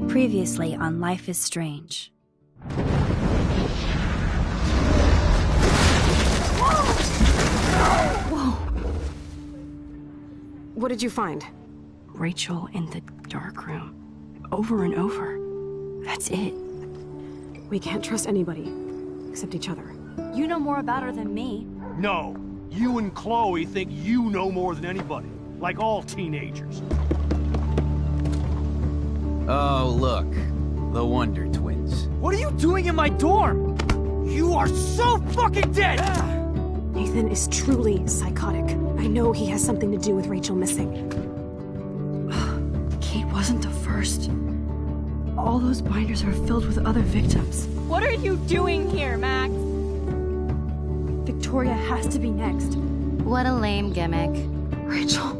Previously on Life is Strange. Whoa! What did you find? Rachel in the dark room. Over and over. That's it. We can't trust anybody, except each other. You know more about her than me. No. You and Chloe think you know more than anybody. Like all teenagers. Oh, look. The Wonder Twins. What are you doing in my dorm? You are so fucking dead! Nathan is truly psychotic. I know he has something to do with Rachel missing. Kate wasn't the first. All those binders are filled with other victims. What are you doing here, Max? Victoria has to be next. What a lame gimmick. Rachel,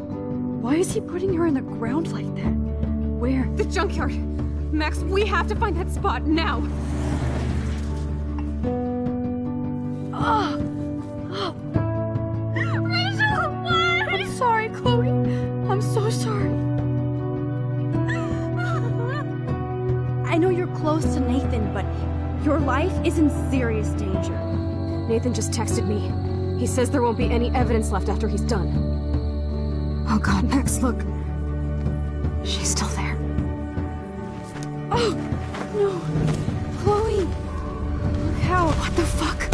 why is he putting her in the ground like that? Where? The junkyard! Max, we have to find that spot now! Rachel, what? I'm sorry, Chloe. I'm so sorry. I know you're close to Nathan, but Your life is in serious danger. Nathan just texted me. He says there won't be any evidence left after he's done. Oh God, Max, look. She's still there. Oh, no. Chloe! Look how... What the fuck?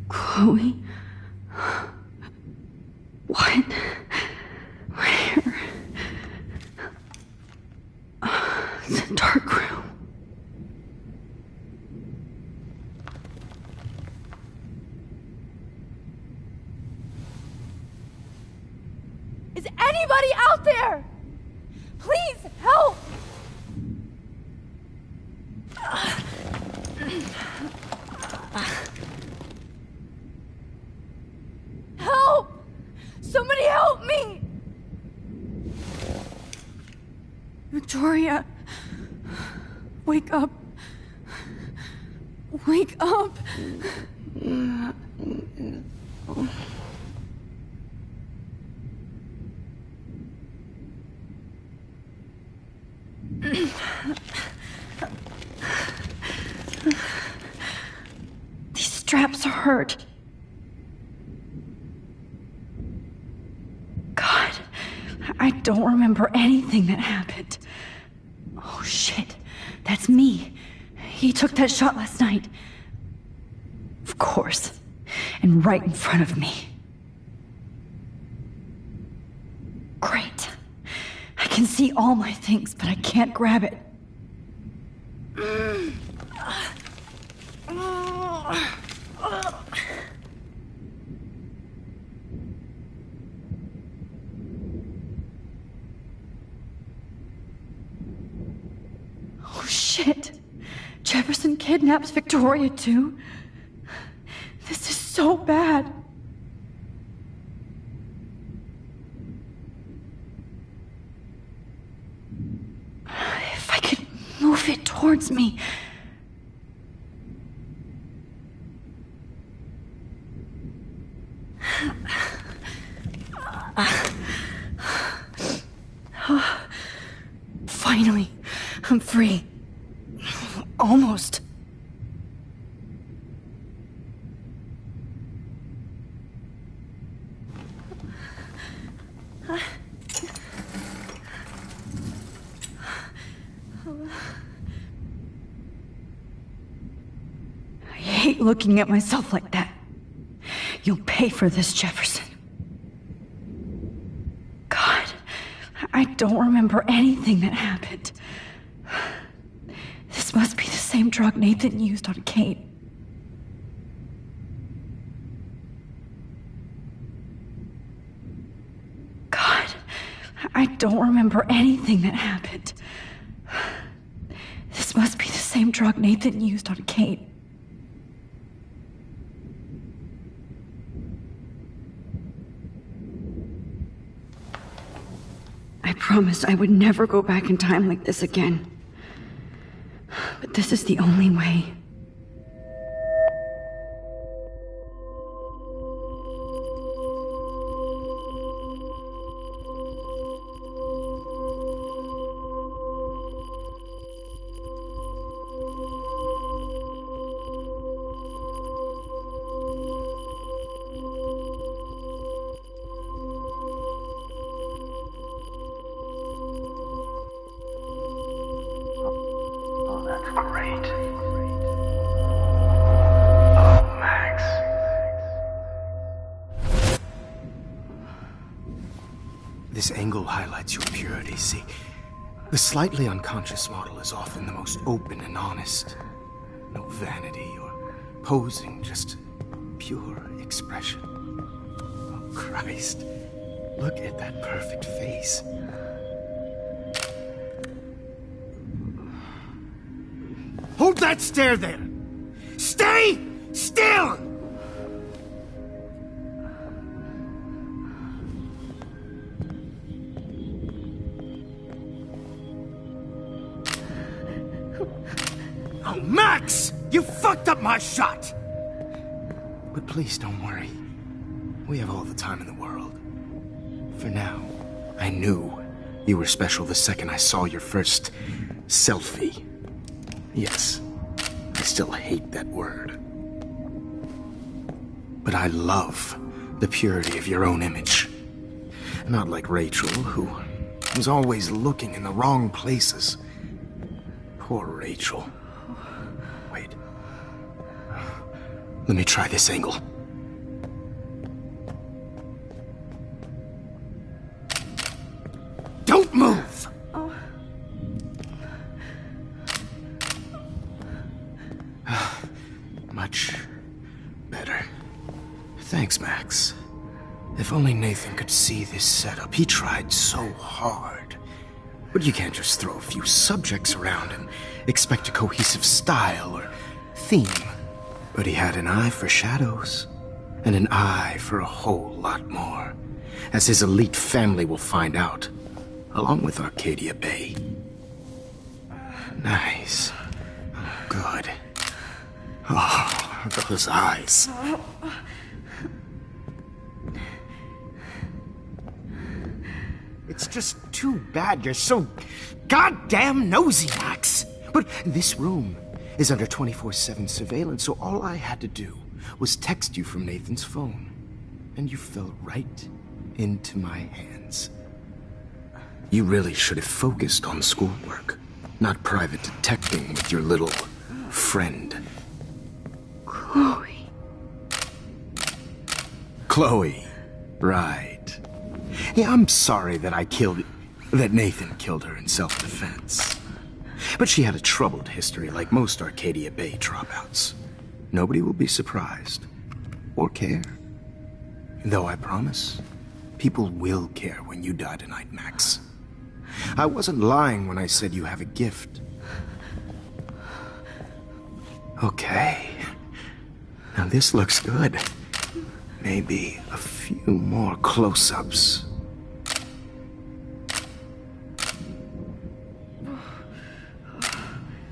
Chloe? What? Where? It's a dark room. Is anybody out there? Please help! Help! Somebody help me! Victoria, wake up. Wake up. These straps hurt. God, I don't remember anything that happened. Oh shit, that's me. He took that shot last night. Of course, and right in front of me. Great. I can see all my things, but I can't grab it. Oh shit! Jefferson kidnaps Victoria too? This is so bad. If I could move it towards me. Finally, I'm free. Almost. I hate looking at myself like that. You'll pay for this, Jefferson. God, I don't remember anything that happened. This must be the same drug Nathan used on Kate. God, I don't remember anything that happened. This must be the same drug Nathan used on Kate. I promised I would never go back in time like this again. But this is the only way. Great. Oh, Max. This angle highlights your purity, see? The slightly unconscious model is often the most open and honest. No vanity or posing, just pure expression. Oh, Christ. Look at that perfect face. Hold that stare there! Stay still! Oh, Max! You fucked up my shot! But please don't worry. We have all the time in the world. For now, I knew you were special the second I saw your first selfie. Yes, I still hate that word. But I love the purity of your own image. Not like Rachel, who was always looking in the wrong places. Poor Rachel. Wait. Let me try this angle. Don't move! Much better. Thanks, Max. If only Nathan could see this setup. He tried so hard. But you can't just throw a few subjects around and expect a cohesive style or theme. But he had an eye for shadows, and an eye for a whole lot more, as his elite family will find out, along with Arcadia Bay. Nice. Oh, good. Oh, those eyes. It's just too bad you're so goddamn nosy, Max. But this room is under 24/7 surveillance, so all I had to do was text you from Nathan's phone. And you fell right into my hands. You really should have focused on schoolwork, not private detecting with your little friend. Chloe. Chloe, right. Yeah, I'm sorry that that Nathan killed her in self-defense. But she had a troubled history like most Arcadia Bay dropouts. Nobody will be surprised, or care. Though I promise, people will care when you die tonight, Max. I wasn't lying when I said you have a gift. Okay. Now this looks good. Maybe a few more close-ups.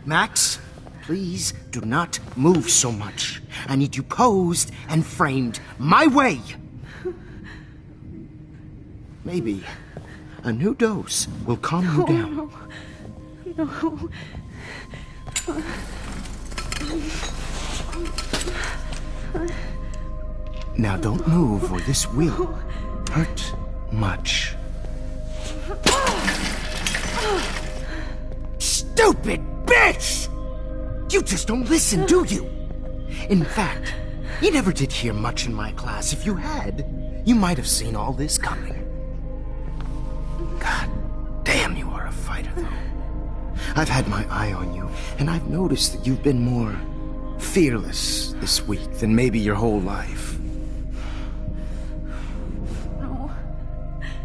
Max, please do not move so much. I need you posed and framed my way. Maybe a new dose will calm you down. No. Now don't move or this will hurt much. stupid bitch! You just don't listen, do you? In fact, you never did hear much in my class. If you had, you might have seen all this coming. God damn, you are a fighter, though. I've had my eye on you, and I've noticed that you've been more fearless this week than maybe your whole life. No.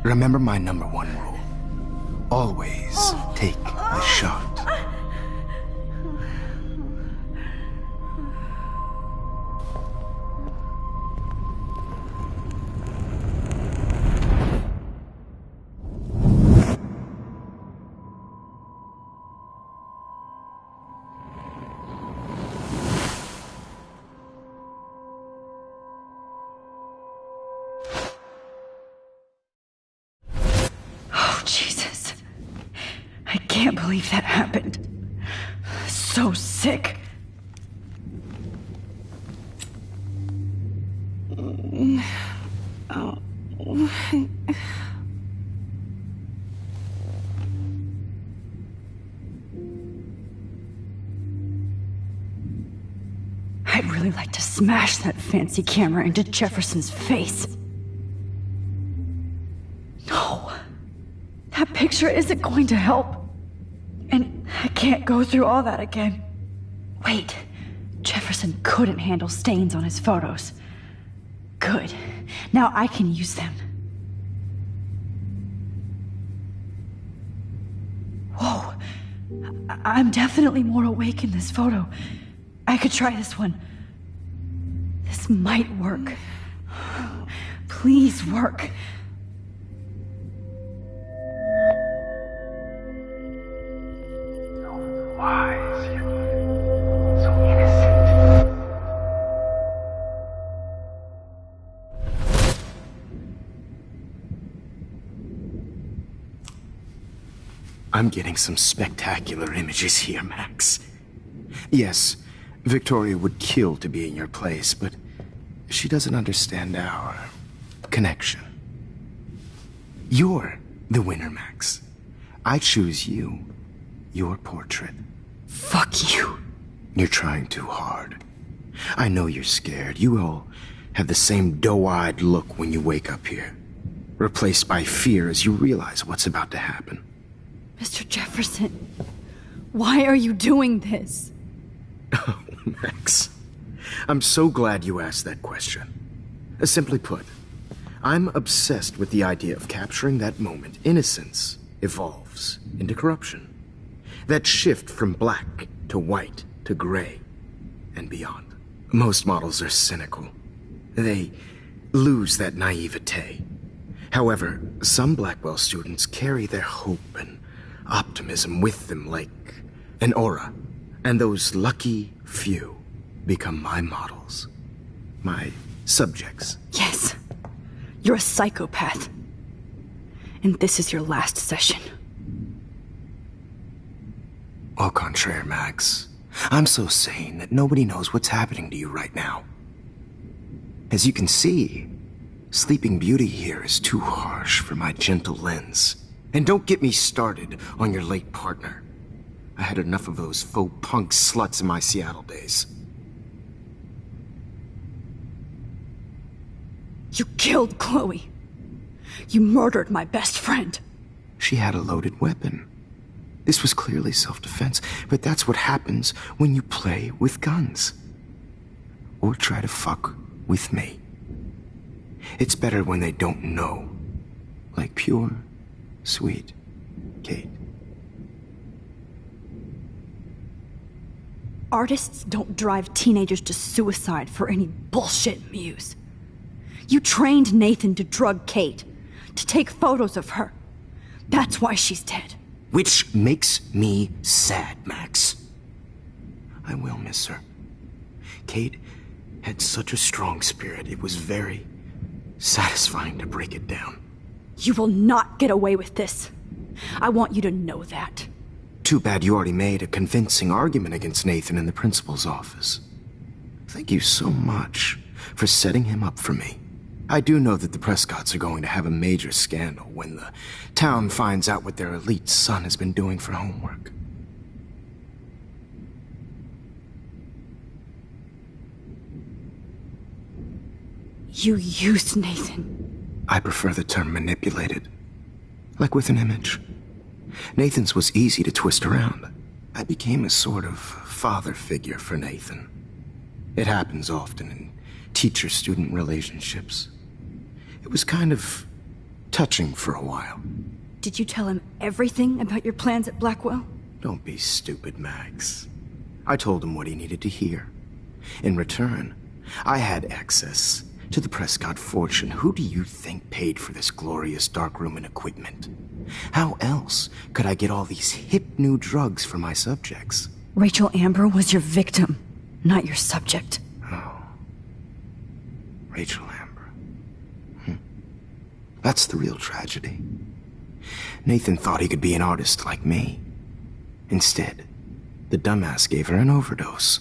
Remember my #1 rule. Always take the shot. Jesus. I can't believe that happened. So sick. I'd really like to smash that fancy camera into Jefferson's face. No. That picture isn't going to help. And I can't go through all that again. Wait. Jefferson couldn't handle stains on his photos. Good. Now I can use them. Whoa. I'm definitely more awake in this photo. I could try this one. This might work. Please work. Wise, yet so innocent. I'm getting some spectacular images here, Max. Yes, Victoria would kill to be in your place, but she doesn't understand our connection. You're the winner, Max. I choose you. Your portrait. Fuck you. You're trying too hard. I know you're scared. You all have the same doe-eyed look when you wake up here, replaced by fear as you realize what's about to happen. Mr. Jefferson, why are you doing this? Oh, Max. I'm so glad you asked that question. Simply put, I'm obsessed with the idea of capturing that moment innocence evolves into corruption. That shift from black to white to gray and beyond. Most models are cynical. They lose that naivete. However, some Blackwell students carry their hope and optimism with them like an aura. And those lucky few become my models. My subjects. Yes. You're a psychopath. And this is your last session. Au contraire, Max. I'm so sane that nobody knows what's happening to you right now. As you can see, Sleeping Beauty here is too harsh for my gentle lens. And don't get me started on your late partner. I had enough of those faux punk sluts in my Seattle days. You killed Chloe. You murdered my best friend. She had a loaded weapon. This was clearly self-defense, but that's what happens when you play with guns. Or try to fuck with me. It's better when they don't know. Like pure, sweet Kate. Artists don't drive teenagers to suicide for any bullshit muse. You trained Nathan to drug Kate, to take photos of her. That's why she's dead. Which makes me sad, Max. I will miss her. Kate had such a strong spirit, it was very satisfying to break it down. You will not get away with this. I want you to know that. Too bad you already made a convincing argument against Nathan in the principal's office. Thank you so much for setting him up for me. I do know that the Prescotts are going to have a major scandal when the town finds out what their elite son has been doing for homework. You used Nathan. I prefer the term manipulated. Like with an image. Nathan's was easy to twist around. I became a sort of father figure for Nathan. It happens often in teacher-student relationships. It was kind of touching for a while. Did you tell him everything about your plans at Blackwell? Don't be stupid, Max. I told him what he needed to hear. In return, I had access to the Prescott fortune. Who do you think paid for this glorious darkroom and equipment? How else could I get all these hip new drugs for my subjects? Rachel Amber was your victim, not your subject. Oh. Rachel Amber. That's the real tragedy. Nathan thought he could be an artist like me. Instead, the dumbass gave her an overdose.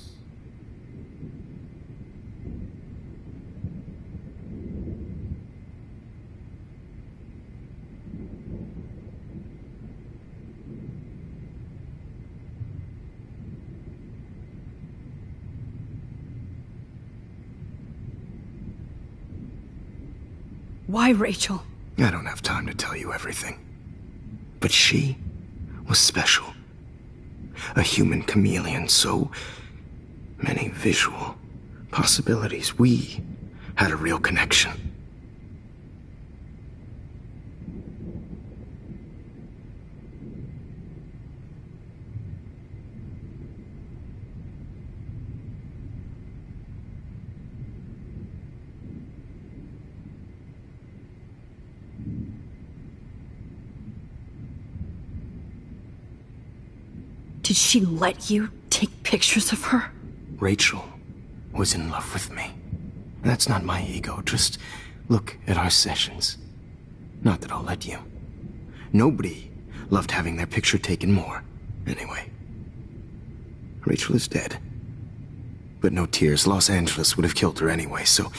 Why Rachel? I don't have time to tell you everything. But she was special. A human chameleon, so many visual possibilities. We had a real connection. Did she let you take pictures of her? Rachel was in love with me. That's not my ego. Just look at our sessions. Not that I'll let you. Nobody loved having their picture taken more. Anyway, Rachel is dead. But no tears. Los Angeles would have killed her anyway, so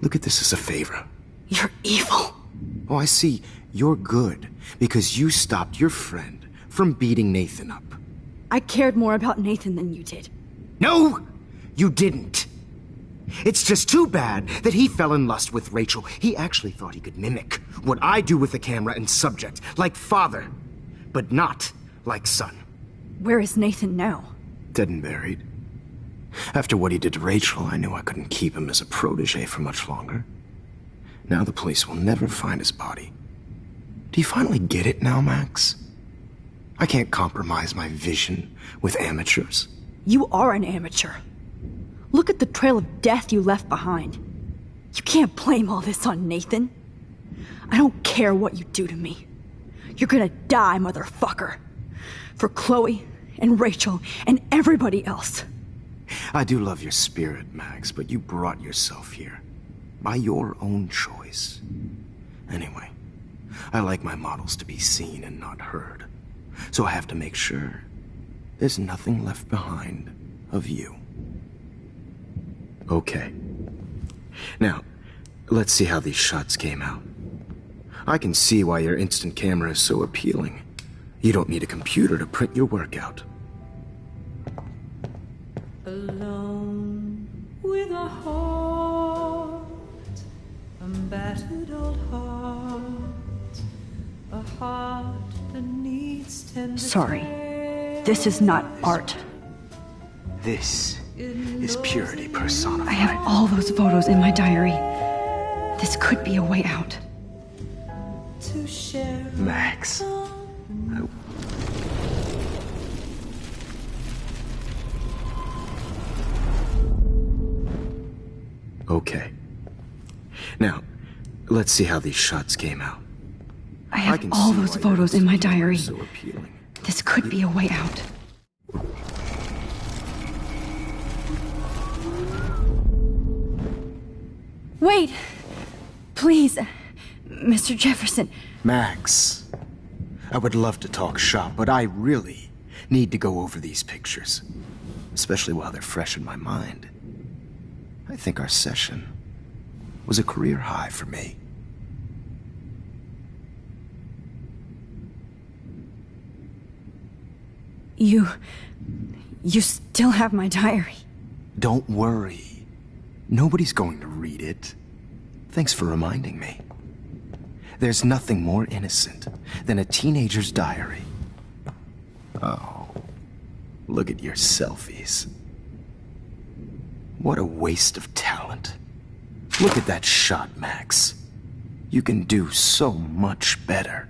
look at this as a favor. You're evil. Oh, I see. You're good because you stopped your friend from beating Nathan up. I cared more about Nathan than you did. No, you didn't. It's just too bad that he fell in lust with Rachel. He actually thought he could mimic what I do with the camera and subject, like father, but not like son. Where is Nathan now? Dead and buried. After what he did to Rachel, I knew I couldn't keep him as a protege for much longer. Now the police will never find his body. Do you finally get it now, Max? I can't compromise my vision with amateurs. You are an amateur. Look at the trail of death you left behind. You can't blame all this on Nathan. I don't care what you do to me. You're gonna die, motherfucker. For Chloe and Rachel and everybody else. I do love your spirit, Max, but you brought yourself here. By your own choice. Anyway, I like my models to be seen and not heard. So I have to make sure there's nothing left behind of you. Okay. Now, let's see how these shots came out. I can see why your instant camera is so appealing. You don't need a computer to print your work out. Alone with a heart, a battered old heart, a heart that needs tender. Sorry, this is not art. This is purity personified. I have all those photos in my diary. This could be a way out. To share Max. Okay. Now, let's see how these shots came out. I have all those photos in my diary. So appealing. This could be a way out. Wait! Please, Mr. Jefferson. Max, I would love to talk shop, but I really need to go over these pictures. Especially while they're fresh in my mind. I think our session was a career high for me. You still have my diary. Don't worry. Nobody's going to read it. Thanks for reminding me. There's nothing more innocent than a teenager's diary. Oh, look at your selfies. What a waste of talent. Look at that shot, Max. You can do so much better.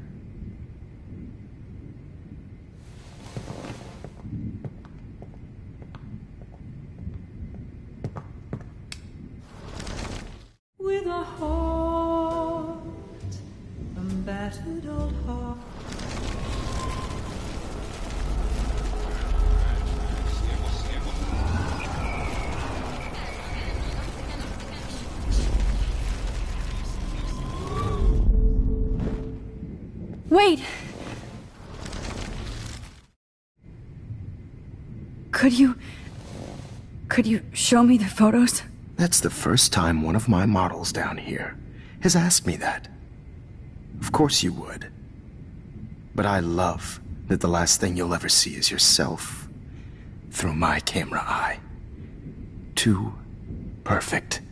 With a heart, a battered old heart. Wait! Could you show me the photos? That's the first time one of my models down here has asked me that. Of course you would. But I love that the last thing you'll ever see is yourself through my camera eye. Too perfect.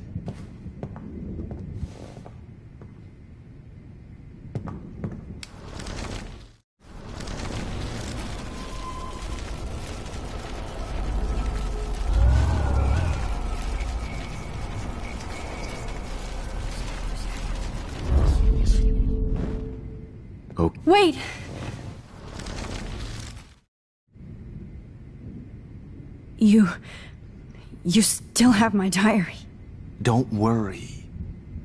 Oh. Wait! You still have my diary. Don't worry.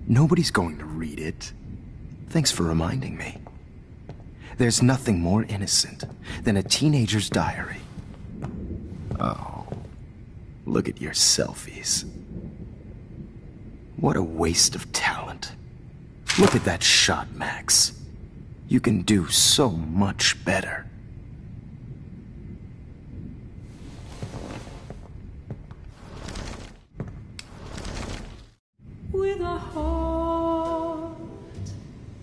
Nobody's going to read it. Thanks for reminding me. There's nothing more innocent than a teenager's diary. Oh, look at your selfies. What a waste of talent. Look at that shot, Max. You can do so much better. With a heart.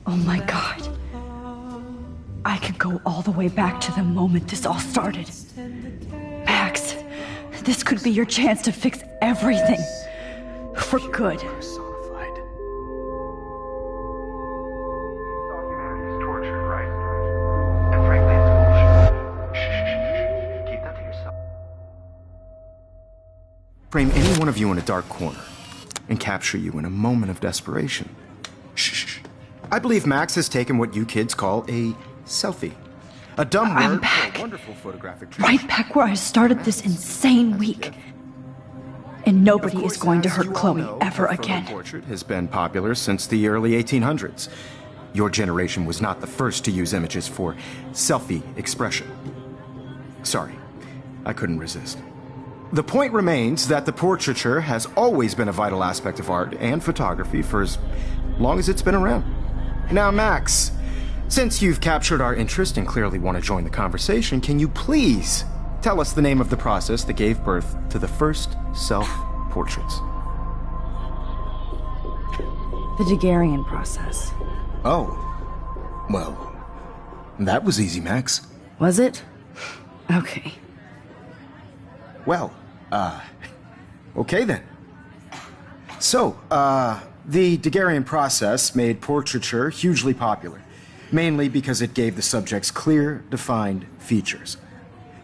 Oh my God. I could go all the way back to the moment this all started. Max, this could be your chance to fix everything. For good. Frame any one of you in a dark corner and capture you in a moment of desperation. Shh. I believe Max has taken what you kids call a selfie. A dumb word for a wonderful photographic trick. Right back where I started this insane week. And nobody is going to hurt Chloe ever again. The portrait has been popular since the early 1800s. Your generation was not the first to use images for selfie expression. Sorry, I couldn't resist. The point remains that the portraiture has always been a vital aspect of art and photography for as long as it's been around. Now, Max, since you've captured our interest and clearly want to join the conversation, can you please tell us the name of the process that gave birth to the first self-portraits? The Daguerrean process. Oh. Well, that was easy, Max. Was it? Okay. Well, okay then. So, the Daguerrean process made portraiture hugely popular, mainly because it gave the subjects clear, defined features.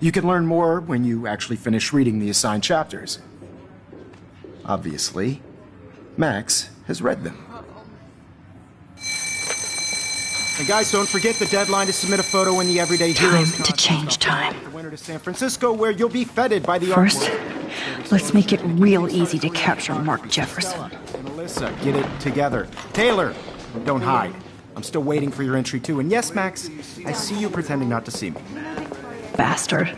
You can learn more when you actually finish reading the assigned chapters. Obviously, Max has read them. And guys, don't forget the deadline to submit a photo in the Everyday Heroes Time to change time. The winter to San Francisco, where you'll be feted by the First, artwork. let's make it real easy to capture Mark Jefferson. And Alyssa, get it together. Taylor, don't hide. I'm still waiting for your entry too. And yes, Max, I see you pretending not to see me. Bastard.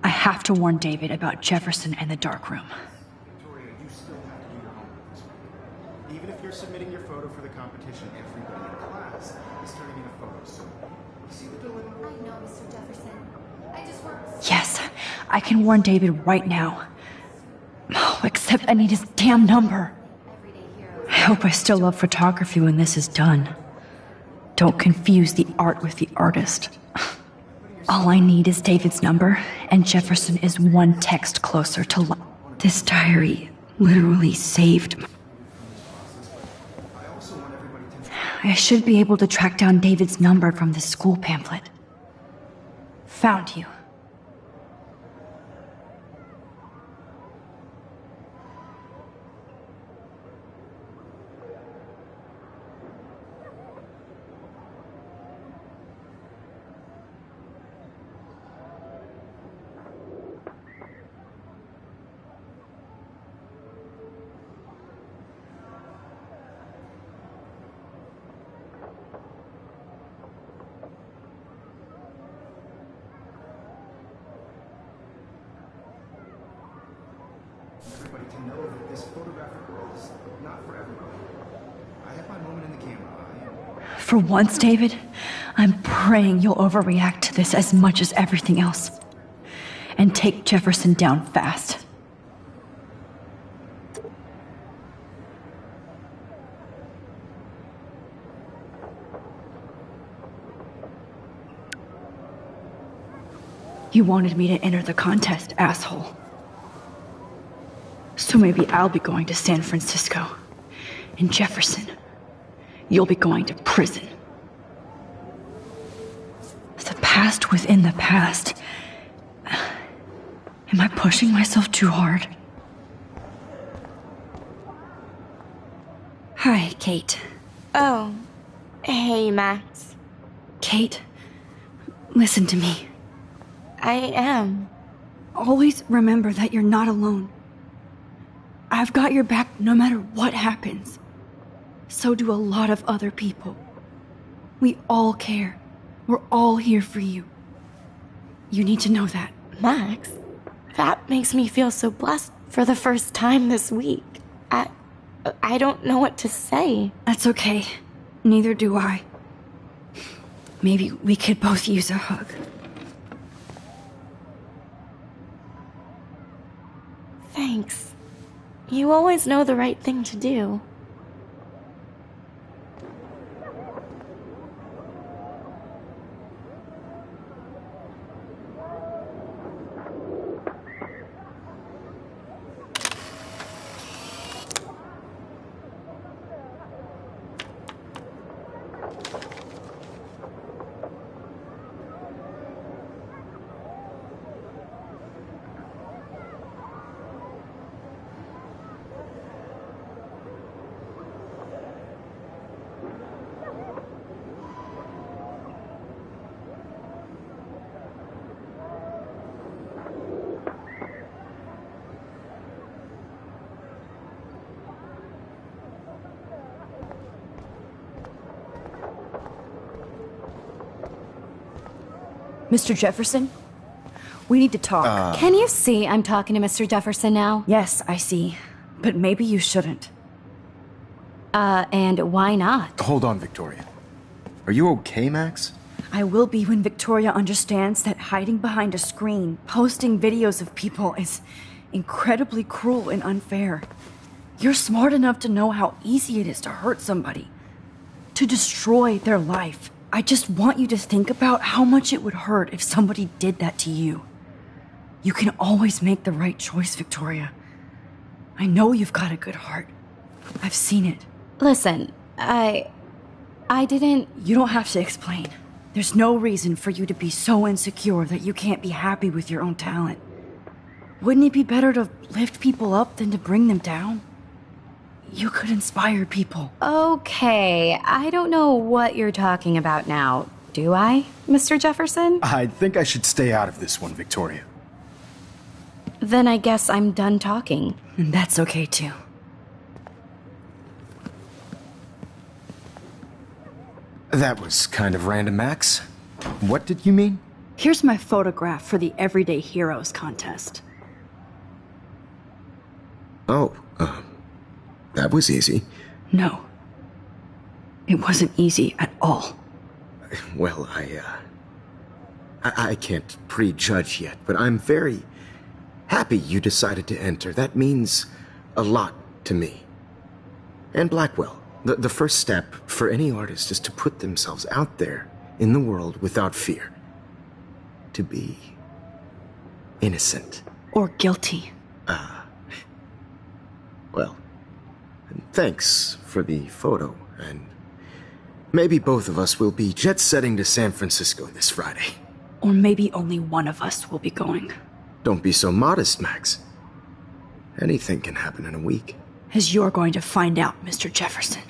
I have to warn David about Jefferson and the dark room. Victoria, you still have to do your homework. Even if you're submitting your photo for the competition, everybody in class is turning in a photo. So, you see the dilemma? I know, Mr. Jefferson. I just worked. Yes, I can warn David right now. Oh, except I need his damn number. I hope I still love photography when this is done. Don't confuse the art with the artist. All I need is David's number, and Jefferson is one text closer to this diary. literally saved me. I should be able to track down David's number from the school pamphlet. Found you. To know that this photographic world is not for everyone. I have my moment in the camera. For once, David, I'm praying you'll overreact to this as much as everything else. And take Jefferson down fast. You wanted me to enter the contest, asshole. So maybe I'll be going to San Francisco. And Jefferson, you'll be going to prison. The past within the past. Am I pushing myself too hard? Hi, Kate. Oh, hey, Max. Kate, listen to me. I am. Always remember that you're not alone. I've got your back no matter what happens. So do a lot of other people. We all care. We're all here for you. You need to know that. Max, that makes me feel so blessed for the first time this week. I don't know what to say. That's okay. Neither do I. Maybe we could both use a hug. Thanks. You always know the right thing to do. Mr. Jefferson? We need to talk. Can you see I'm talking to Mr. Jefferson now? Yes, I see. But maybe you shouldn't. And why not? Hold on, Victoria. Are you okay, Max? I will be when Victoria understands that hiding behind a screen, posting videos of people is incredibly cruel and unfair. You're smart enough to know how easy it is to hurt somebody, to destroy their life. I just want you to think about how much it would hurt if somebody did that to you. You can always make the right choice, Victoria. I know you've got a good heart. I've seen it. Listen, I didn't... You don't have to explain. There's no reason for you to be so insecure that you can't be happy with your own talent. Wouldn't it be better to lift people up than to bring them down? You could inspire people. Okay, I don't know what you're talking about now, do I, Mr. Jefferson? I think I should stay out of this one, Victoria. Then I guess I'm done talking. And that's okay, too. That was kind of random, Max. What did you mean? Here's my photograph for the Everyday Heroes contest. Oh, that was easy. No. It wasn't easy at all. Well, I can't prejudge yet, but I'm very happy you decided to enter. That means a lot to me. And Blackwell. The first step for any artist is to put themselves out there in the world without fear. To be innocent. Or guilty. Well, and thanks for the photo, and maybe both of us will be jet-setting to San Francisco this Friday. Or maybe only one of us will be going. Don't be so modest, Max. Anything can happen in a week. As you're going to find out, Mr. Jefferson.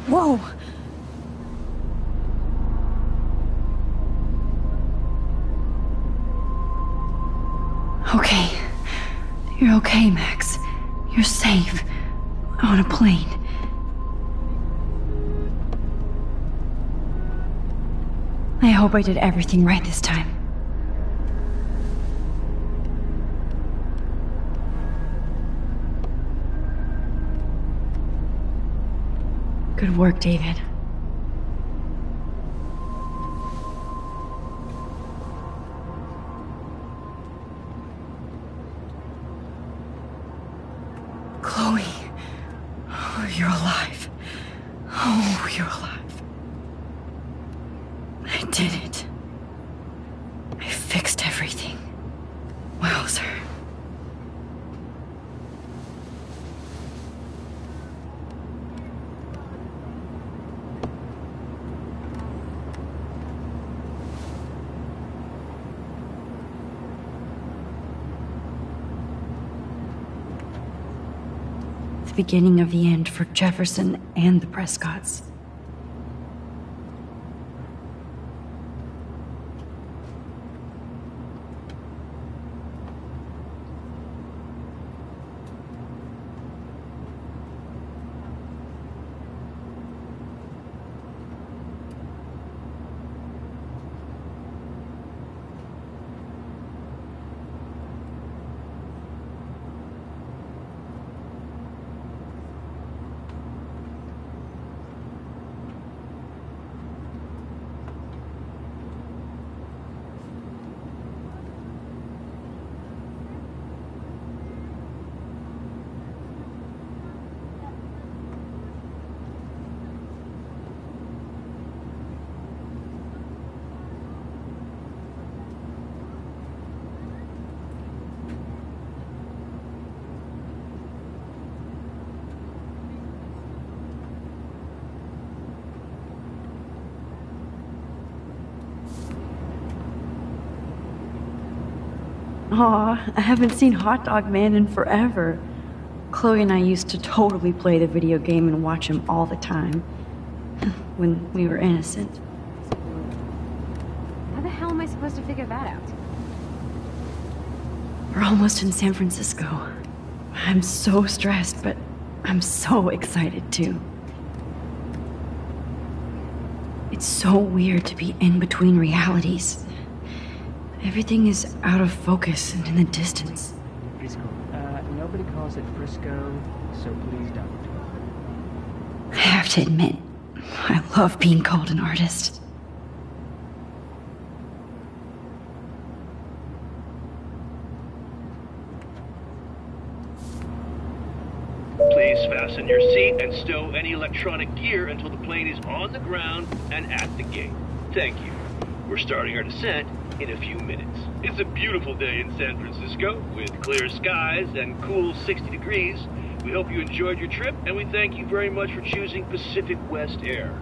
Whoa! Okay. You're okay, Max. You're safe. On a plane. I hope I did everything right this time. Good work, David. Chloe. Oh, you're alive. Oh, you're alive. I did it. I fixed everything. Wowzer. Beginning of the end for Jefferson and the Prescotts. Aw, I haven't seen Hot Dog Man in forever. Chloe and I used to totally play the video game and watch him all the time. When we were innocent. How the hell am I supposed to figure that out? We're almost in San Francisco. I'm so stressed, but I'm so excited too. It's so weird to be in between realities. Everything is out of focus and in the distance. It's cool. Nobody calls it Frisco, so please don't. I have to admit, I love being called an artist. Please fasten your seat and stow any electronic gear until the plane is on the ground and at the gate. Thank you. We're starting our descent in a few minutes. It's a beautiful day in San Francisco with clear skies and cool 60 degrees. We hope you enjoyed your trip, and we thank you very much for choosing Pacific West Air.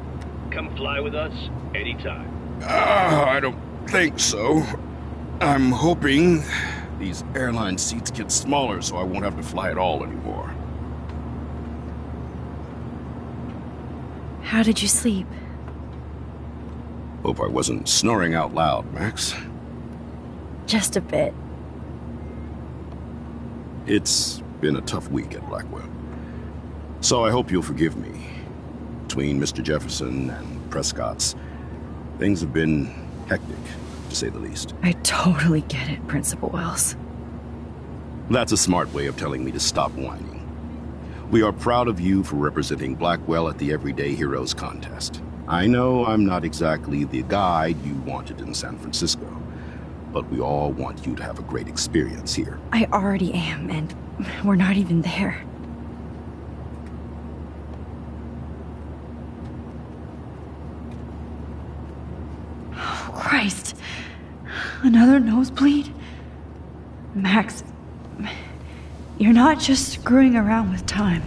Come fly with us anytime. I don't think so. I'm hoping these airline seats get smaller so I won't have to fly at all anymore. How did you sleep? Hope I wasn't snoring out loud, Max. Just a bit. It's been a tough week at Blackwell. So I hope you'll forgive me. Between Mr. Jefferson and Prescott's, things have been hectic, to say the least. I totally get it, Principal Wells. That's a smart way of telling me to stop whining. We are proud of you for representing Blackwell at the Everyday Heroes contest. I know I'm not exactly the guide you wanted in San Francisco, but we all want you to have a great experience here. I already am, and we're not even there. Oh, Christ. Another nosebleed? Max, you're not just screwing around with time.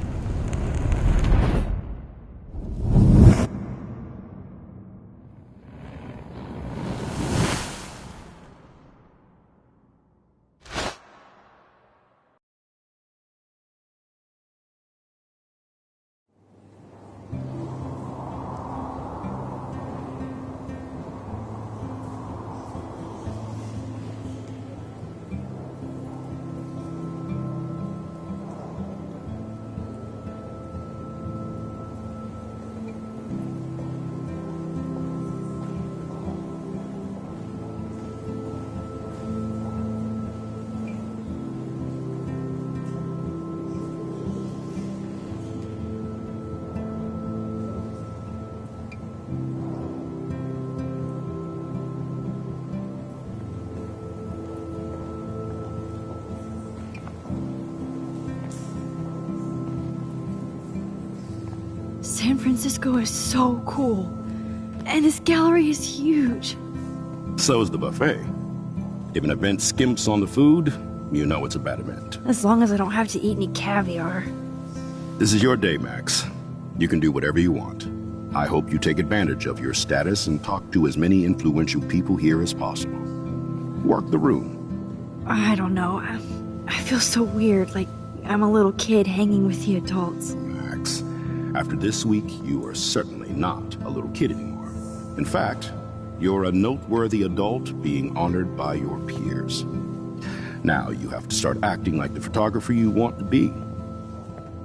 San Francisco is so cool. And this gallery is huge. So is the buffet. If an event skimps on the food, you know it's a bad event. As long as I don't have to eat any caviar. This is your day, Max. You can do whatever you want. I hope you take advantage of your status and talk to as many influential people here as possible. Work the room. I don't know. I feel so weird, like I'm a little kid hanging with the adults. Max, after this week, you are certainly not a little kid anymore. In fact, you're a noteworthy adult being honored by your peers. Now you have to start acting like the photographer you want to be.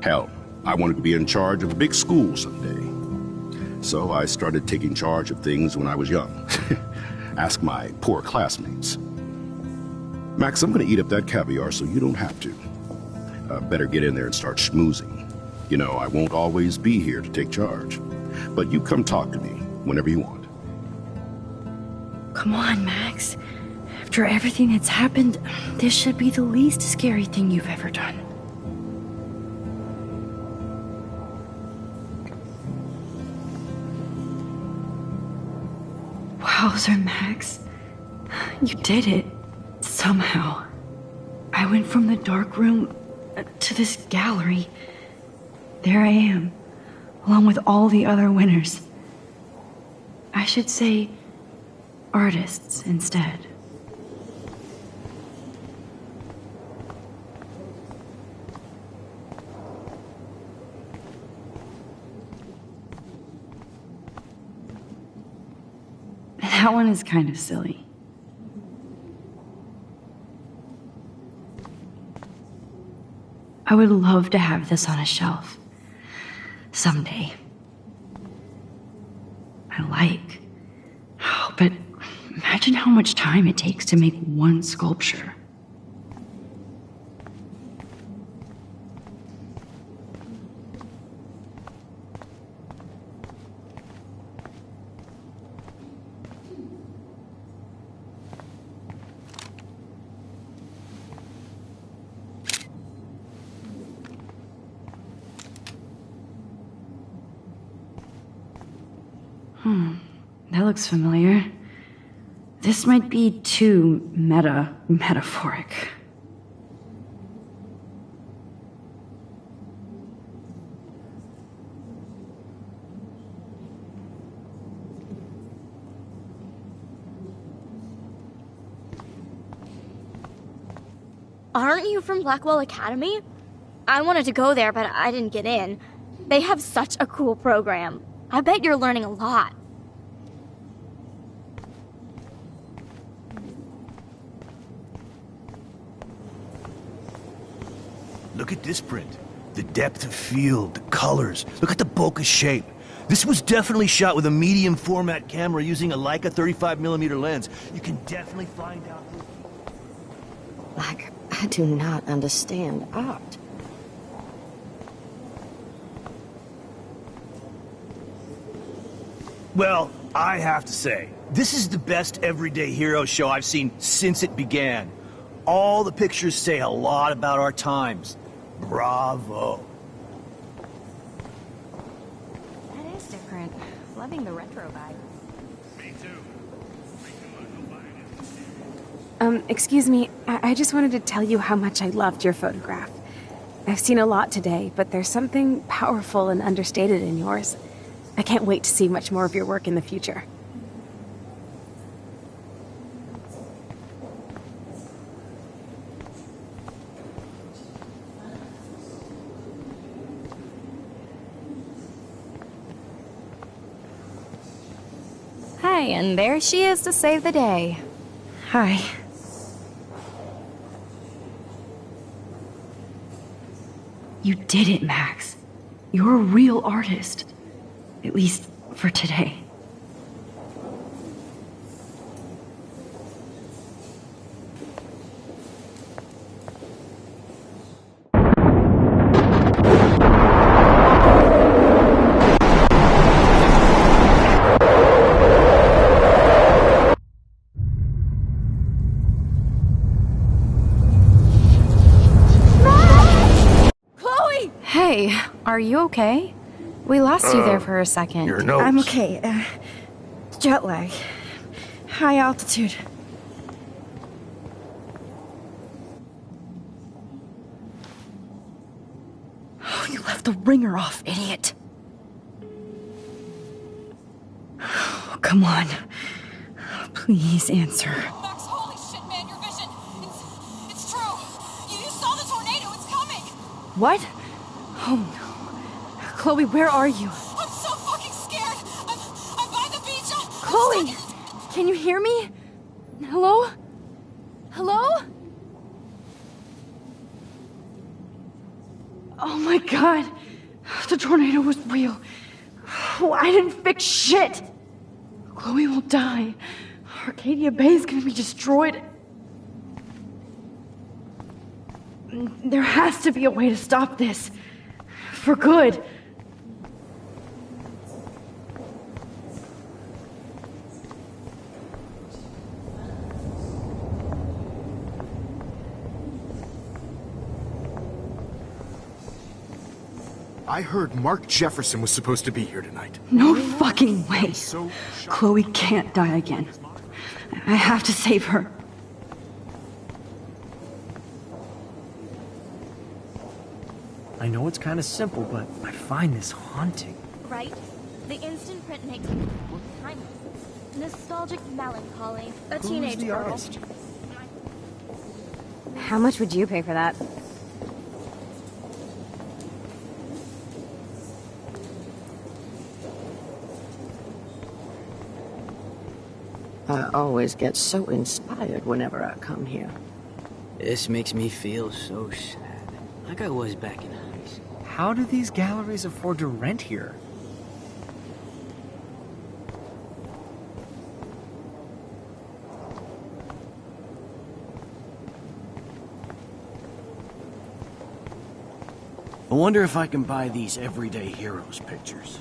Hell, I wanted to be in charge of a big school someday. So I started taking charge of things when I was young. Ask my poor classmates. Max, I'm gonna eat up that caviar so you don't have to. Better get in there and start schmoozing. You know, I won't always be here to take charge. But you come talk to me whenever you want. Come on, Max. After everything that's happened, this should be the least scary thing you've ever done. Wowzer, Max. You did it. Somehow. I went from the dark room to this gallery. There I am, along with all the other winners. I should say artists instead. That one is kind of silly. I would love to have this on a shelf. Someday. I like. Oh, but imagine how much time it takes to make one sculpture. That looks familiar. This might be too metaphoric. Aren't you from Blackwell Academy? I wanted to go there, but I didn't get in. They have such a cool program. I bet you're learning a lot. Look at this print. The depth of field, the colors. Look at the bokeh shape. This was definitely shot with a medium format camera using a Leica 35mm lens. You can definitely find out. Like, I do not understand art. Well, I have to say, this is the best everyday hero show I've seen since it began. All the pictures say a lot about our times. Bravo. That is different. Loving the retro vibe. Me too. Excuse me. I just wanted to tell you how much I loved your photograph. I've seen a lot today, but there's something powerful and understated in yours. I can't wait to see much more of your work in the future. Hi, and there she is to save the day. Hi. You did it, Max. You're a real artist. At least for today. Hey, are you okay? We lost you there for a second. Your notes. I'm okay. Jet lag. High altitude. Oh, you left the ringer off, idiot. Oh, come on. Please answer. Max, holy shit, man, your vision. It's true. You saw the tornado. It's coming. What? Oh no. Chloe, where are you? I'm so fucking scared. I'm by the beach. Chloe! Can you hear me? Hello? Hello? Oh my god. The tornado was real. Oh, I didn't fix shit. Chloe will die. Arcadia Bay is gonna be destroyed. There has to be a way to stop this. For good. I heard Mark Jefferson was supposed to be here tonight. No fucking way. Chloe can't die again. I have to save her. I know it's kind of simple, but I find this haunting. Right? The instant print makes me look timeless. Nostalgic melancholy. A teenage the girl. artist? How much would you pay for that? I always get so inspired whenever I come here. This makes me feel so sad. Like I was back in high school. How do these galleries afford to rent here? I wonder if I can buy these everyday heroes pictures.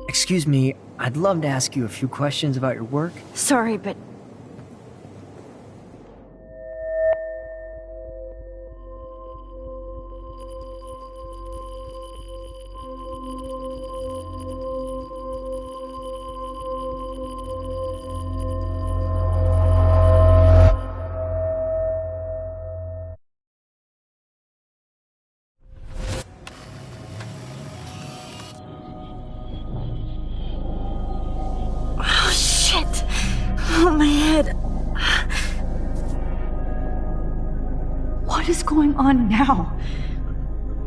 Excuse me, I'd love to ask you a few questions about your work. Sorry, but... head. What is going on now?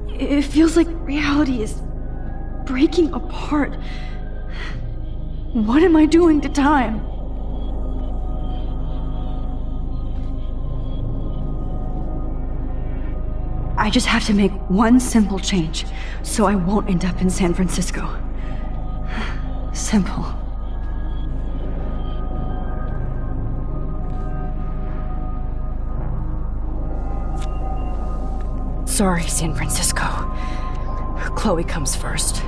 It feels like reality is breaking apart. What am I doing to time? I just have to make one simple change, so I won't end up in San Francisco. Simple. Sorry, San Francisco. Chloe comes first.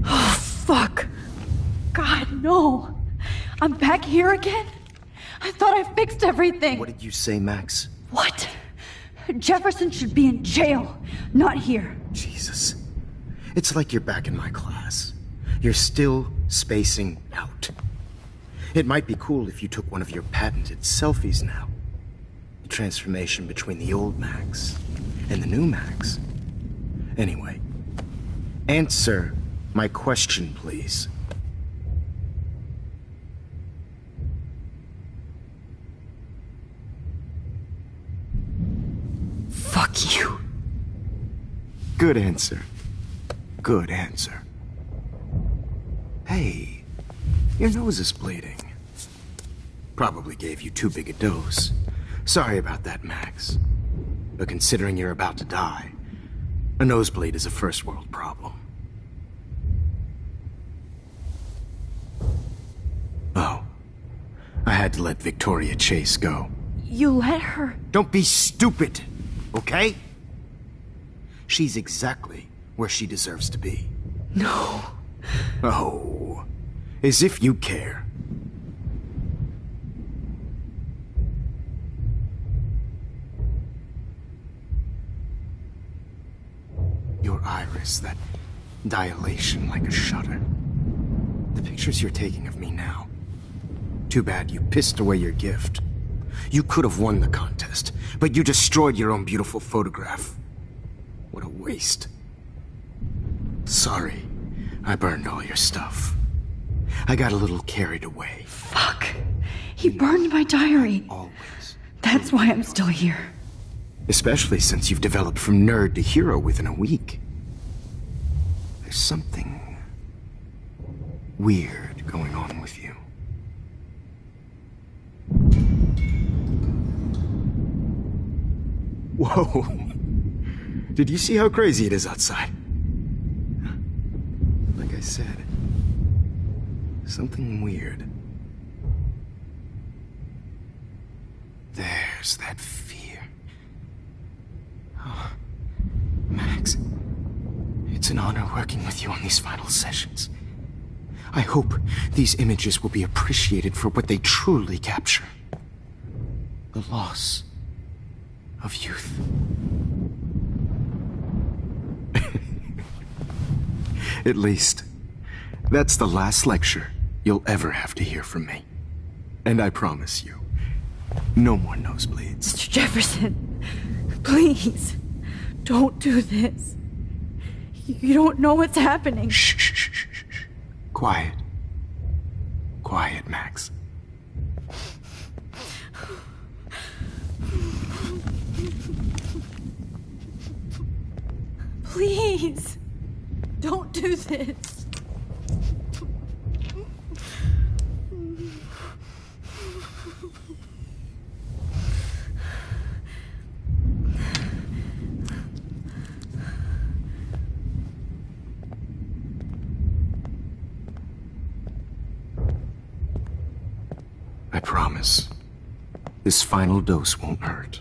Oh, fuck. God, no. I'm back here again? I thought I fixed everything. What did you say, Max? What? Jefferson should be in jail, not here. Jesus. It's like you're back in my class. You're still spacing out. It might be cool if you took one of your patented selfies now. The transformation between the old Max and the new Max. Anyway, answer my question, please. Fuck you. Good answer. Good answer. Hey, your nose is bleeding. Probably gave you too big a dose. Sorry about that, Max. But considering you're about to die, a nosebleed is a first world problem. Oh, I had to let Victoria Chase go. You let her? Don't be stupid, okay? She's exactly where she deserves to be. No. Oh, as if you care. Your iris, that dilation like a shutter. The pictures you're taking of me now. Too bad you pissed away your gift. You could have won the contest, but you destroyed your own beautiful photograph. What a waste. Sorry, I burned all your stuff. I got a little carried away. Fuck. He burned my diary. Always. That's why I'm still here. Especially since you've developed from nerd to hero within a week. There's something weird going on with you. Whoa. Did you see how crazy it is outside? Like I said, something weird. There's that fear. Oh, Max, it's an honor working with you on these final sessions. I hope these images will be appreciated for what they truly capture. The loss of youth. At least, that's the last lecture you'll ever have to hear from me. And I promise you, no more nosebleeds. Mr. Jefferson, please, don't do this. You don't know what's happening. Shh, shh, shh, shh, shh. Quiet. Quiet, Max. Please, don't do this. I promise. This final dose won't hurt.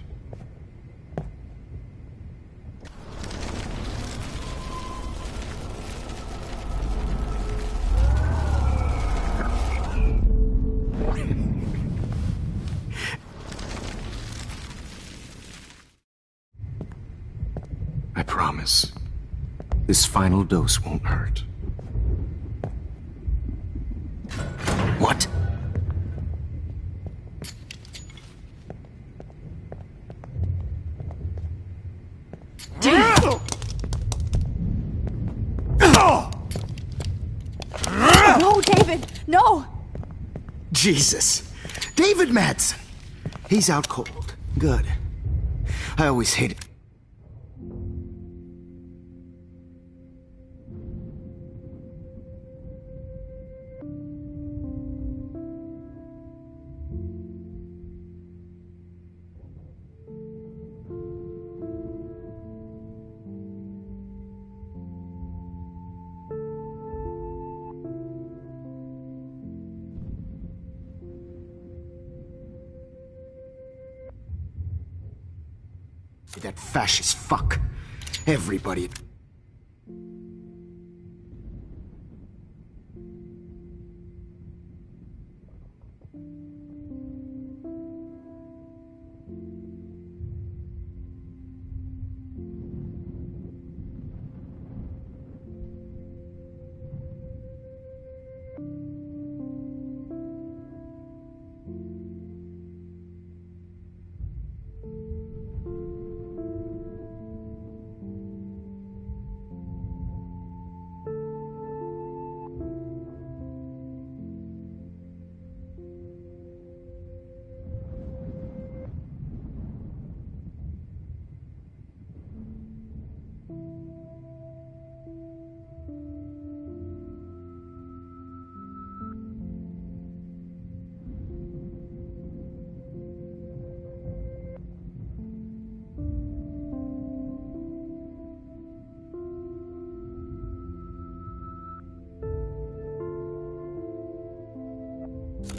I promise. This final dose won't hurt. What? No, David! No! Jesus. David Madsen. He's out cold. Good. I always hated... that fascist fuck. Everybody...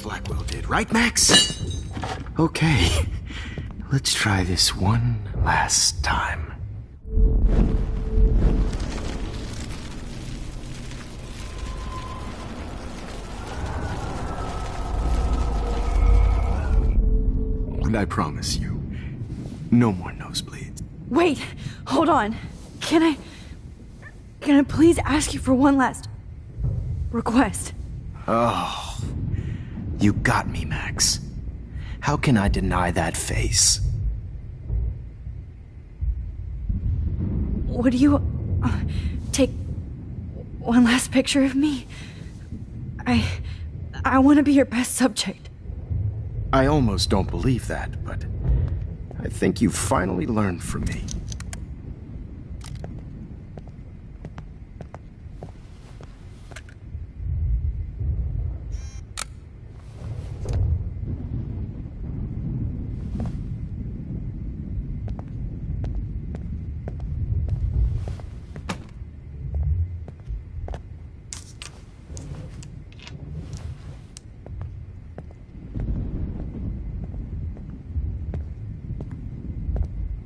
Blackwell did, right, Max? Okay. Let's try this one last time. And I promise you, no more nosebleeds. Wait, hold on. Can I please ask you for one last request? Oh, you got me, Max. How can I deny that face? Would you take one last picture of me? I want to be your best subject. I almost don't believe that, but I think you've finally learned from me.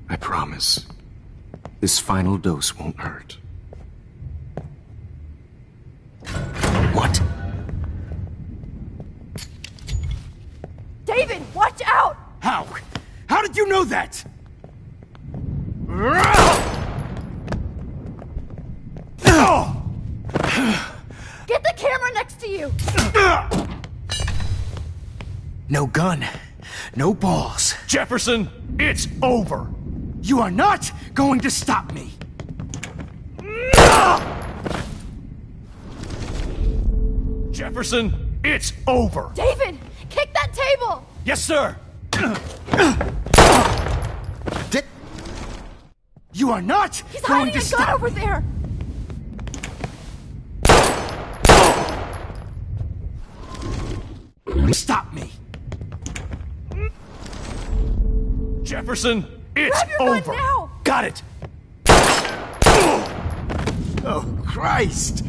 I promise. This final dose won't hurt. What? David, watch out! How? How did you know that? Get the camera next to you! No gun. No balls. Jefferson, it's over. You are not going to stop me. Jefferson, it's over. David, kick that table! Yes, sir. You are not He's going hiding to a gun stop over me. there! Stop me. Jefferson, it's Grab your over. gun now! Got it. Oh, Christ.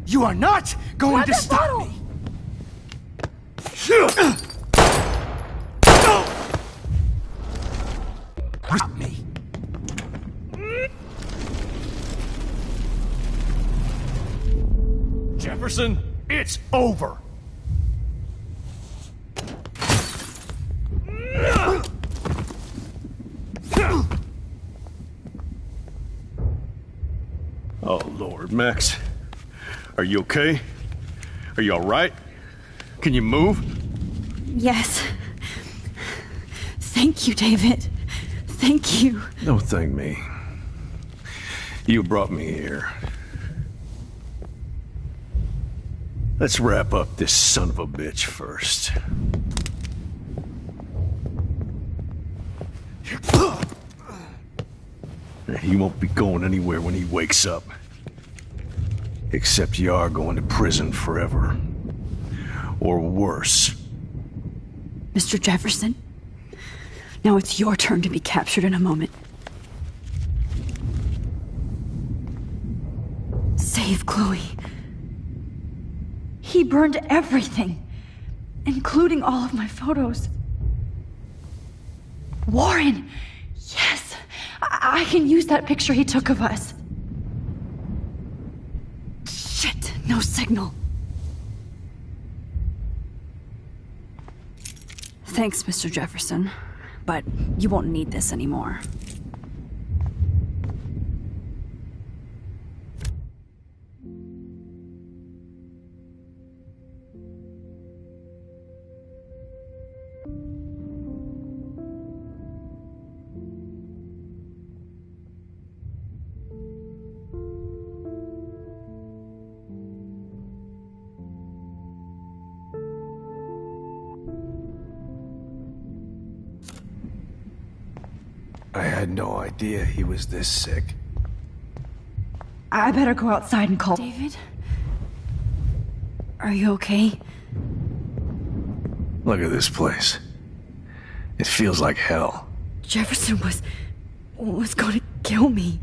You are not going Grab to that stop bottle. me. Me. Jefferson, it's over. Oh, Lord, Max. Are you okay? Are you all right? Can you move? Yes. Thank you, David. Thank you. Don't thank me. You brought me here. Let's wrap up this son of a bitch first. He won't be going anywhere when he wakes up. Except you are going to prison forever. Or worse. Mr. Jefferson, now it's your turn to be captured in a moment. Save Chloe. He burned everything, including all of my photos. Warren! Yes! I can use that picture he took of us. Shit, no signal. Thanks, Mr. Jefferson, but you won't need this anymore. I had no idea he was this sick. I better go outside and call David. Are you okay? Look at this place. It feels like hell. Jefferson was going to kill me.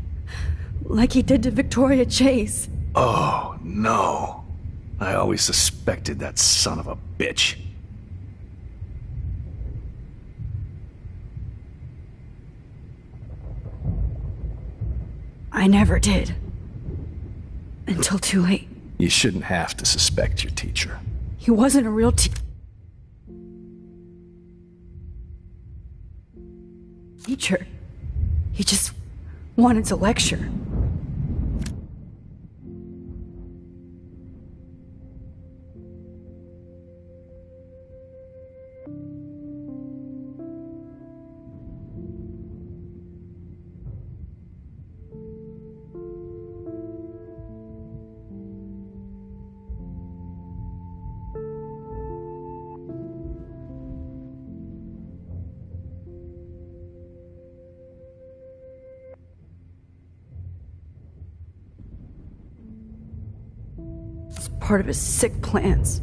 Like he did to Victoria Chase. Oh, no. I always suspected that son of a bitch. I never did. Until too late. You shouldn't have to suspect your teacher. He wasn't a real teacher. He just wanted to lecture. Part of his sick plans.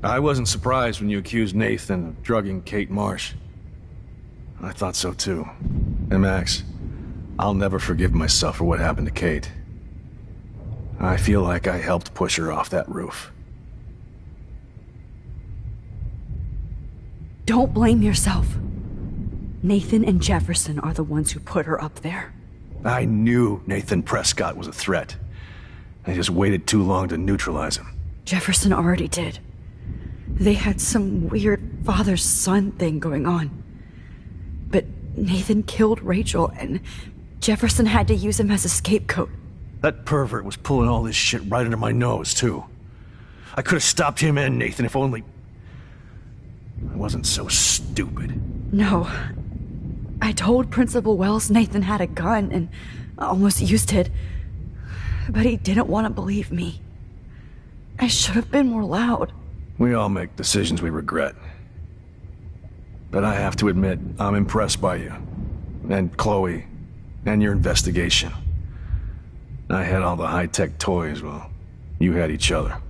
I wasn't surprised when you accused Nathan of drugging Kate Marsh. I thought so too. And Max, I'll never forgive myself for what happened to Kate. I feel like I helped push her off that roof. Don't blame yourself. Nathan and Jefferson are the ones who put her up there. I knew Nathan Prescott was a threat. I just waited too long to neutralize him. Jefferson already did. They had some weird father-son thing going on. But Nathan killed Rachel, and Jefferson had to use him as a scapegoat. That pervert was pulling all this shit right under my nose, too. I could have stopped him and Nathan if only... I wasn't so stupid. No. I told Principal Wells Nathan had a gun and almost used it. But he didn't want to believe me. I should have been more loud. We all make decisions we regret. But I have to admit, I'm impressed by you. And Chloe. And your investigation. I had all the high-tech toys, well, you had each other.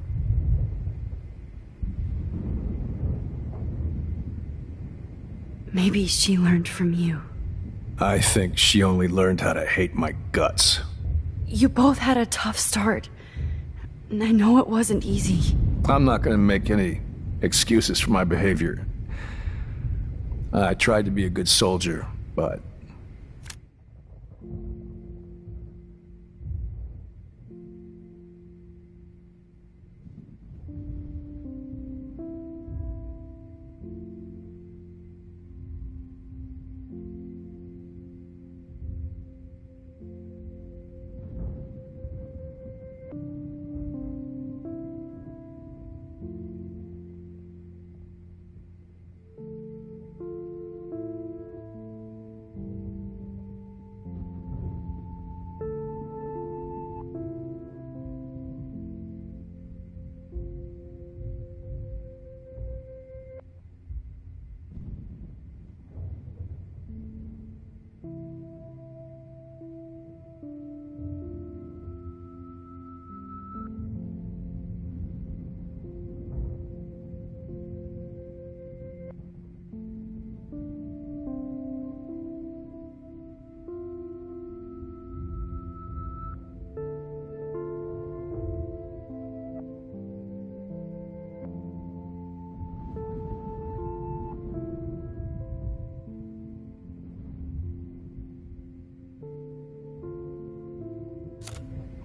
Maybe she learned from you. I think she only learned how to hate my guts. You both had a tough start. And I know it wasn't easy. I'm not gonna make any excuses for my behavior. I tried to be a good soldier, but...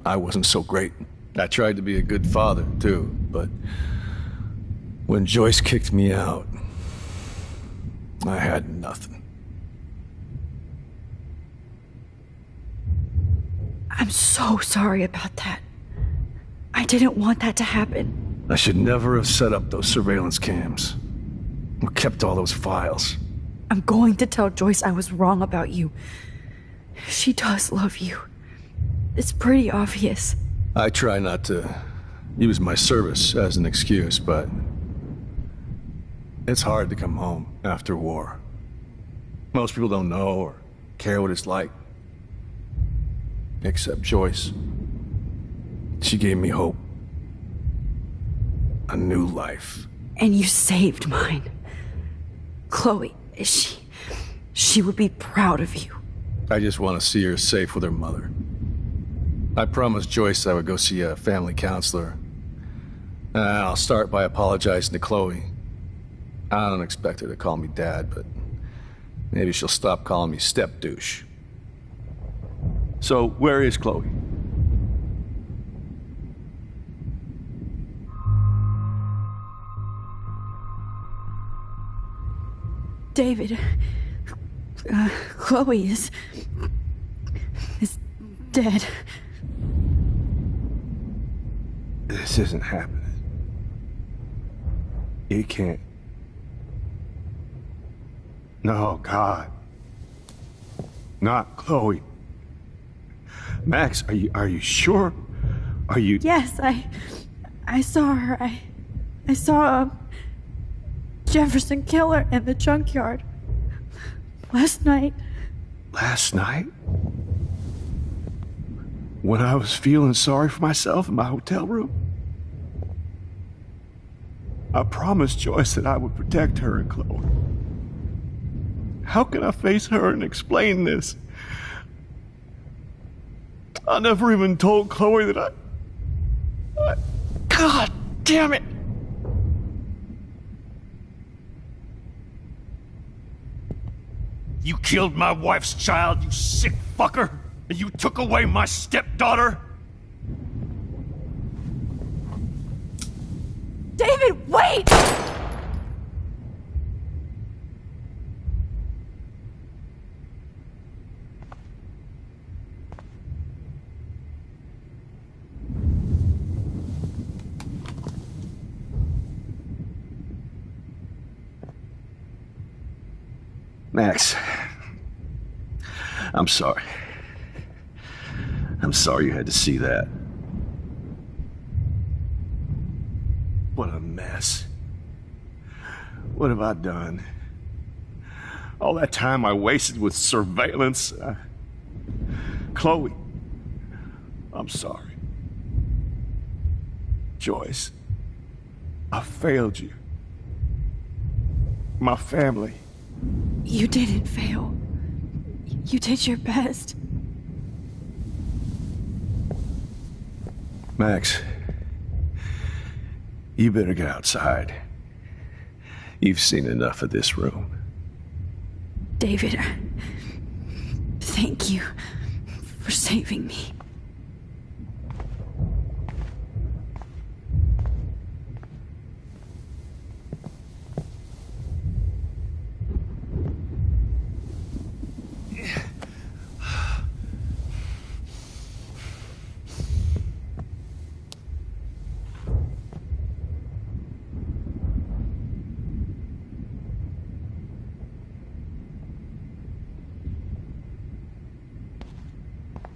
I wasn't so great. I tried to be a good father, too, but when Joyce kicked me out, I had nothing. I'm so sorry about that. I didn't want that to happen. I should never have set up those surveillance cams or kept all those files. I'm going to tell Joyce I was wrong about you. She does love you. It's pretty obvious. I try not to use my service as an excuse, but it's hard to come home after war. Most people don't know or care what it's like. Except Joyce. She gave me hope. A new life. And you saved mine. Chloe, she would be proud of you. I just want to see her safe with her mother. I promised Joyce I would go see a family counselor. I'll start by apologizing to Chloe. I don't expect her to call me Dad, but maybe she'll stop calling me step douche. So, where is Chloe? David, Chloe is dead. This isn't happening. It can't. No, God. Not Chloe. Max, are you sure? Are you... Yes, I saw her. I saw Jefferson Killer in the junkyard last night. Last night? When I was feeling sorry for myself in my hotel room? I promised Joyce that I would protect her and Chloe. How can I face her and explain this? I never even told Chloe that I... God damn it! You killed my wife's child, you sick fucker! And you took away my stepdaughter? David, wait! Max, I'm sorry. I'm sorry you had to see that. What a mess. What have I done? All that time I wasted with surveillance. Chloe, I'm sorry. Joyce, I failed you. My family. You didn't fail. You did your best. Max, you better get outside. You've seen enough of this room. David, thank you for saving me.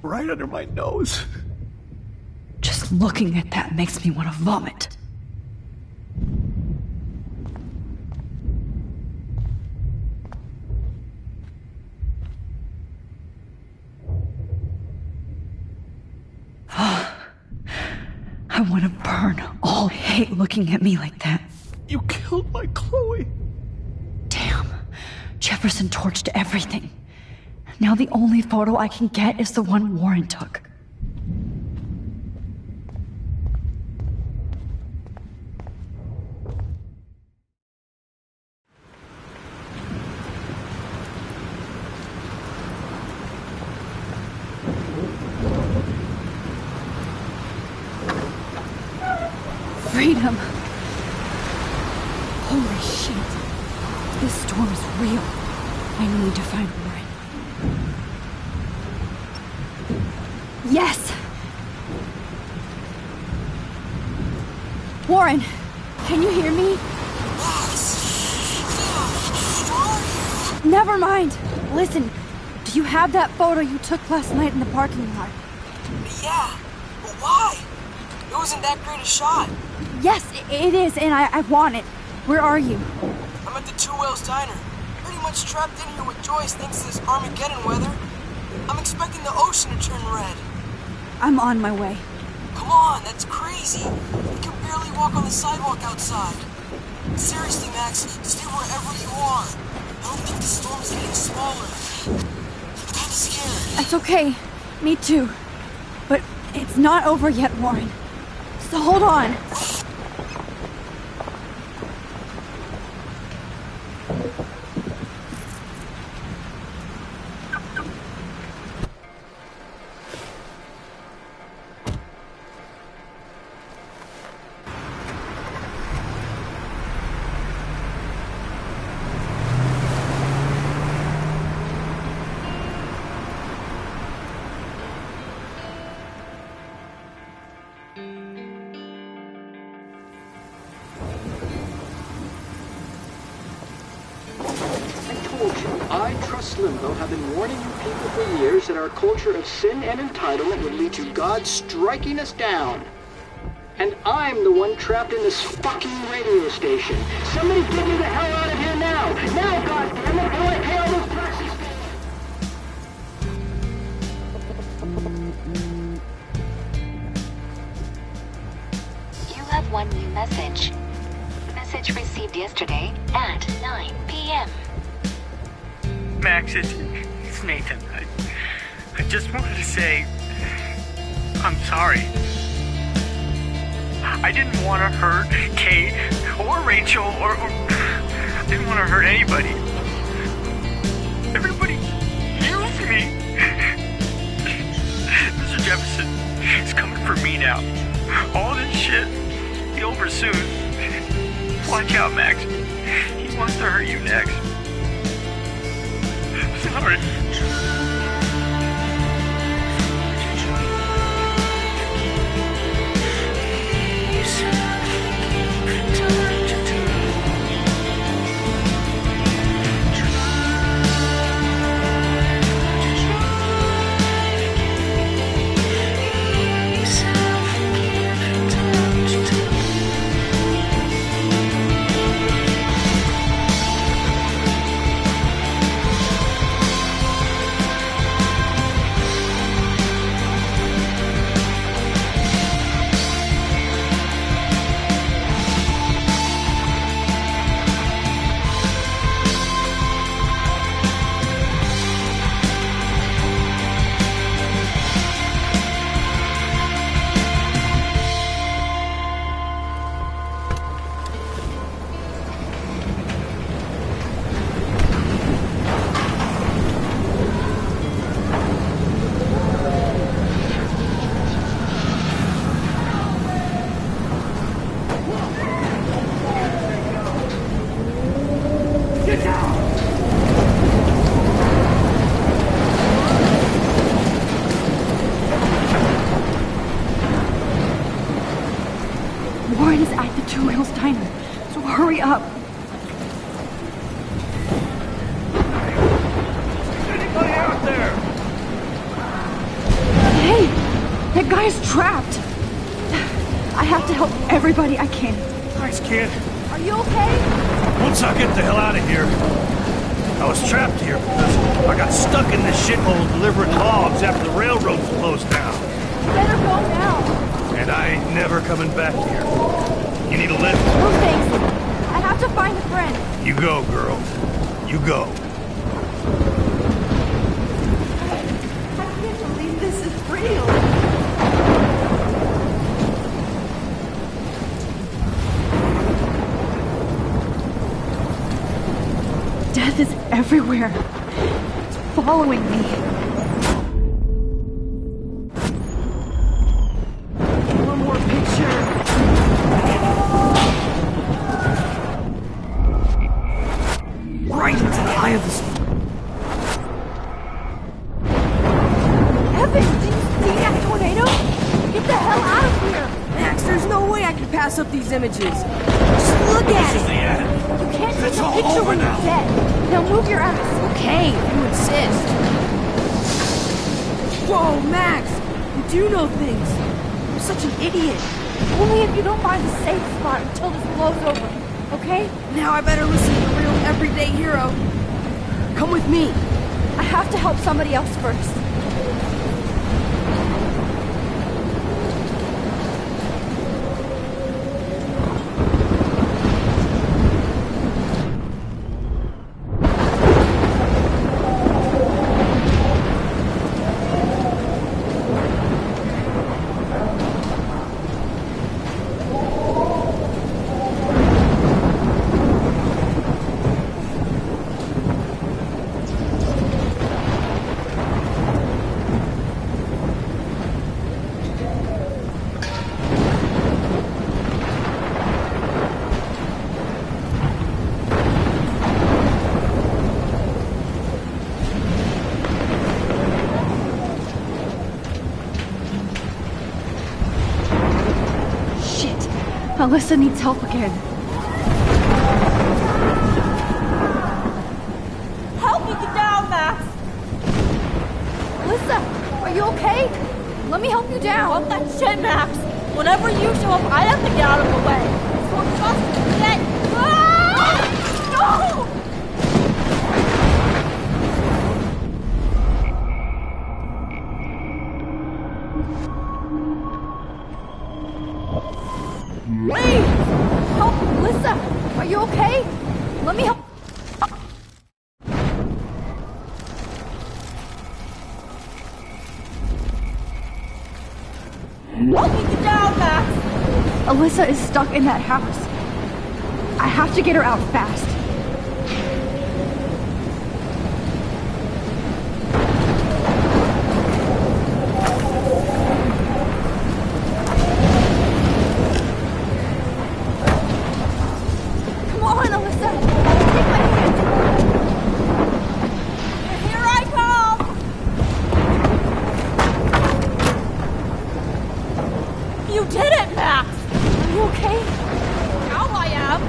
Right under my nose. Just looking at that makes me want to vomit. I want to burn. All hate looking at me like that. You killed my Chloe. Damn. Jefferson torched everything. Now the only photo I can get is the one Warren took. Freedom! Holy shit. This storm is real. I need to find Warren. Yes! Warren, can you hear me? Never mind. Listen, do you have that photo you took last night in the parking lot? Yeah, but why? It wasn't that great a shot. Yes, it is, and I want it. Where are you? I'm at the Two Whales Diner. Pretty much trapped in here with Joyce thanks to this Armageddon weather. I'm expecting the ocean to turn red. I'm on my way. Come on, that's crazy. You can barely walk on the sidewalk outside. Seriously, Max, stay wherever you are. I don't think the storm's getting smaller. I'm kinda scared. It's okay. Me too. But it's not over yet, Warren. So hold on. Limbo have been warning you people for years that our culture of sin and entitlement would lead to God striking us down. And I'm the one trapped in this fucking radio station. Somebody get me the hell out of here now! Now, goddammit, or I pay all those taxes! You have one new message. Message received yesterday at 9 p.m. Max, it's Nathan. I just wanted to say I'm sorry. I didn't want to hurt Kate or Rachel or I didn't want to hurt anybody. Everybody used me. Mr. Jefferson is coming for me now. All this shit will be over soon. Watch out, Max. He wants to hurt you next. Sorry. Warren is at the Two Wheels Diner, so hurry up. Anybody out there? Hey! That guy's trapped! I have to help everybody I can. Thanks, kid. Are you okay? Once I get the hell out of here, I was trapped here because I got stuck in this shithole delivering logs after the railroads closed down. You better go now. And I ain't never coming back here. You need a lift? No thanks. I have to find a friend. You go, girl. You go. I can't believe this is real. Death is everywhere. It's following me. One more picture. Right into the eye of the Evan, did you see that tornado? Get the hell out of here! Max, there's no way I can pass up these images. Just look at This is the it. end. You can't take It's a all picture over when now. you're dead. Now move your ass. Okay, if you insist. Whoa, Max, you do know things. You're such an idiot. Only if you don't find a safe spot until this blows over, okay? Now I better listen to the real everyday hero. Come with me. I have to help somebody else first. Alyssa needs help again. Help me get down, Max! Alyssa, are you okay? Let me help you down. What that shit, Max? Whenever you show up, I have to get out of the way. So just get... Ah! No! Please! Help! Alyssa! Are you okay? Let me help... Help me get down, Max! Alyssa is stuck in that house. I have to get her out fast. Come on, Alyssa! Take my hand! Here I come! You did it, Max! Are you okay? Now I am!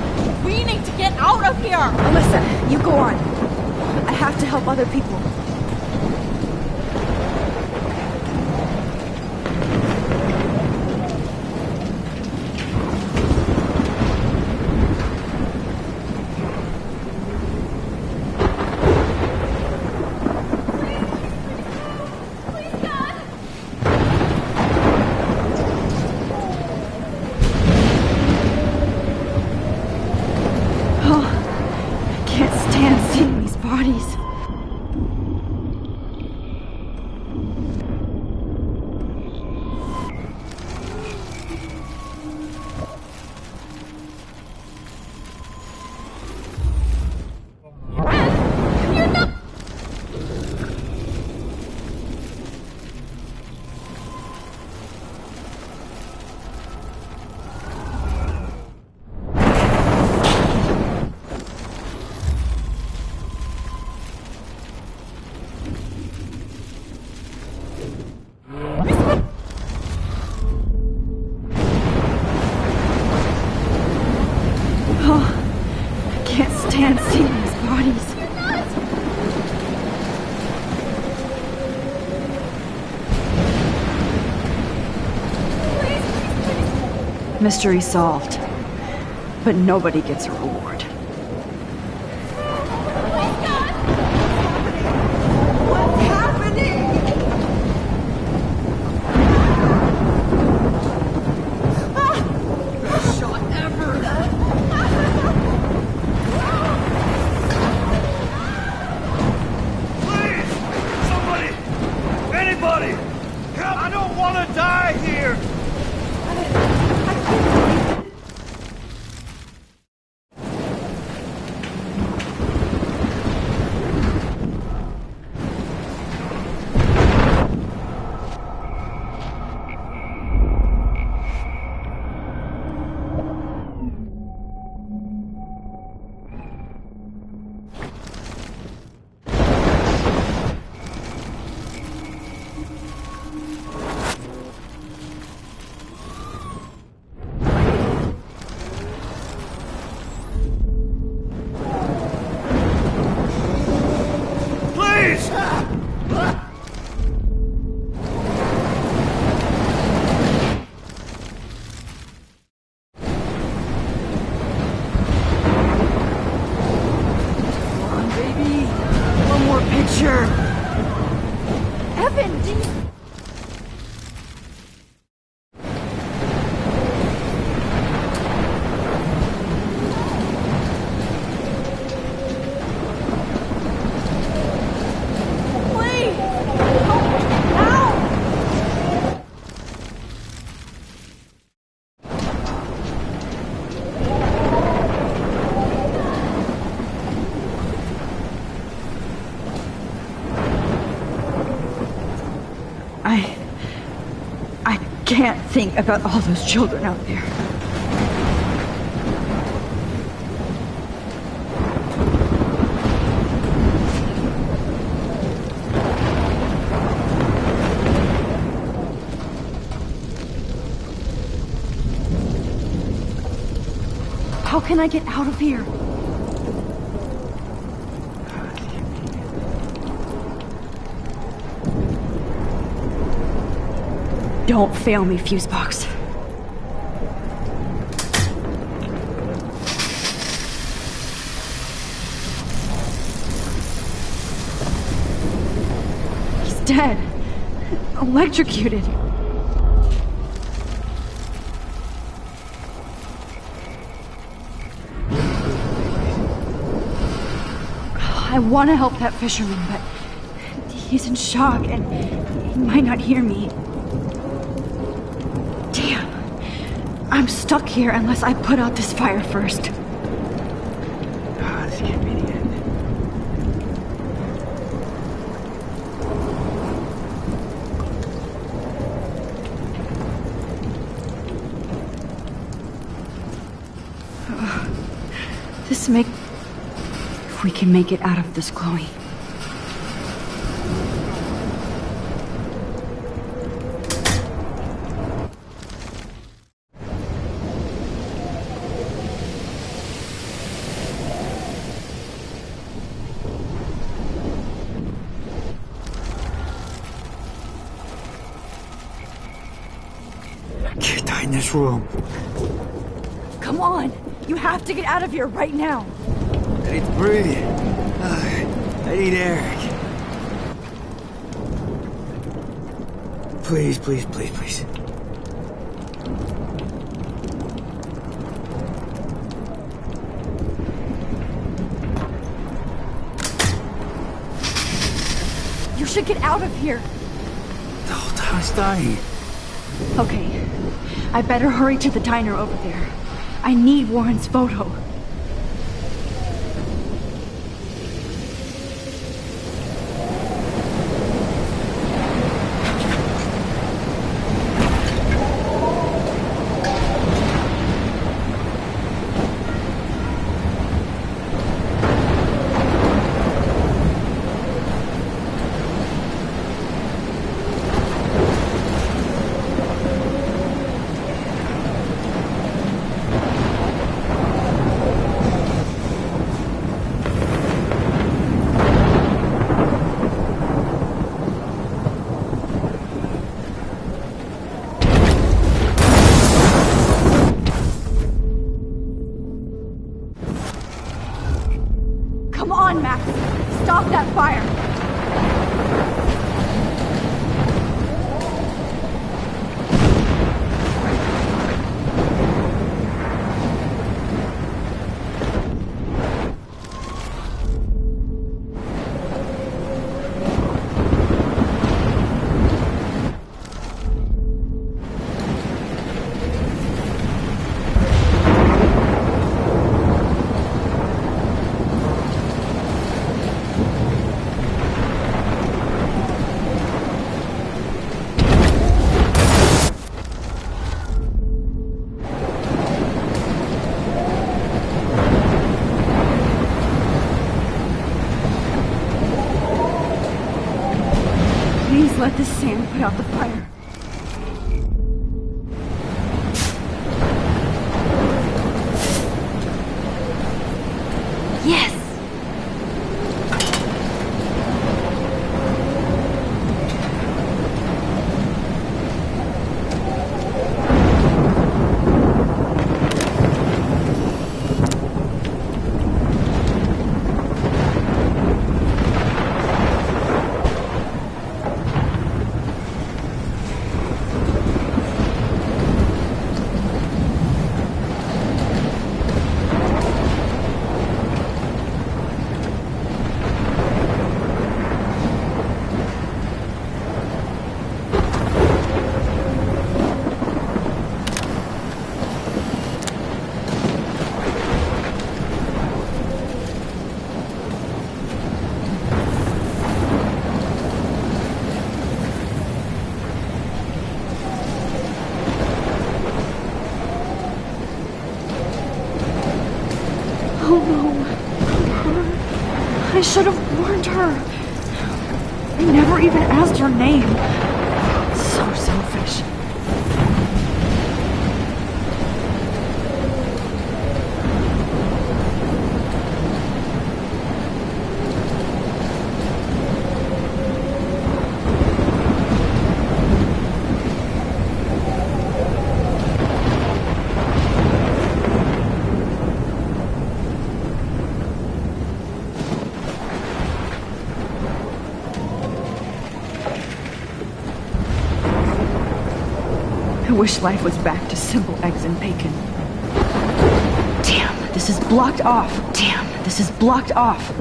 We need to get out of here! Alyssa, you go on. I have to help other people. Oh, I can't stand seeing these bodies. stand seeing these bodies. Mystery solved. But nobody gets a reward. What's happening? Best shot ever. Please! Somebody! Anybody! Help! I don't want to die here! I can't think about all those children out there. How can I get out of here? Don't fail me, Fusebox. He's dead. Electrocuted. I want to help that fisherman, but he's in shock and he might not hear me. Damn. I'm stuck here unless I put out this fire first. This can't be the end. If we can make it out of this, Chloe. I can't die in this room. Come on! You have to get out of here right now! I need to breathe. I need air. Please, please, please, please. You should get out of here! The whole town's dying. Okay. I better hurry to the diner over there. I need Warren's photo. let the sand put out the fire. Yes! Oh no. I should have warned her. I never even asked her name. So selfish. I wish life was back to simple eggs and bacon. Damn, this is blocked off. Damn, this is blocked off.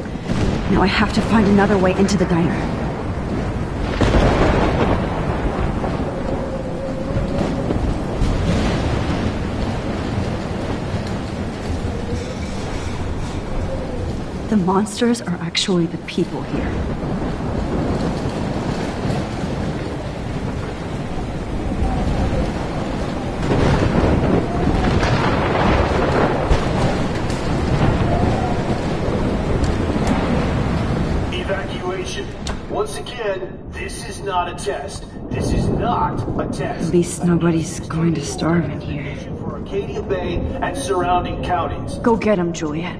Now I have to find another way into the diner. The monsters are actually the people here. Once again, this is not a test. This is not a test. At least nobody's going to starve in here. For Arcadia Bay and surrounding counties. Go get him, Juliet.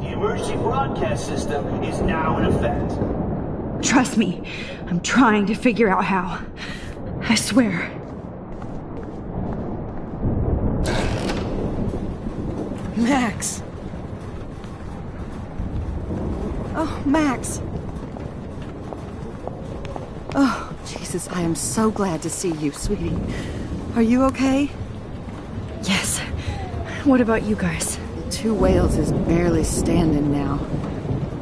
The emergency broadcast system is now in effect. Trust me, I'm trying to figure out how. I swear. Max! Oh, Max! Oh, Jesus, I am so glad to see you, sweetie. Are you okay? Yes. What about you guys? The Two Whales is barely standing now.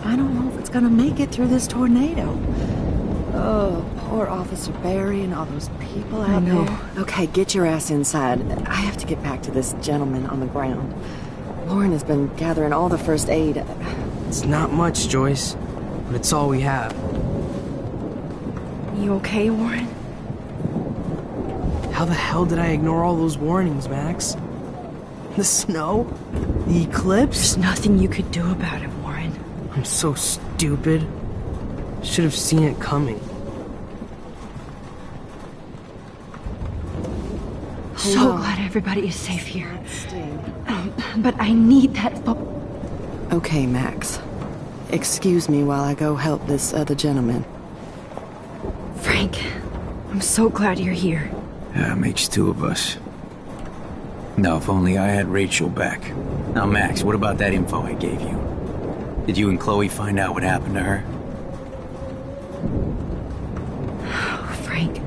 I don't know if it's gonna make it through this tornado. Oh, poor Officer Barry and all those people out there. Okay, get your ass inside. I have to get back to this gentleman on the ground. Lauren has been gathering all the first aid. It's not much, Joyce, but it's all we have. You okay, Warren? How the hell did I ignore all those warnings, Max? The snow? The eclipse? There's nothing you could do about it, Warren. I'm so stupid. Should have seen it coming. So glad everybody is safe here. But I need that Okay, Max. Excuse me while I go help this other gentleman. Frank, I'm so glad you're here. Yeah, makes two of us. Now, if only I had Rachel back. Now, Max, what about that info I gave you? Did you and Chloe find out what happened to her? Oh, Frank.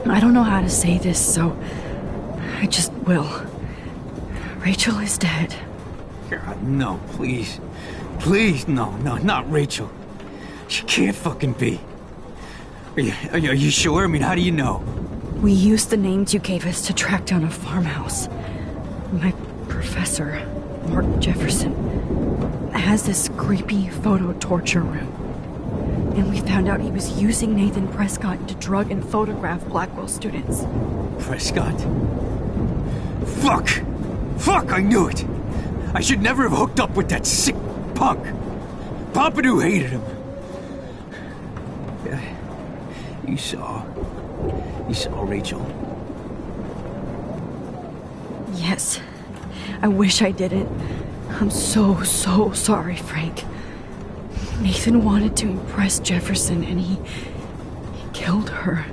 I don't know how to say this, so I just will. Rachel is dead. God, no, please. Please, no, not Rachel. She can't fucking be. Are you sure? I mean, how do you know? We used the names you gave us to track down a farmhouse. My professor, Mark Jefferson, has this creepy photo torture room. And we found out he was using Nathan Prescott to drug and photograph Blackwell students. Prescott? Fuck! Fuck, I knew it! I should never have hooked up with that sick punk! Pompidou hated him. You saw Rachel. Yes. I wish I didn't. I'm so sorry, Frank. Nathan wanted to impress Jefferson and he killed her.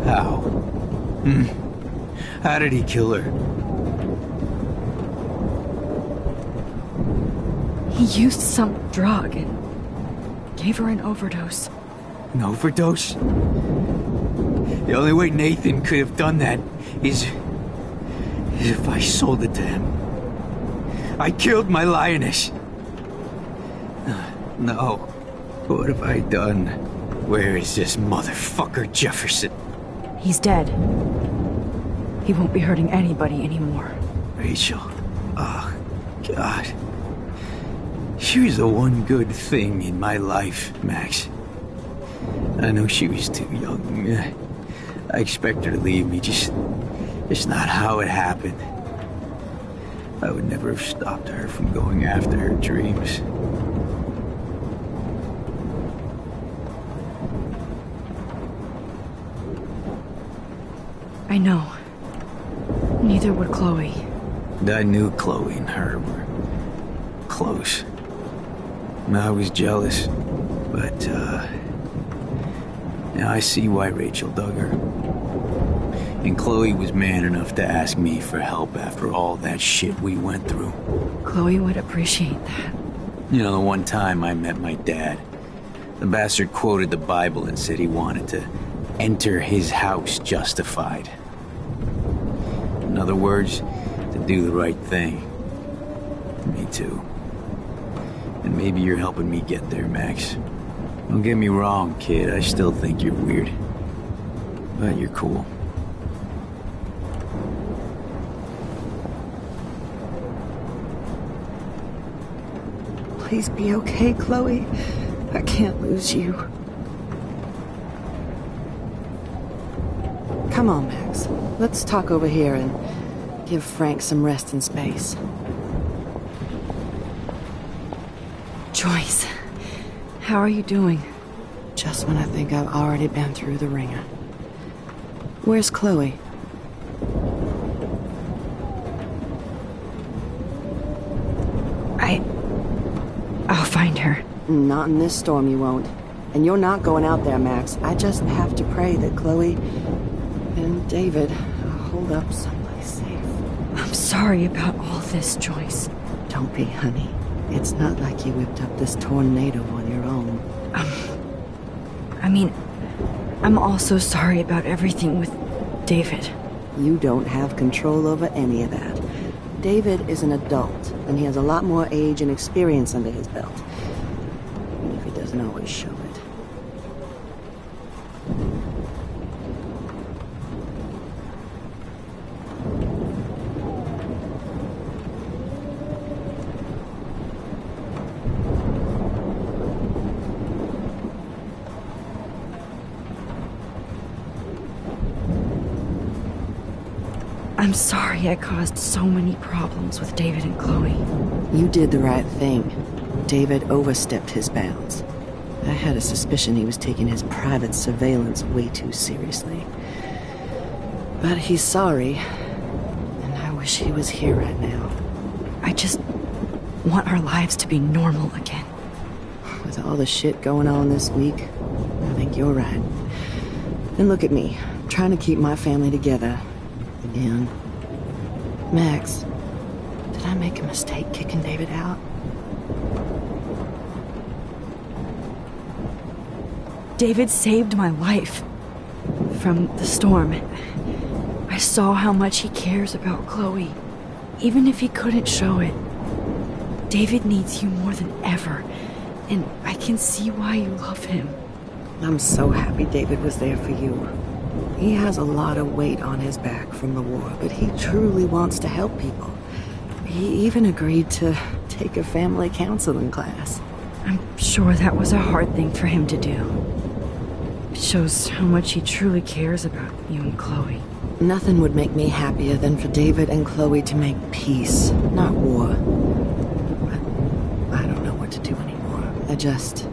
How? How did he kill her? He used some drug and gave her an overdose. An overdose? The only way Nathan could have done that is if I sold it to him. I killed my lioness. No. What have I done? Where is this motherfucker Jefferson? He's dead. He won't be hurting anybody anymore. Rachel. Oh, God. She was the one good thing in my life, Max. I know she was too young. I expect her to leave me, just not how it happened. I would never have stopped her from going after her dreams. I know. Neither would Chloe. I knew Chloe and her were close. I was jealous, but now I see why Rachel dug her. And Chloe was man enough to ask me for help after all that shit we went through. Chloe would appreciate that. You know, the one time I met my dad, the bastard quoted the Bible and said he wanted to enter his house justified. In other words, to do the right thing. Me too. And maybe you're helping me get there, Max. Don't get me wrong, kid. I still think you're weird. But you're cool. Please be okay, Chloe. I can't lose you. Come on, Max. Let's talk over here and give Frank some rest and space. Joyce, how are you doing? Just when I think I've already been through the ringer. Where's Chloe? I'll find her. Not in this storm, you won't. And you're not going out there, Max. I just have to pray that Chloe and David hold up someplace safe. I'm sorry about all this, Joyce. Don't be, honey. It's not like you whipped up this tornado on your own. I'm also sorry about everything with David. You don't have control over any of that. David is an adult, and he has a lot more age and experience under his belt. Even if he doesn't always show it. I'm sorry I caused so many problems with David and Chloe. You did the right thing. David overstepped his bounds. I had a suspicion he was taking his private surveillance way too seriously. But he's sorry, and I wish he was here right now. I just want our lives to be normal again. With all the shit going on this week, I think you're right. And look at me, trying to keep my family together. Again. Max, did I make a mistake kicking David out? David saved my life from the storm. I saw how much he cares about Chloe, even if he couldn't show it. David needs you more than ever, and I can see why you love him. I'm so happy David was there for you. He has a lot of weight on his back from the war, but he truly wants to help people. He even agreed to take a family counseling class. I'm sure that was a hard thing for him to do. It shows how much he truly cares about you and Chloe. Nothing would make me happier than for David and Chloe to make peace, not war. But I don't know what to do anymore. I just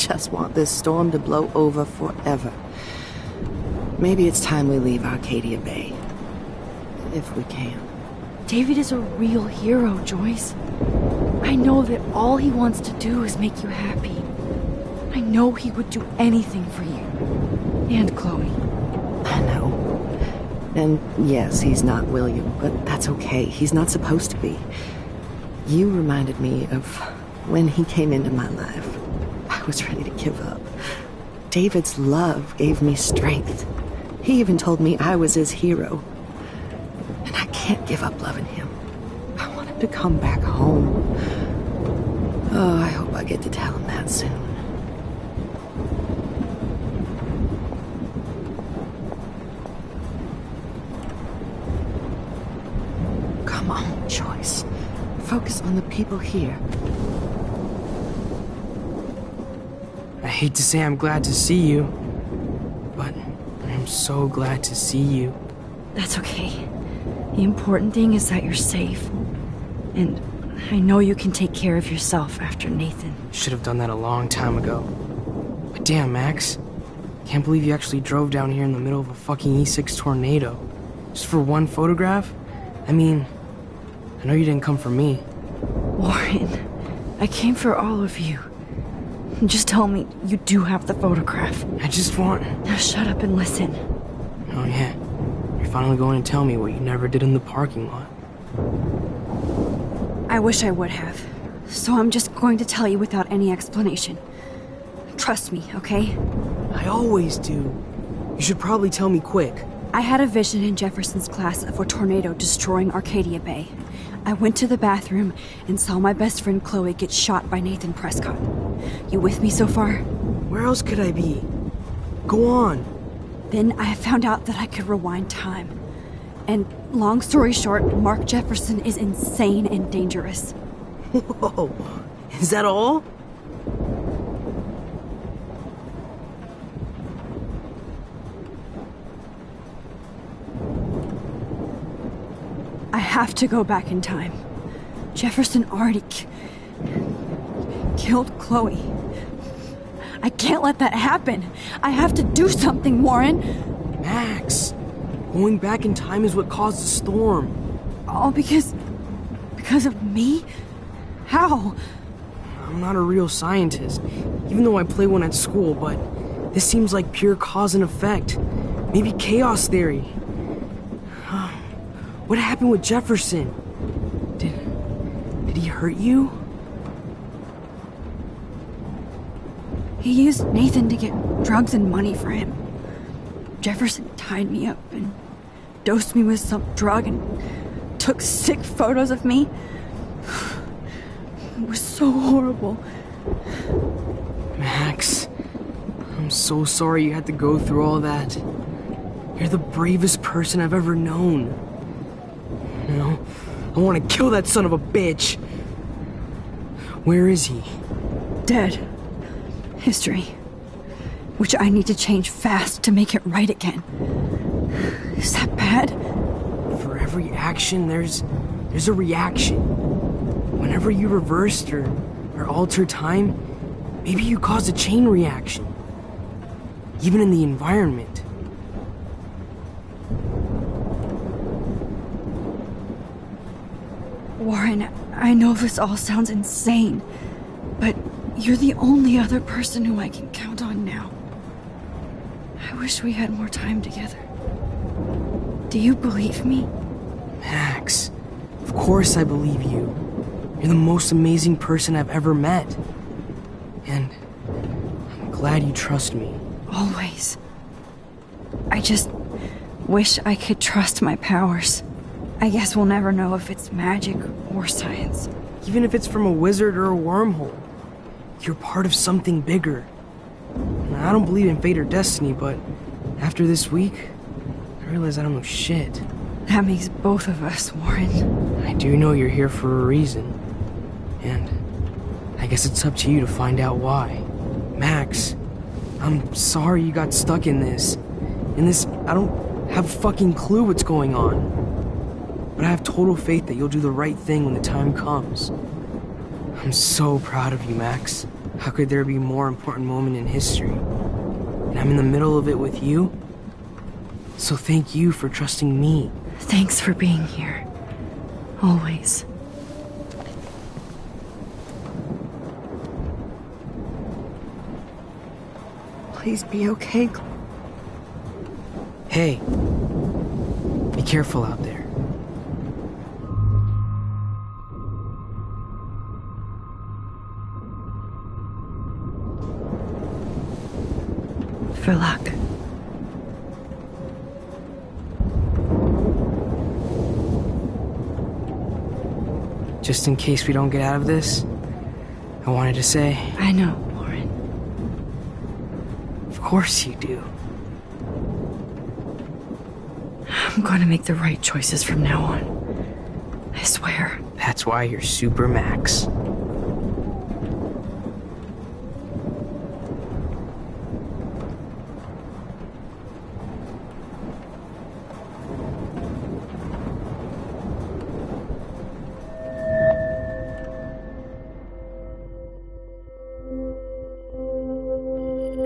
just want this storm to blow over forever. Maybe it's time we leave Arcadia Bay. If we can. David is a real hero, Joyce. I know that all he wants to do is make you happy. I know he would do anything for you. And Chloe. I know. And yes, he's not William, but that's okay. He's not supposed to be. You reminded me of when he came into my life. I was ready to give up. David's love gave me strength. He even told me I was his hero. And I can't give up loving him. I want him to come back home. Oh, I hope I get to tell him that soon. Come on, Joyce. Focus on the people here. I hate to say I'm glad to see you, but I'm so glad to see you. That's okay. The important thing is that you're safe. And I know you can take care of yourself after Nathan. Should have done that a long time ago. But damn, Max. Can't believe you actually drove down here in the middle of a fucking E6 tornado. Just for one photograph? I mean, I know you didn't come for me. Warren, I came for all of you. Just tell me you do have the photograph. I just want... Now shut up and listen. Oh yeah. You're finally going to tell me what you never did in the parking lot. I wish I would have. So I'm just going to tell you without any explanation. Trust me, okay? I always do. You should probably tell me quick. I had a vision in Jefferson's class of a tornado destroying Arcadia Bay. I went to the bathroom and saw my best friend Chloe get shot by Nathan Prescott. You with me so far? Where else could I be? Go on. Then I found out that I could rewind time. And long story short, Mark Jefferson is insane and dangerous. Whoa, is that all? I have to go back in time. Jefferson already killed Chloe. I can't let that happen. I have to do something, Warren. Max, going back in time is what caused the storm. All because of me? How? I'm not a real scientist, even though I play one at school, but this seems like pure cause and effect. Maybe chaos theory. What happened with Jefferson? Did he hurt you? He used Nathan to get drugs and money for him. Jefferson tied me up and dosed me with some drug and took sick photos of me. It was so horrible. Max, I'm so sorry you had to go through all that. You're the bravest person I've ever known. You know, I want to kill that son of a bitch. Where is he? Dead. History. Which I need to change fast to make it right again. Is that bad? For every action, there's a reaction. Whenever you reversed or altered time, maybe you caused a chain reaction. Even in the environment. Warren, I know this all sounds insane, but you're the only other person who I can count on now. I wish we had more time together. Do you believe me? Max, of course I believe you. You're the most amazing person I've ever met. And I'm glad you trust me. Always. I just wish I could trust my powers. I guess we'll never know if it's magic or science. Even if it's from a wizard or a wormhole, you're part of something bigger. I don't believe in fate or destiny, but after this week, I realize I don't know shit. That makes both of us, Warren. I do know you're here for a reason. And I guess it's up to you to find out why. Max, I'm sorry you got stuck in this. I don't have a fucking clue what's going on. But I have total faith that you'll do the right thing when the time comes. I'm so proud of you, Max. How could there be a more important moment in history? And I'm in the middle of it with you? So thank you for trusting me. Thanks for being here. Always. Please be okay. Hey, be careful out there. For luck. Just in case we don't get out of this, I wanted to say... I know, Warren. Of course you do. I'm going to make the right choices from now on. I swear. That's why you're Super Max.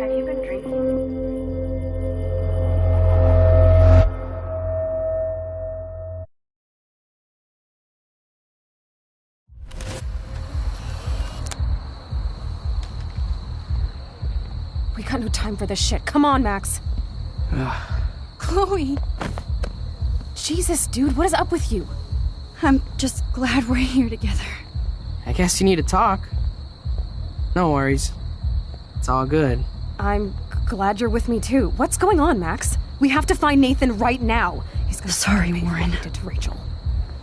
Have you been drinking? We got no time for this shit. Come on, Max. Chloe. Jesus, dude, what is up with you? I'm just glad we're here together. I guess you need to talk. No worries. It's all good. I'm glad you're with me too. What's going on, Max? We have to find Nathan right now. He's gonna Sorry, Warren. Did to Rachel.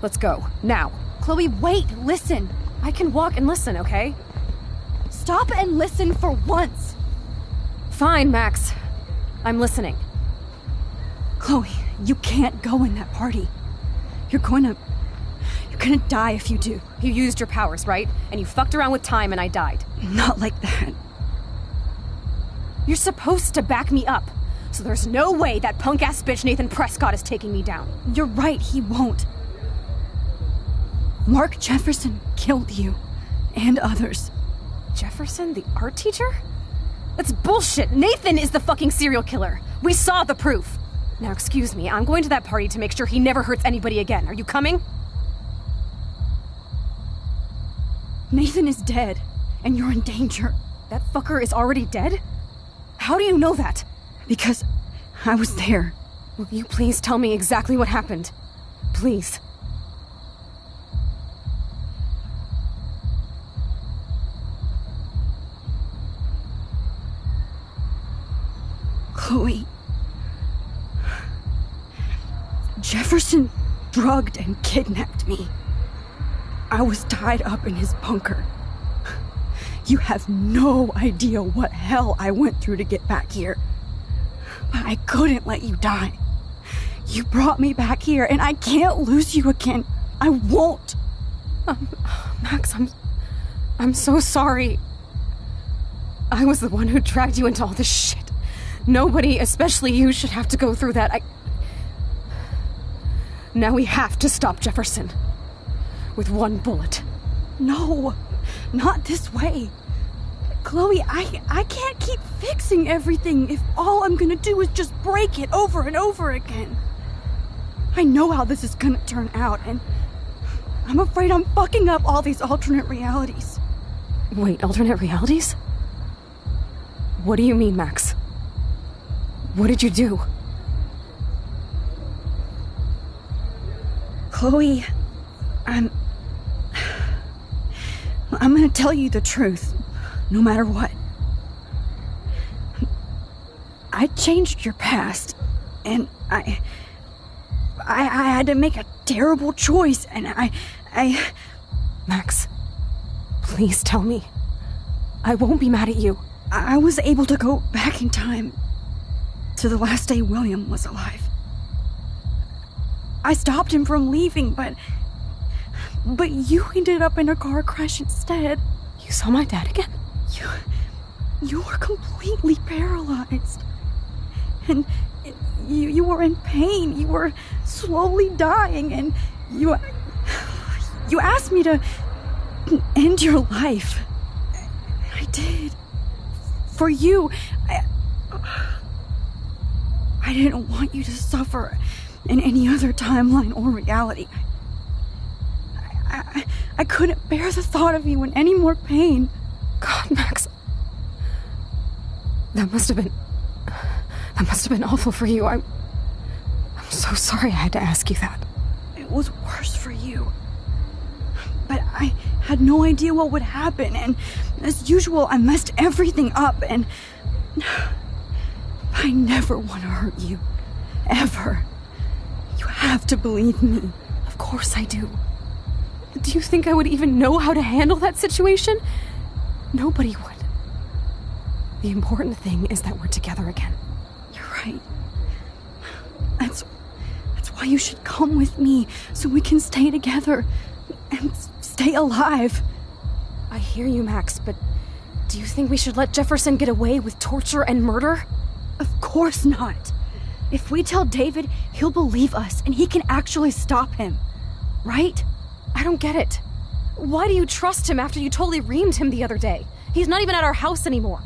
Let's go now. Chloe, wait. Listen. I can walk and listen, okay? Stop and listen for once. Fine, Max. I'm listening. Chloe, you can't go in that party. You're gonna die if you do. You used your powers, right? And you fucked around with time and I died. Not like that. You're supposed to back me up. So there's no way that punk-ass bitch Nathan Prescott is taking me down. You're right, he won't. Mark Jefferson killed you. And others. Jefferson, the art teacher? That's bullshit. Nathan is the fucking serial killer. We saw the proof. Now, excuse me, I'm going to that party to make sure he never hurts anybody again. Are you coming? Nathan is dead, and you're in danger. That fucker is already dead? How do you know that? Because I was there. Will you please tell me exactly what happened? Please. Chloe. Jefferson drugged and kidnapped me. I was tied up in his bunker. You have no idea what hell I went through to get back here. But I couldn't let you die. You brought me back here, and I can't lose you again. I won't. Max, I'm so sorry. I was the one who dragged you into all this shit. Nobody, especially you, should have to go through that. Now we have to stop Jefferson. With one bullet. No, not this way. Chloe, I can't keep fixing everything if all I'm gonna do is just break it over and over again. I know how this is gonna turn out, and I'm afraid I'm fucking up all these alternate realities. Wait, alternate realities? What do you mean, Max? What did you do? Chloe, I'm gonna tell you the truth, no matter what. I changed your past, and I had to make a terrible choice, and I... Max, please tell me. I won't be mad at you. I was able to go back in time to the last day William was alive. I stopped him from leaving, but you ended up in a car crash instead. You saw my dad again? You were completely paralyzed. And you were in pain. You were slowly dying, and you asked me to end your life. I did. For you. I didn't want you to suffer in any other timeline or reality. I couldn't bear the thought of you in any more pain. God, Max. That must have been awful for you. I'm so sorry I had to ask you that. It was worse for you. But I had no idea what would happen, and as usual, I messed everything up, and I never want to hurt you. Ever. You have to believe me. Of course I do. Do you think I would even know how to handle that situation? Nobody would. The important thing is that we're together again. You're right. That's why you should come with me, so we can stay together and stay alive. I hear you, Max, but do you think we should let Jefferson get away with torture and murder? Of course not. If we tell David, he'll believe us and he can actually stop him. Right? I don't get it. Why do you trust him after you totally reamed him the other day? He's not even at our house anymore.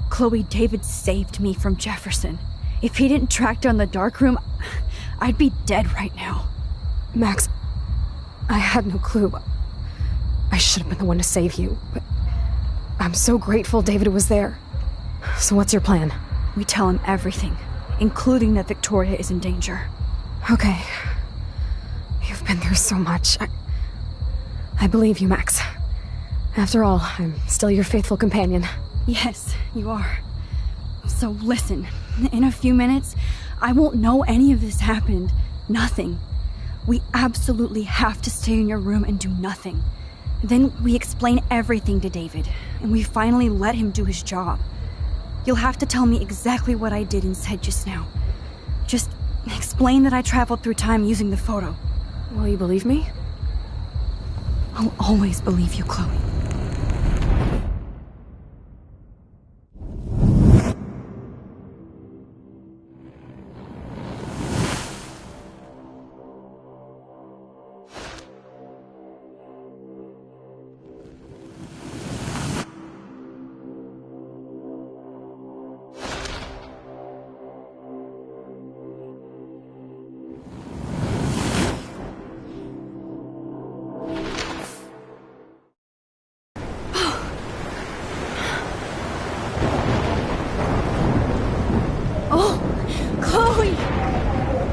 Chloe, David saved me from Jefferson. If he didn't track down the darkroom, I'd be dead right now. Max, I had no clue. I should have been the one to save you, but I'm so grateful David was there. So what's your plan? We tell him everything, including that Victoria is in danger. Okay. You've been through so much. I believe you, Max. After all, I'm still your faithful companion. Yes, you are. So listen, in a few minutes, I won't know any of this happened. Nothing. We absolutely have to stay in your room and do nothing. Then we explain everything to David, and we finally let him do his job. You'll have to tell me exactly what I did and said just now. Just explain that I traveled through time using the photo. Will you believe me? I'll always believe you, Chloe.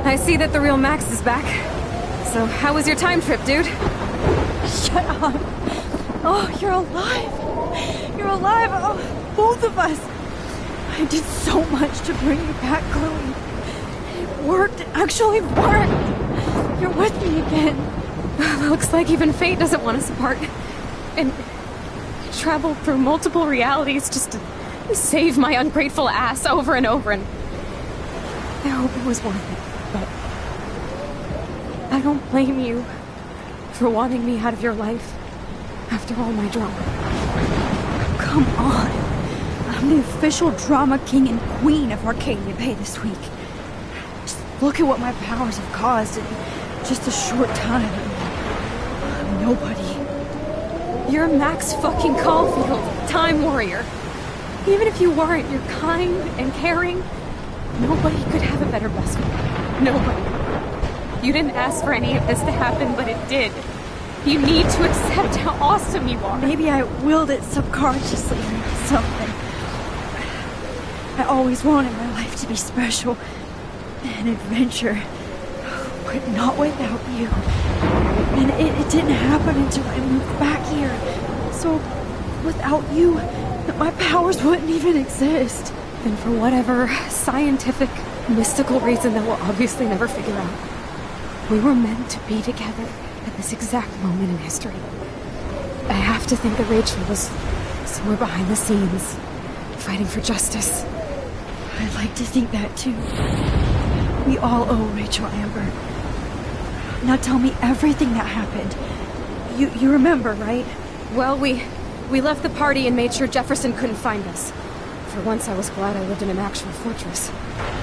I see that the real Max is back. So, how was your time trip, dude? Shut up. Oh, you're alive. You're alive. Oh, both of us. I did so much to bring you back, Chloe. It worked. It actually worked. You're with me again. Looks like even fate doesn't want us apart. And I traveled through multiple realities just to save my ungrateful ass over and over, and I hope it was worth it. But I don't blame you for wanting me out of your life after all my drama. Come on. I'm the official drama king and queen of Arcadia Bay this week. Just look at what my powers have caused in just a short time. I'm nobody. You're Max fucking Caulfield, Time Warrior. Even if you weren't, you're kind and caring. Nobody could have a better best friend. Nobody. You didn't ask for any of this to happen, but it did. You need to accept how awesome you are. Maybe I willed it subconsciously or something. I always wanted my life to be special. An adventure. But not without you. And it didn't happen until I moved back here. So, without you, my powers wouldn't even exist. And for whatever scientific, mystical reason that we'll obviously never figure out, we were meant to be together at this exact moment in history. I have to think that Rachel was somewhere behind the scenes, fighting for justice. I'd like to think that too. We all owe Rachel Amber. Now tell me everything that happened. You remember, right? Well, we left the party and made sure Jefferson couldn't find us. For once, I was glad I lived in an actual fortress.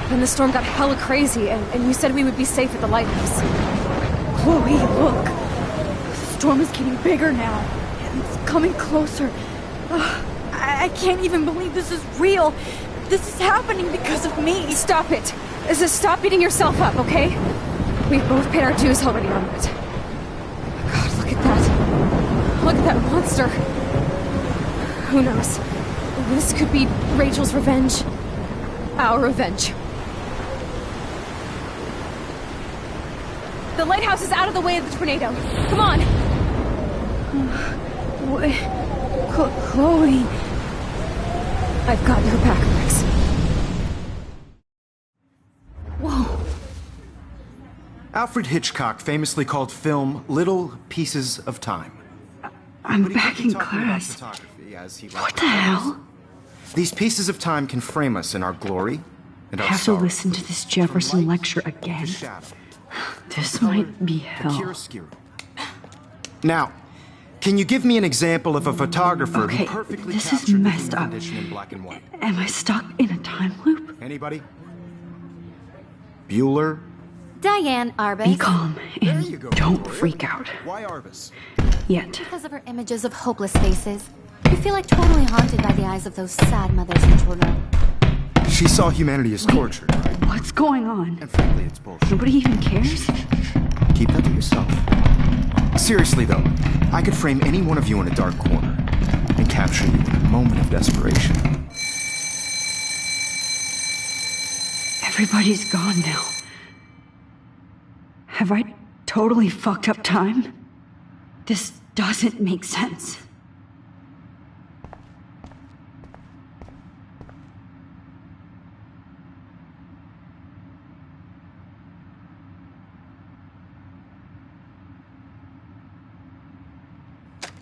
Then the storm got hella crazy, and you said we would be safe at the lighthouse. Chloe, look. The storm is getting bigger now. And it's coming closer. I can't even believe this is real. This is happening because of me. Stop it. Stop beating yourself up, okay? We've both paid our dues already on it. God, look at that. Look at that monster. Who knows? This could be Rachel's revenge. Our revenge. The lighthouse is out of the way of the tornado. Come on! Chloe... I've got your back, Max. Whoa. Alfred Hitchcock famously called film little pieces of time. I'm back in class. What the hell? These pieces of time can frame us in our glory and I our have to sorrow. listen to this Jefferson lecture again. This might be hell. Now, can you give me an example of a photographer Okay, who perfectly this is captured messed human up. condition in black and white? Am I stuck in a time loop? Anybody? Bueller? Diane Arbus. Be calm and don't freak out. Why Arbus? Yet. Because of her images of hopeless faces. You feel like totally haunted by the eyes of those sad mothers in children. She saw humanity as tortured, right? What's going on? And frankly, it's bullshit. Nobody even cares? Keep that to yourself. Seriously, though, I could frame any one of you in a dark corner and capture you in a moment of desperation. Everybody's gone now. Have I totally fucked up time? This doesn't make sense.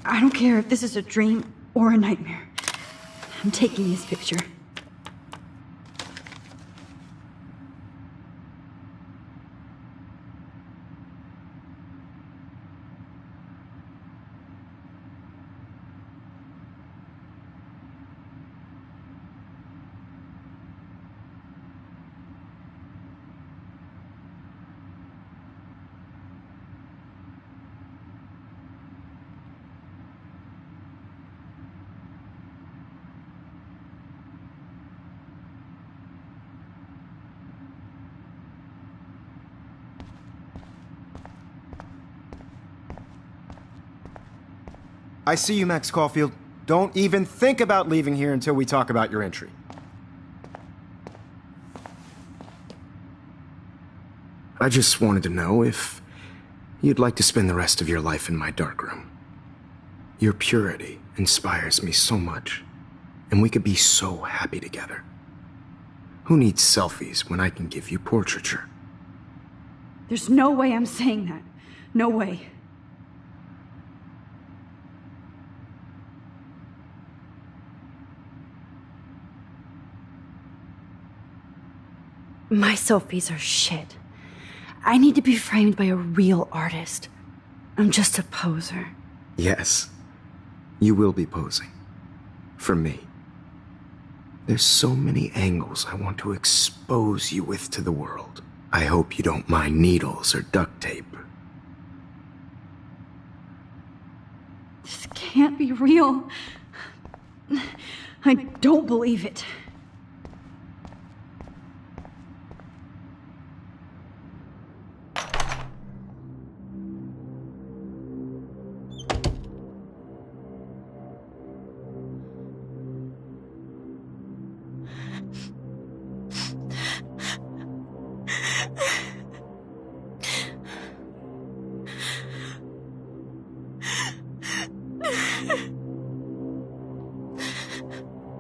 I don't care if this is a dream or a nightmare. I'm taking this picture. I see you, Max Caulfield. Don't even think about leaving here until we talk about your entry. I just wanted to know if you'd like to spend the rest of your life in my darkroom. Your purity inspires me so much, and we could be so happy together. Who needs selfies when I can give you portraiture? There's no way I'm saying that. No way. My selfies are shit. I need to be framed by a real artist. I'm just a poser. Yes, you will be posing. For me. There's so many angles I want to expose you with to the world. I hope you don't mind needles or duct tape. This can't be real. I don't believe it.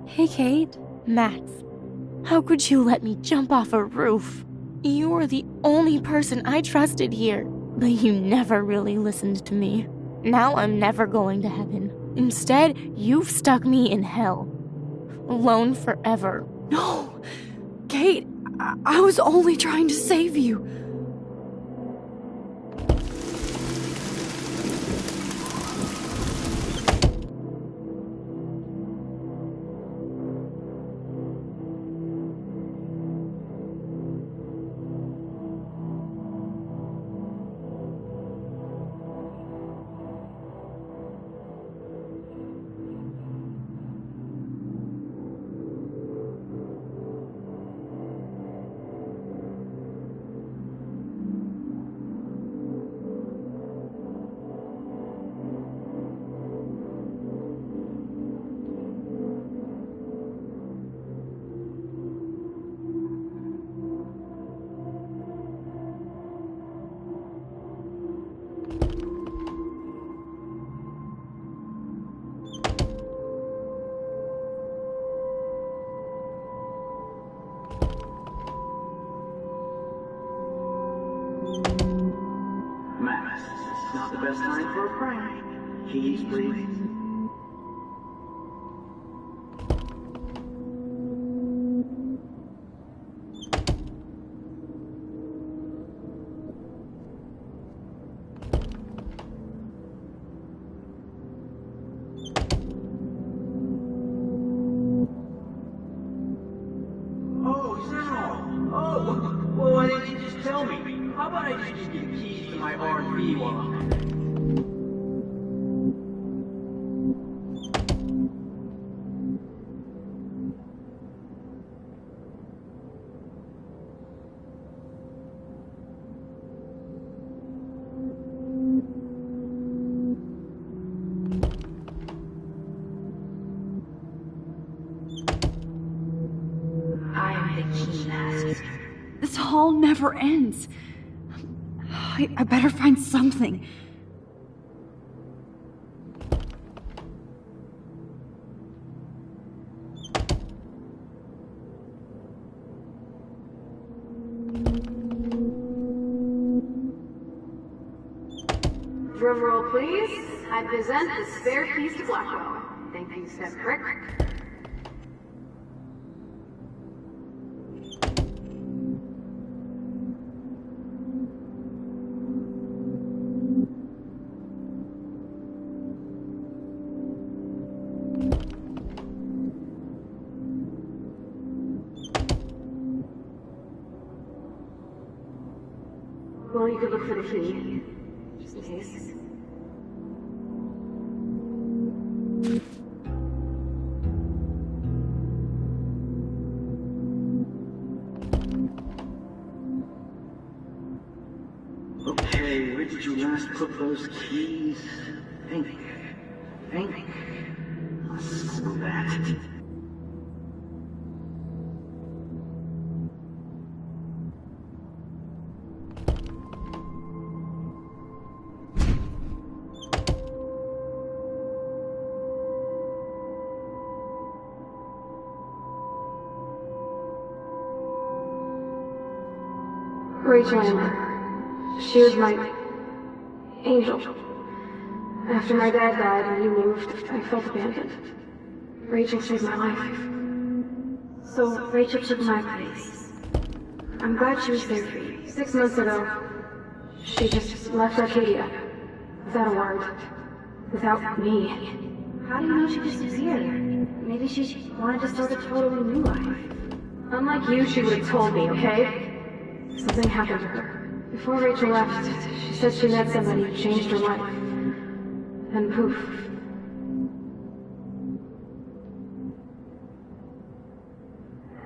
Hey, Kate. Max, how could you let me jump off a roof? You were the only person I trusted here, but you never really listened to me. Now I'm never going to heaven. Instead, you've stuck me in hell. Alone forever. No! Kate, I was only trying to save you. Now's the best time for a prank. Keys, please. Why didn't you just tell me? How about I just give you the keys to my RV while I'm at it? I am the key master. This hall never ends. I better find something. Drumroll, please. I present the spare keys to Blackwell. Thank you, Step Crick. Well, you could look for the key, just in case. Okay, where did you last put those keys? Think. Let's go back. Rachel Amber. She was my angel. After my dad died and you moved, I felt abandoned. Rachel saved my life. So Rachel took my place. I'm glad she was there for you. 6 months ago, she just left Arcadia. Without a word. Without me. How do you know she disappeared? Maybe she wanted to start a totally new life. Unlike you, she would have told me, okay? Something happened to her. Before Rachel left, she said she met somebody who changed her life. And poof.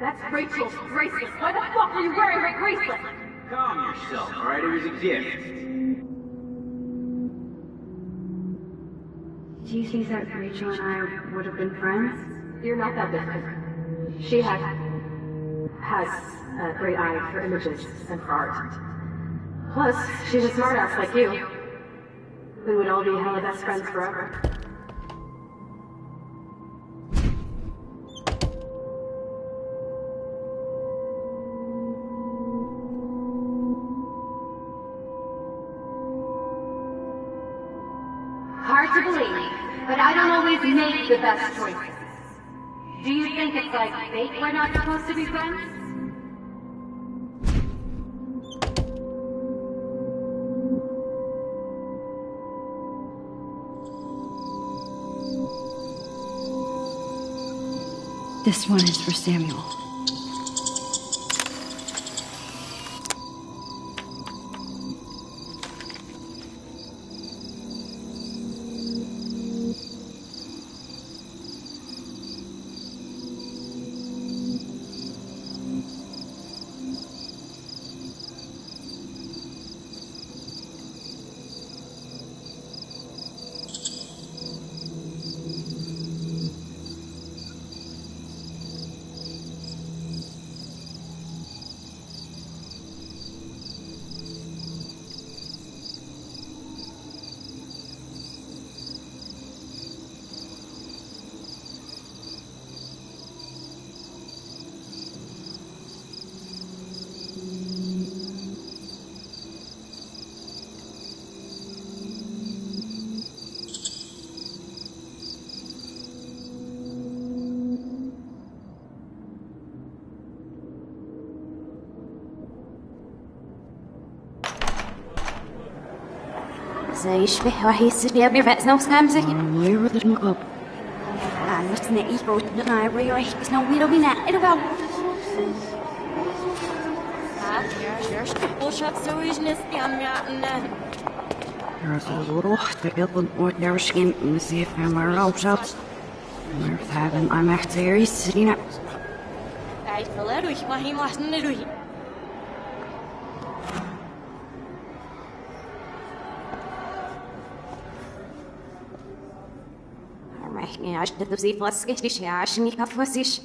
That's Rachel's bracelet. Why the fuck are you wearing my bracelet? Calm yourself, alright? It was a gift. Do you think that Rachel and I would have been friends? You're not that different. She has a great eye for images and for art. Plus, she's a smartass like you. We would all be hella best friends forever. Hard to believe, but I don't always make the best choices. Do you think it's like fate we're not supposed to be friends? This one is for Samuel. Ze ishbe wa hisse be be vet nog stam zich. Leer het me op. Ah, wat ne ik rood de na rio is nou weer op na. Het wel. Ah, ja, ja, shot so is nes jam ja. Er is een little te heel ooit daar skin in see if I'm around zat. Maar hebben I'm echt serious sitting up. Hij wil er maar hij was niet doen. Ja, ich dachte, sie was richtig, ja, ich nicht auf was ich.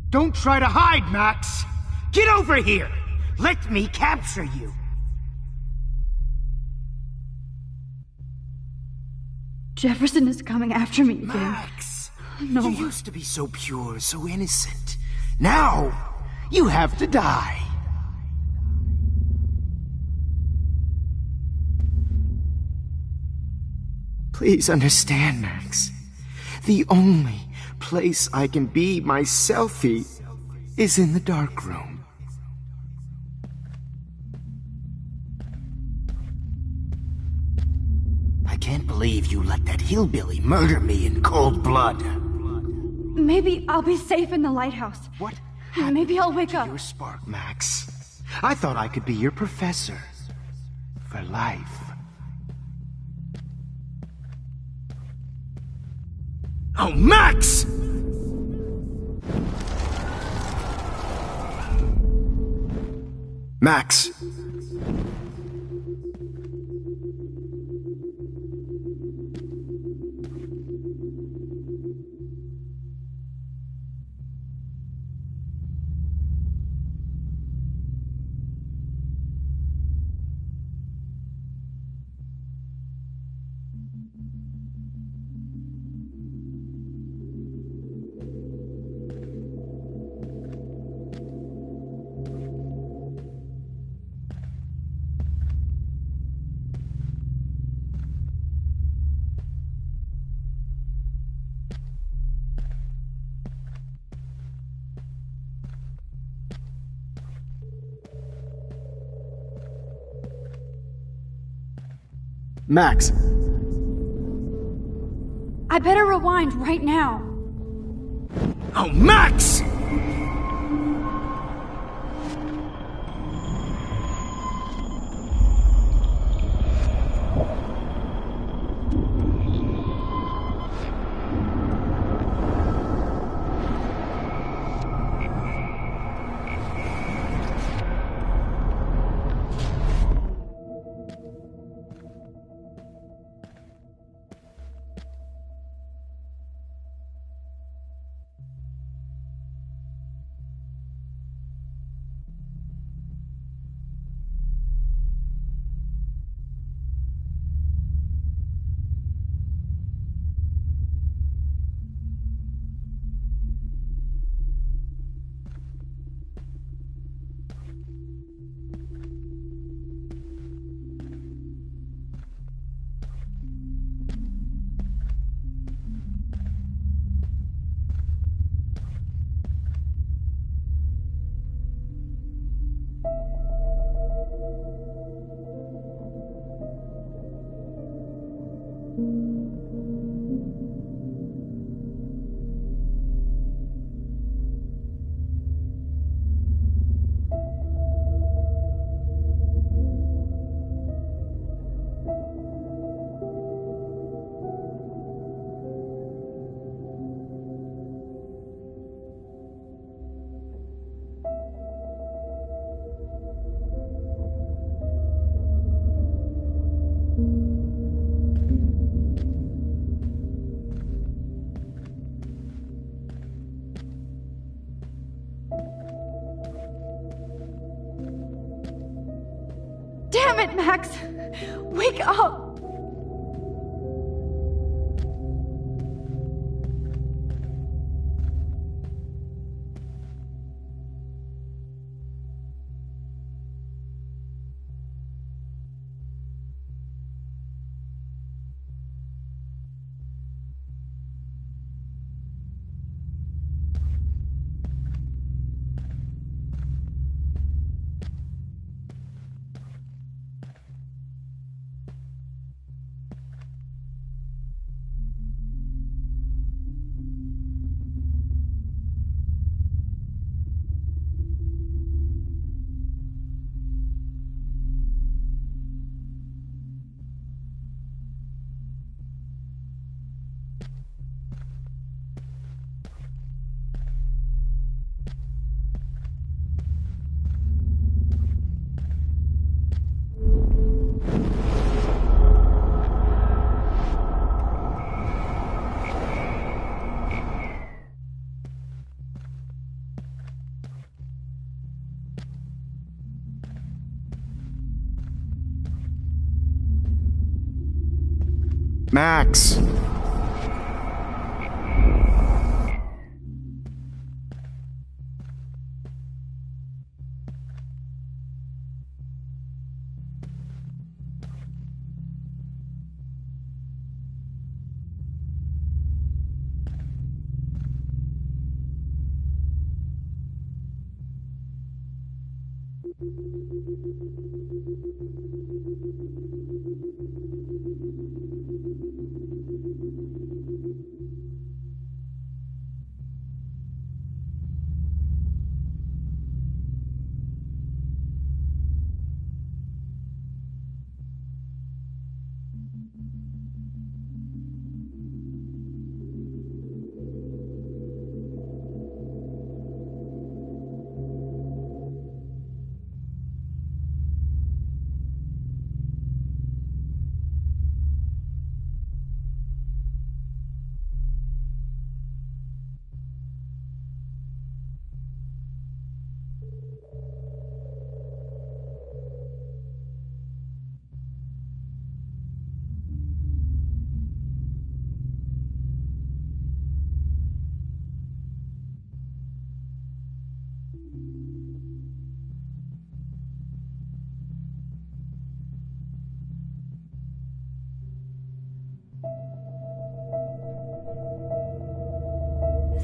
Don't try to hide, Max! Get over here! Let me capture you! Jefferson is coming after me again. Max! No. You used to be so pure, so innocent. Now, you have to die. Please understand, Max. The only place I can be myself is in the dark room. I can't believe you let that hillbilly murder me in cold blood. Maybe I'll be safe in the lighthouse. What? Maybe I'll wake up. Your spark, Max. I thought I could be your professor. For life. Oh, Max! Max. Max. I better rewind right now. Oh, Max! Damn it, Max! Wake up! Max!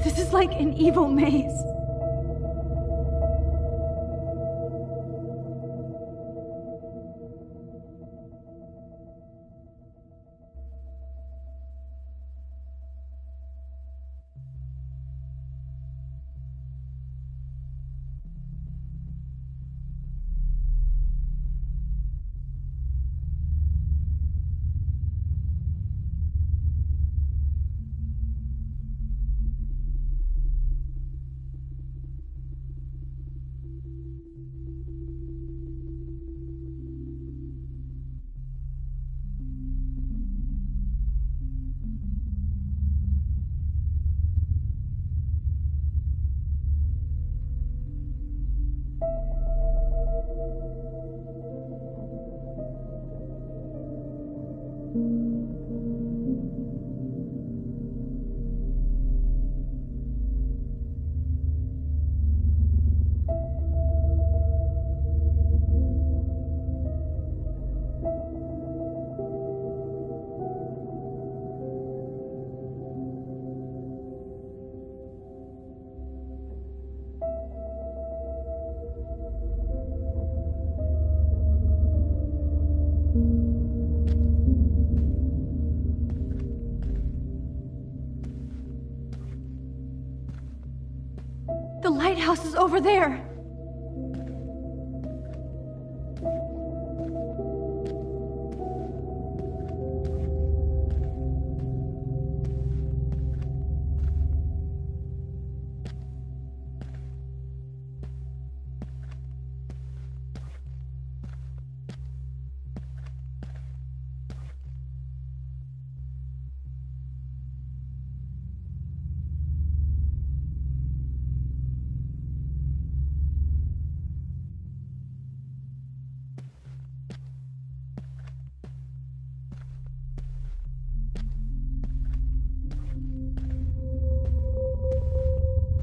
This is like an evil maze. house is over there.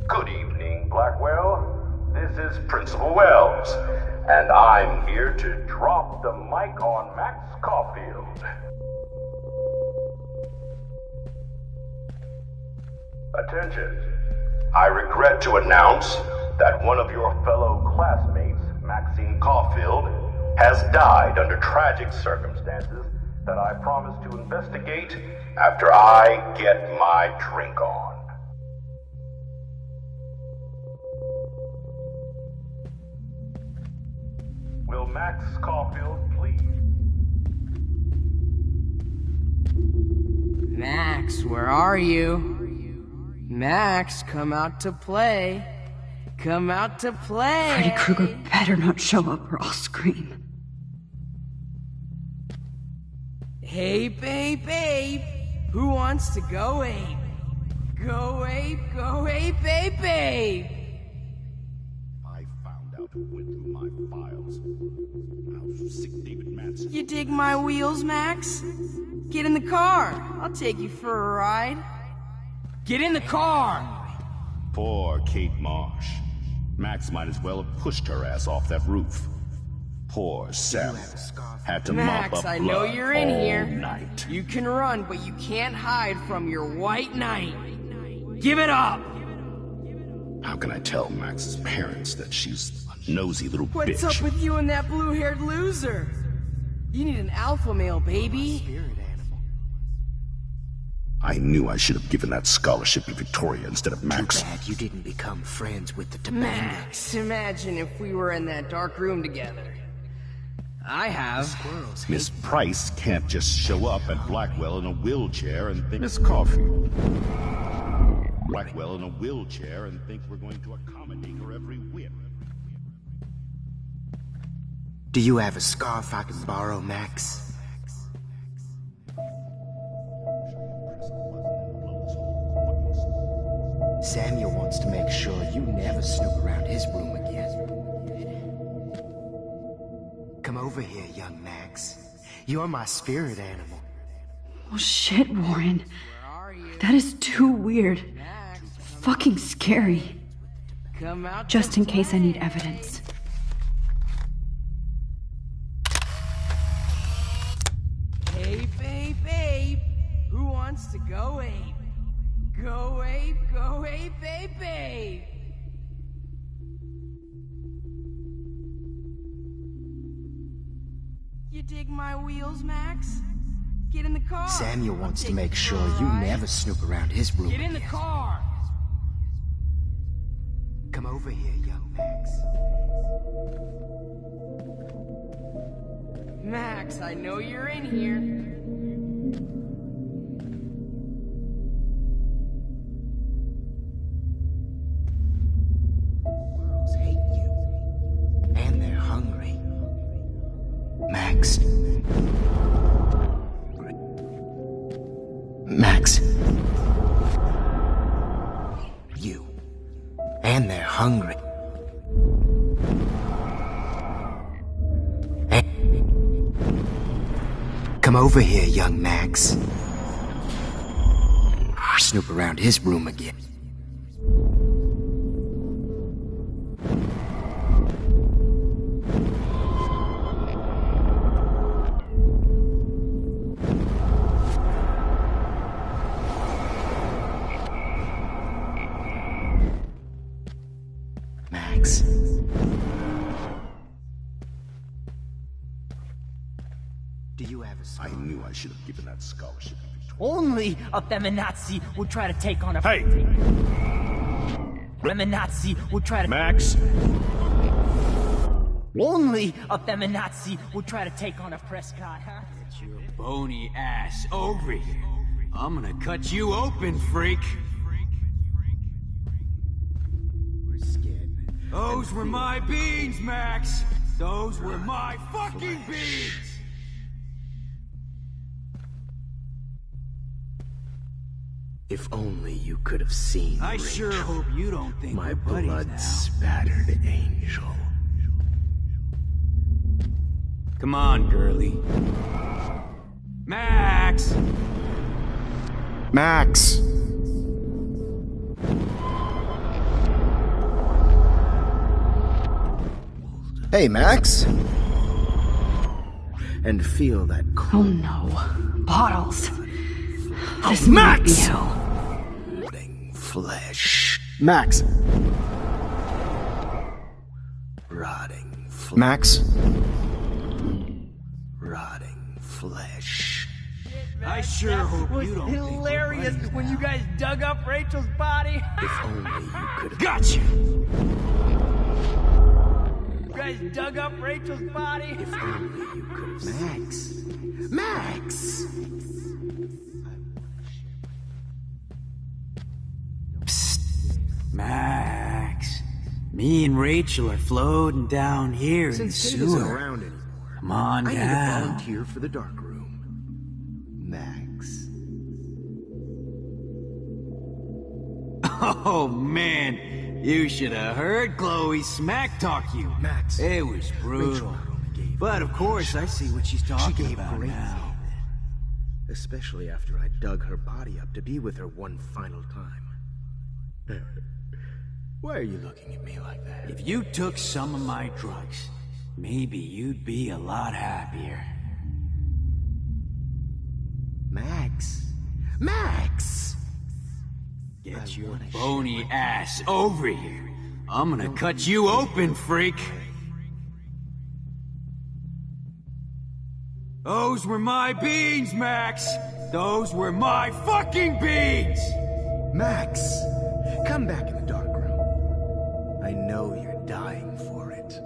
Good evening, Blackwell. This is Principal Wells, and I'm here to drop the mic on Max Caulfield. Attention. I regret to announce that one of your fellow classmates, Maxine Caulfield, has died under tragic circumstances that I promise to investigate after I get my drink on. Will Max Caulfield please? Max, where are you? Max, come out to play. Come out to play. Freddy Krueger better not show up or I'll scream. Hey, babe. Who wants to go ape? Go ape, babe. I found out who went through my files. How sick David Matson. You dig my wheels, Max? Get in the car. I'll take you for a ride. Get in the car! Poor Kate Marsh. Max might as well have pushed her ass off that roof. Poor Sam had to Max, mop up I blood know you're in all here. night. You can run, but you can't hide from your white knight. Give it up! How can I tell Max's parents that she's a nosy little What's bitch? up with you and that blue-haired loser? You need an alpha male, baby. I knew I should have given that scholarship to Victoria instead of Max. Too bad you didn't become friends with the Topanga. Max, imagine if we were in that dark room together. I have. Miss Price can't just show up at Blackwell in a wheelchair and think... Miss Caulfield. Blackwell in a wheelchair and think we're going to accommodate her every whim. Do you have a scarf I can borrow, Max? Samuel wants to make sure you never snoop around his room again. Come over here, young Max. You're my spirit animal. Oh shit, Warren. That is too weird. Fucking scary. Come out Just in case I need evidence. Hey, babe. Who wants to go ape? Go ape, babe. You dig my wheels, Max? Get in the car. Samuel wants to make sure you never snoop around his room Get in the again. car. Come over here, young Max. Max, I know you're in here. Girls hate you. And they're hungry. Max. Max. You. And they're hungry. Come over here, young Max. Snoop around his room again. Max. Do you have a scar? I knew I should have given that scholarship to Victoria. Only a feminazi would try to take on a... Hey! feminazi will try to... Max? Only a feminazi will try to take on a Prescott, huh? Get your bony ass over here. I'm gonna cut you open, freak. We're scared. Those were my beans, Max. Those were my fucking beans. If only you could have seen I Rachel, sure hope you don't think my we're buddies now. blood-spattered angel. Come on, girlie. Max! Max! Hey, Max! And feel that cold... Oh no. Bottles. This Max! might be hell. Flesh. Max! Rotting flesh. Max? Rotting flesh. I sure hope you don't think we're hilarious buddies when now. you guys dug up Rachel's body. If only you could have... Gotcha! You guys dug up Rachel's body. If only you could have... Max! Max! Max, me and Rachel are floating down here in the Since Kate isn't sewer. around anymore, Come on I need to down. volunteer for the dark room. Max. Oh man, you should have heard Chloe smack talk you. Max. It was brutal. Rachel not only gave But of course, I see what she's talking gave about great now. Especially after I dug her body up to be with her one final time. Why are you looking at me like that? If you took some of my drugs, maybe you'd be a lot happier. Max! Max! Get your bony ass over here. I'm gonna cut you open, freak. Those were my beans, Max. Those were my fucking beans. Max! Come back in the dark room. I know you're dying for it.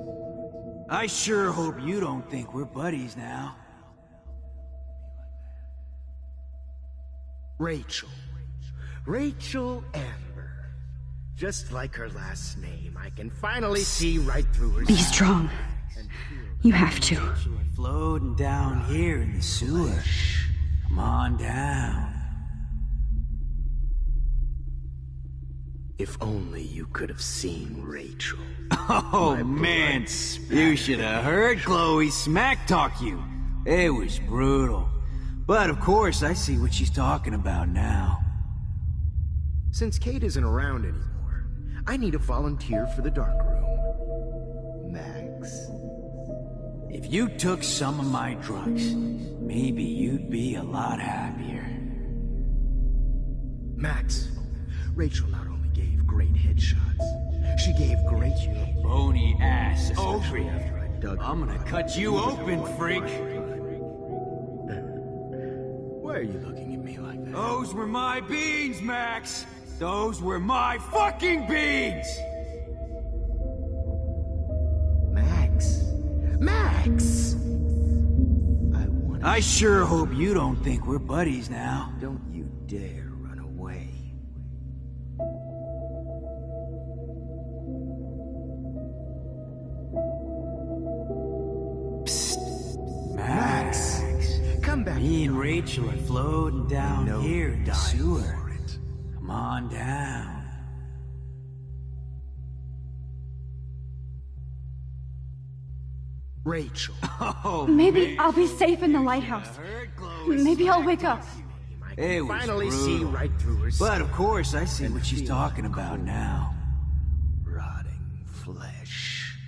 I sure hope you don't think we're buddies now. Rachel. Rachel Amber. Just like her last name, I can finally see right through her. Be strong. You have to. We're floating down here in the sewer. Come on down. If only you could have seen Rachel. Oh man, you should have heard Chloe smack talk you. It was brutal. But of course, I see what she's talking about now. Since Kate isn't around anymore, I need a volunteer for the dark room. Max. If you took some of my drugs, maybe you'd be a lot happier. Max, Rachel not only gave great headshots, she gave great bony ass over here. After I dug I'm gonna cut you open, freak. Why are you looking at me like that? Those were my beans, Max. Those were my fucking beans. Max. Max! I sure hope you don't think we're buddies now. Don't you dare run away. Psst. Max. Come back. Me and Rachel are floating down here in the sewer. Come on down. Rachel. Oh, Maybe man. I'll be safe in the lighthouse. Maybe I'll wake up. It was finally brutal. see right through her. But of course, I see what she's talking about now. Rotting flesh.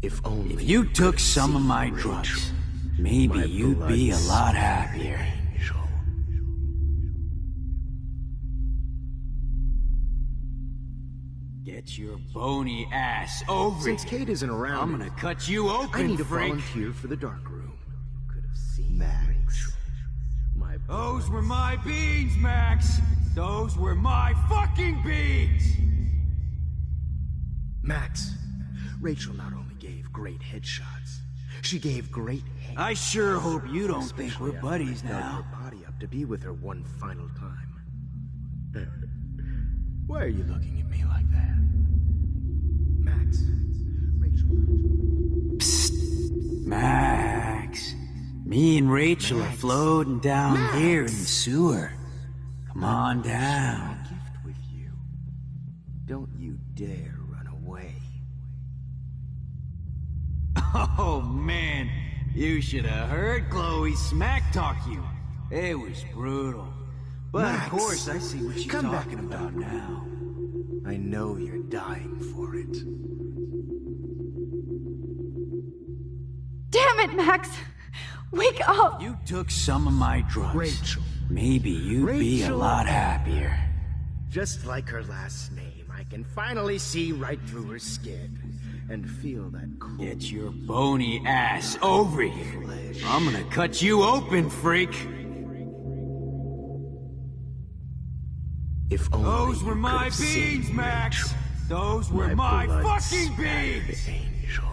If only If you took some of my drugs, maybe you'd be a lot happier. Get your bony ass over Since here. Kate isn't around, I'm gonna cut you open, I need a freak. volunteer for the dark room. Could have seen Max. My Those were my beans, Max! Those were my fucking beans! Max, Rachel not only gave great headshots, she gave great head. I sure hope you don't think we're buddies Dug now. her body up to be with her one final time. Why are you looking at me like that? Max, Rachel. Psst. Max. Me and Rachel are floating down here in the sewer. Come on down. Gift with you. Don't you dare run away. Oh man, you should have heard Chloe smack talk you. It was brutal. But Max, of course I see what she's come back talking about now. I know you're dying for it. Damn it, Max! Wake up! You took some of my drugs. Rachel. Maybe you'd be a lot happier. Just like her last name, I can finally see right through her skin and feel that cool. Get your bony ass over here. I'm gonna cut you open, freak. If only Those were you my could've beans, seen Max. Rachel, Those were my fucking blood-spattered beans. Angel.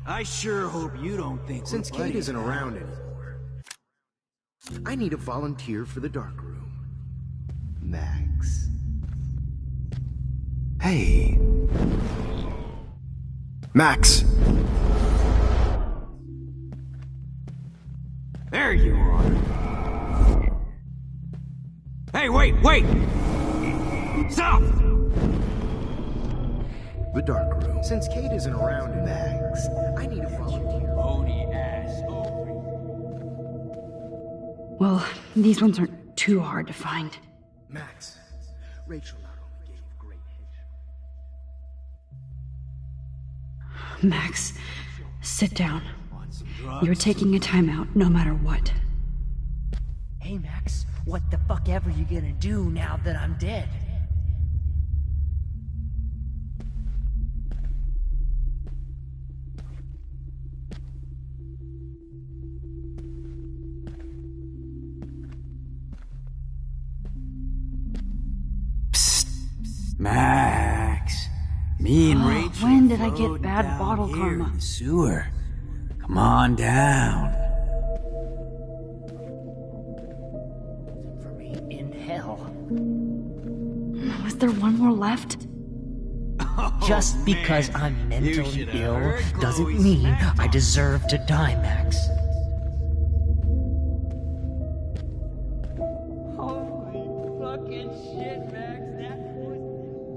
I sure hope you don't think Since we're Kate buddies isn't now. around anymore, I need a volunteer for the dark room. Max. Hey. Max. There you are. Hey, wait! Stop! The dark room. Since Kate isn't around, Max, I need a volunteer. Bony ass over. Well, these ones aren't too hard to find. Max, Rachel not only gave great headshots. Max, sit down. You're taking a timeout no matter what. Hey, Max, what the fuck ever you gonna do now that I'm dead? Max. Me and Rachel. When did I get floating bad down bottle here karma? in the sewer. Come on down. For me in hell. Was there one more left? Just because I'm mentally ill doesn't mean I deserve to die, Max. Holy fucking shit, Max. That was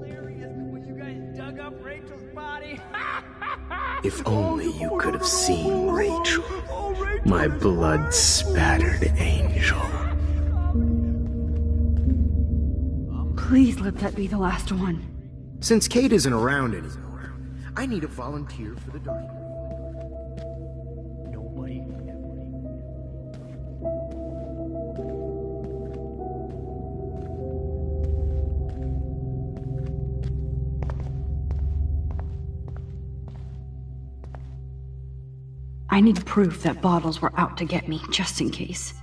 hilarious when you guys dug up Rachel's body. If only you could have seen Rachel, my blood-spattered angel. Please let that be the last one. Since Kate isn't around anymore, I need a volunteer for the dark room. Nobody. I need proof that bottles were out to get me, just in case.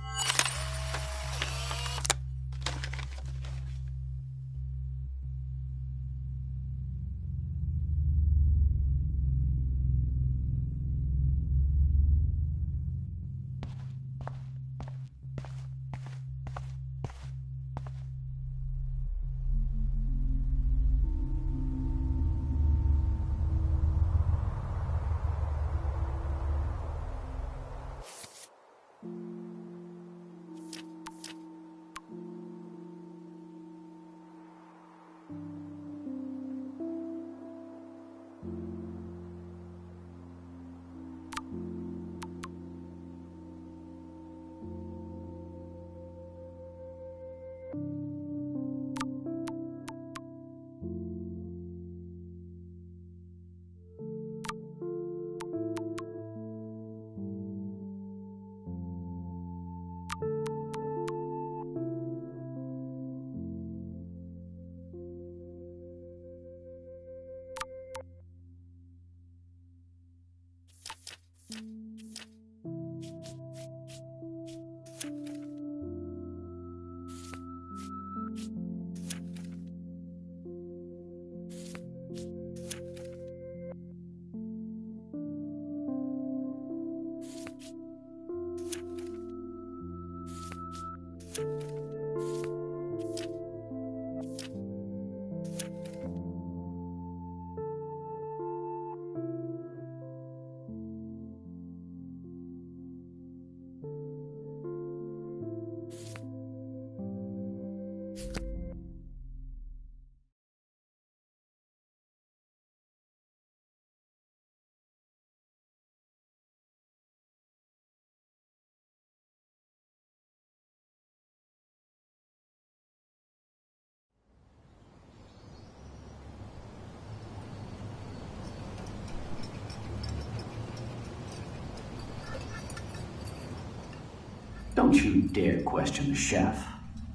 Don't you dare question the chef.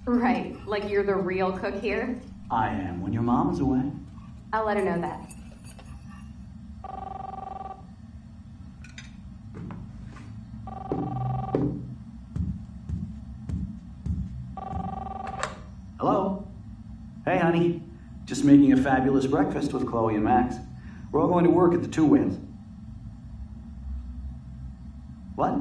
Right, like you're the real cook here? I am when your mom is away. I'll let her know that. Hello? Hey, honey. Just making a fabulous breakfast with Chloe and Max. We're all going to work at the Two Whales. What?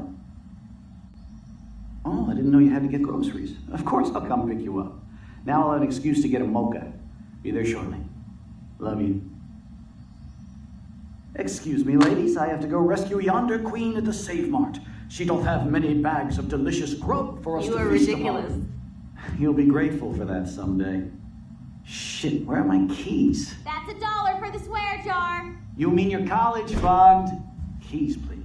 Oh, I didn't know you had to get groceries. Of course I'll come pick you up. Now I'll have an excuse to get a mocha. Be there shortly. Love you. Excuse me, ladies. I have to go rescue yonder queen at the Save Mart. She doth have many bags of delicious grub for us to feast upon. You are ridiculous. You'll be grateful for that someday. Shit, where are my keys? That's $1 for the swear jar. You mean your college fund? Keys, please.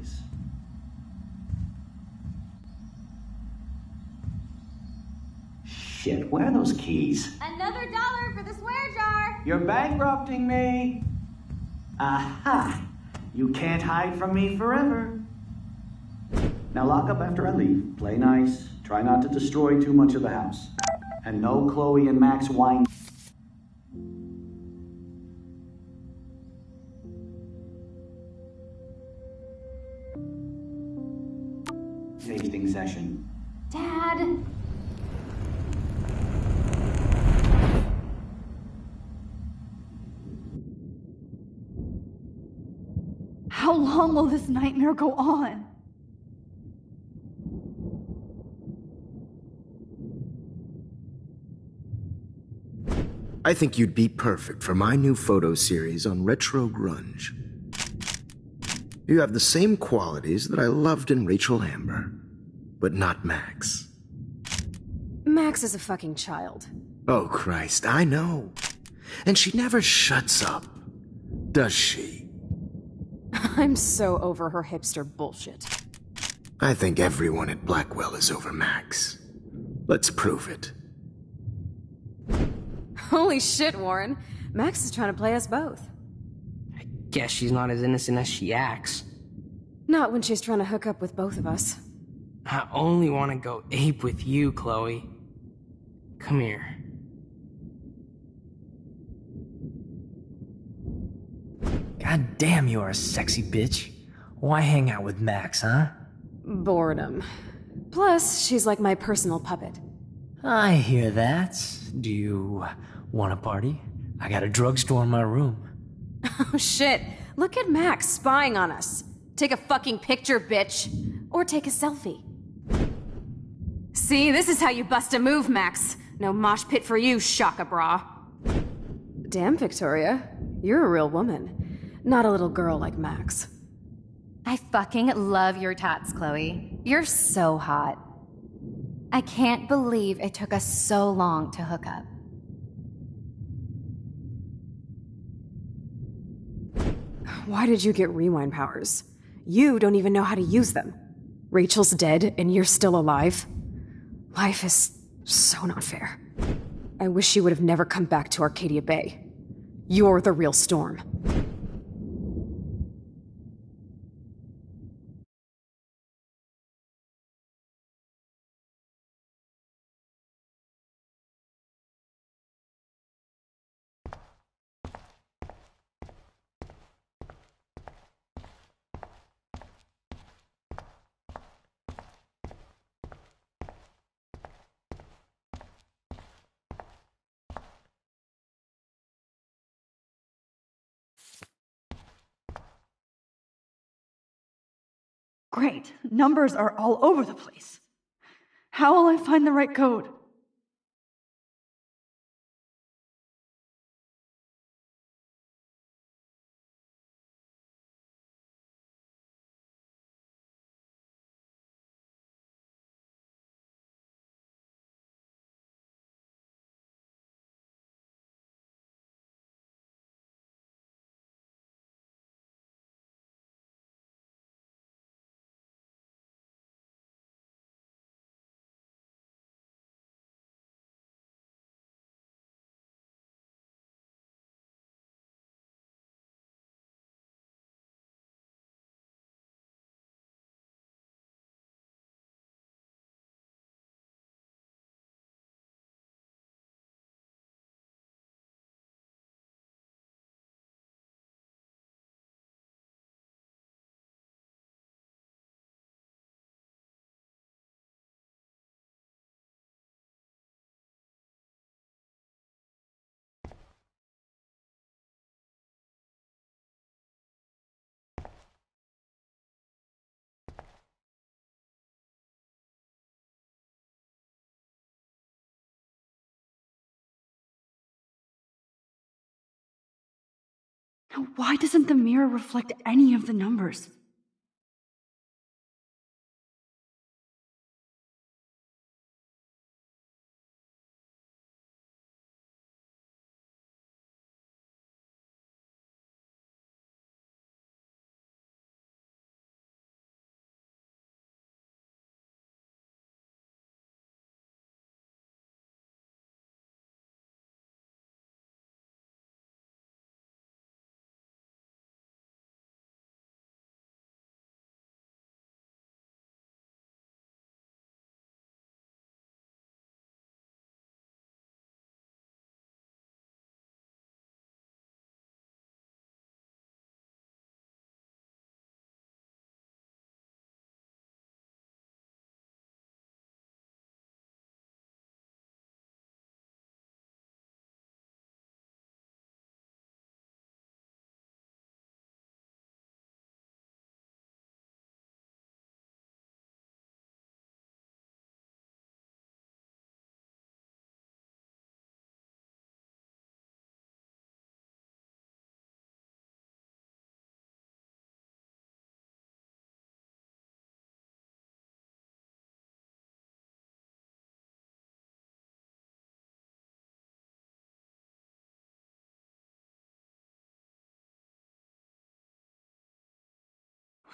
Shit, where are those keys? Another $1 for the swear jar. You're bankrupting me. Aha! You can't hide from me forever. Now lock up after I leave. Play nice. Try not to destroy too much of the house. And no Chloe and Max wine. Tasting session. Dad. How long will this nightmare go on? I think you'd be perfect for my new photo series on retro grunge. You have the same qualities that I loved in Rachel Amber, but not Max. Max is a fucking child. Oh, Christ, I know. And she never shuts up, does she? I'm so over her hipster bullshit. I think everyone at Blackwell is over Max. Let's prove it. Holy shit, Warren. Max is trying to play us both. Guess she's not as innocent as she acts. Not when she's trying to hook up with both of us. I only want to go ape with you, Chloe. Come here. God damn, you are a sexy bitch. Why hang out with Max, huh? Boredom. Plus, she's like my personal puppet. I hear that. Do you want a party? I got a drugstore in my room. Oh shit, look at Max spying on us. Take a fucking picture, bitch. Or take a selfie. See, this is how you bust a move, Max. No mosh pit for you, Shaka Bra. Damn, Victoria. You're a real woman. Not a little girl like Max. I fucking love your tats, Chloe. You're so hot. I can't believe it took us so long to hook up. Why did you get rewind powers? You don't even know how to use them. Rachel's dead and you're still alive. Life is so not fair. I wish she would have never come back to Arcadia Bay. You're the real Storm. Great. Numbers are all over the place. How will I find the right code? Now, why doesn't the mirror reflect any of the numbers?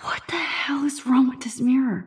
What the hell is wrong with this mirror?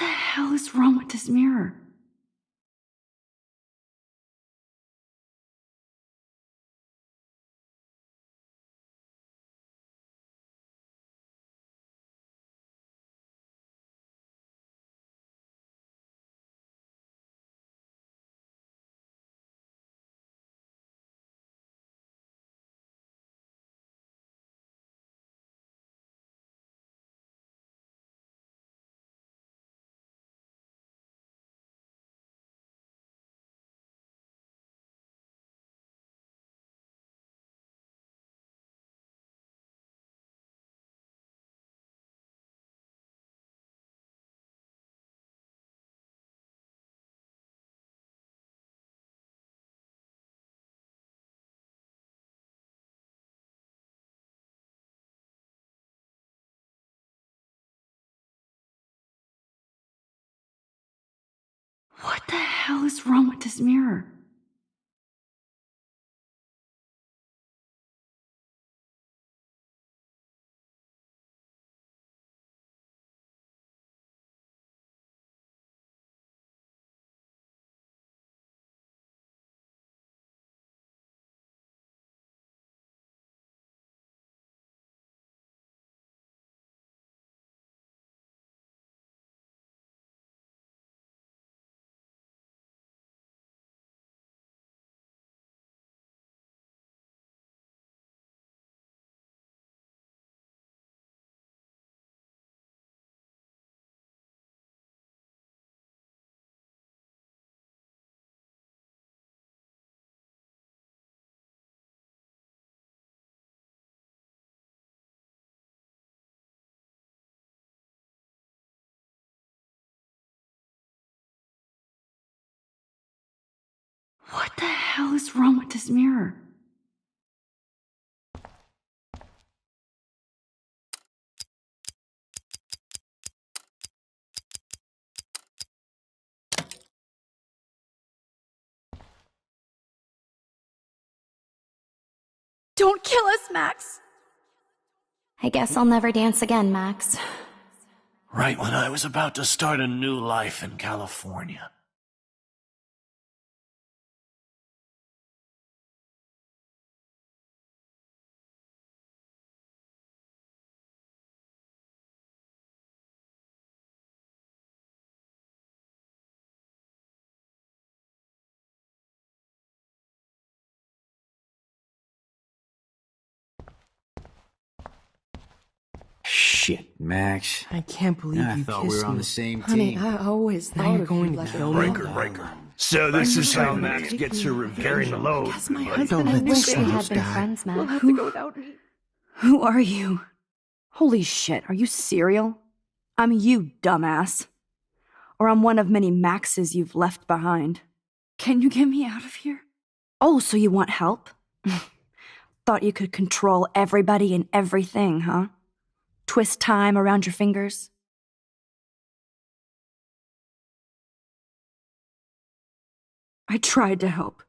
the hell is wrong with this mirror? What the hell is wrong with this mirror? What the hell is wrong with this mirror? Don't kill us, Max! I guess I'll never dance again, Max. Right when I was about to start a new life in California. Shit, Max. I can't believe I you thought kissed we were on me. the same Honey, team. I always Now thought you're of going you to like kill a me? Breaker. So this is how Max gets her revenge. Carrying the load. Guess my Don't husband let and the new Wish we baby had been die. friends, will Max. have to go without me. Who are you? Holy shit, are you cereal? I'm you, dumbass. Or I'm one of many Maxes you've left behind. Can you get me out of here? Oh, so you want help? Thought you could control everybody and everything, huh? Twist time around your fingers? I tried to help.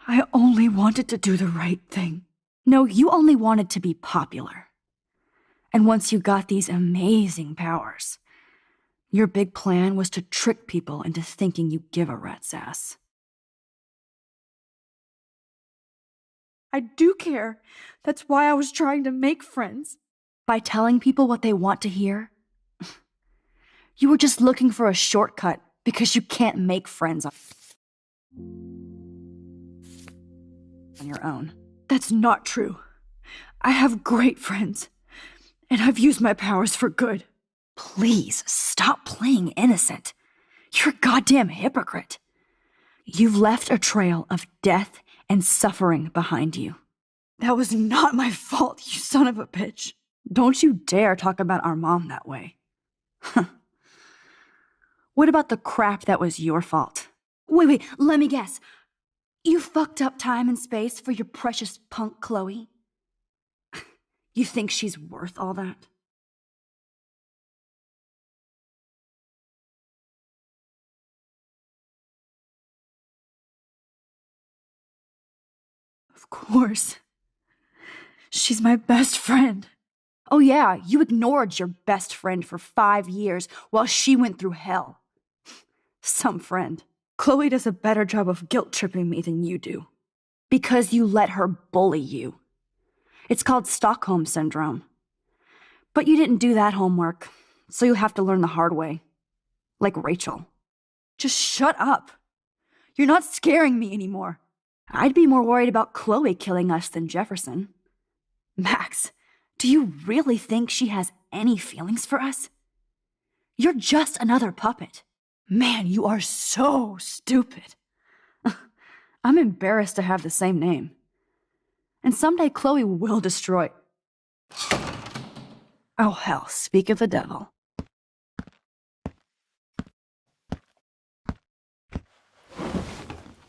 I only wanted to do the right thing. No, you only wanted to be popular. And once you got these amazing powers, your big plan was to trick people into thinking you give a rat's ass. I do care. That's why I was trying to make friends. By telling people what they want to hear? You were just looking for a shortcut because you can't make friends on your own. That's not true. I have great friends, and I've used my powers for good. Please, stop playing innocent. You're a goddamn hypocrite. You've left a trail of death and suffering behind you. That was not my fault, you son of a bitch. Don't you dare talk about our mom that way. What about the crap that was your fault? Wait, let me guess. You fucked up time and space for your precious punk Chloe? You think she's worth all that? Of course. She's my best friend. Oh yeah, you ignored your best friend for 5 years while she went through hell. Some friend. Chloe does a better job of guilt-tripping me than you do. Because you let her bully you. It's called Stockholm Syndrome. But you didn't do that homework, so you'll have to learn the hard way. Like Rachel. Just shut up. You're not scaring me anymore. I'd be more worried about Chloe killing us than Jefferson. Max, do you really think she has any feelings for us? You're just another puppet. Man, you are so stupid. I'm embarrassed to have the same name. And someday Chloe will destroy... Oh hell, speak of the devil.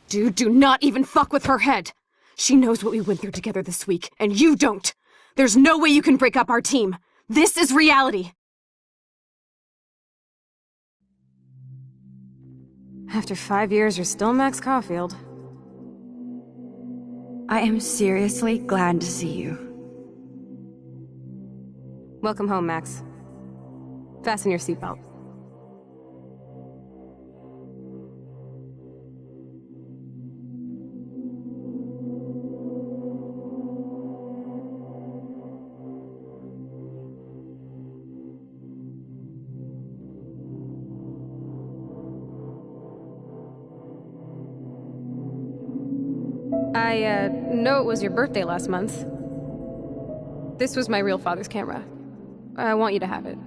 Dude, do not even fuck with her head. She knows what we went through together this week, and you don't. There's no way you can break up our team. This is reality. After 5 years, you're still Max Caulfield. I am seriously glad to see you. Welcome home, Max. Fasten your seatbelt. I know it was your birthday last month. This was my real father's camera. I want you to have it.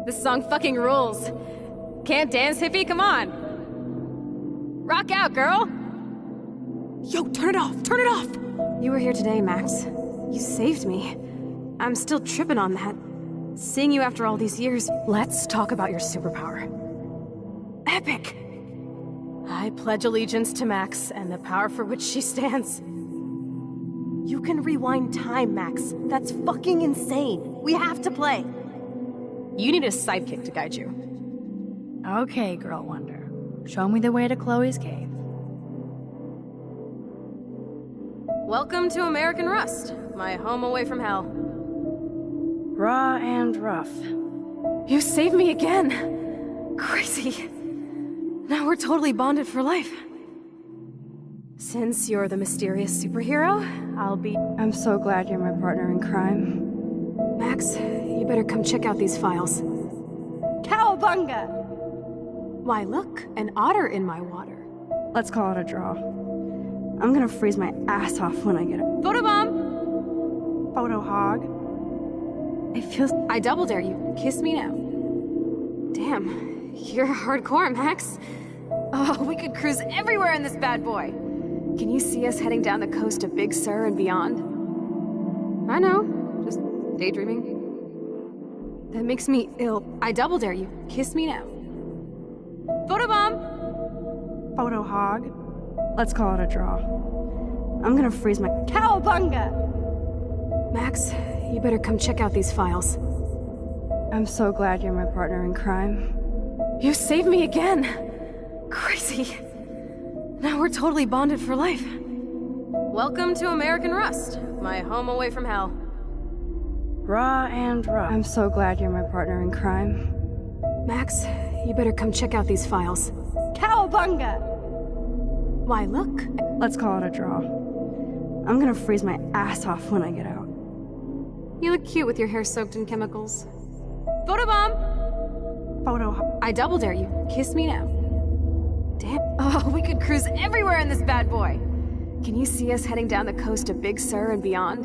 This song fucking rules. Can't dance, hippie? Come on. Rock out, girl. Yo, turn it off. Turn it off. You were here today, Max. You saved me. I'm still tripping on that. Seeing you after all these years. Let's talk about your superpower. Epic. I pledge allegiance to Max and the power for which she stands. You can rewind time, Max. That's fucking insane. We have to play. You need a sidekick to guide you. Okay, Girl Wonder. Show me the way to Chloe's cave. Welcome to American Rust, my home away from hell. Raw and rough. You saved me again. Crazy. Now we're totally bonded for life. Since you're the mysterious superhero, I'll be... I'm so glad you're my partner in crime. Max, you better come check out these files. Cowabunga! Why, look, an otter in my water. Let's call it a draw. I'm gonna freeze my ass off when I get it. Photobomb! Photo hog. It feels... I double dare you. Kiss me now. Damn, you're hardcore, Max. Oh, we could cruise everywhere in this bad boy. Can you see us heading down the coast of Big Sur and beyond? I know, just daydreaming. That makes me ill. I double dare you. Kiss me now. Photobomb! Photo hog. Let's call it a draw. I'm gonna freeze my... Cowabunga! Max, you better come check out these files. I'm so glad you're my partner in crime. You saved me again! Crazy. Now we're totally bonded for life. Welcome to American Rust, my home away from hell. Raw and rough. I'm so glad you're my partner in crime. Max, you better come check out these files. Cowabunga! Why, look. Let's call it a draw. I'm gonna freeze my ass off when I get out. You look cute with your hair soaked in chemicals. Photobomb! Photo... I double dare you. Kiss me now. Damn. Oh, we could cruise everywhere in this bad boy. Can you see us heading down the coast of Big Sur and beyond?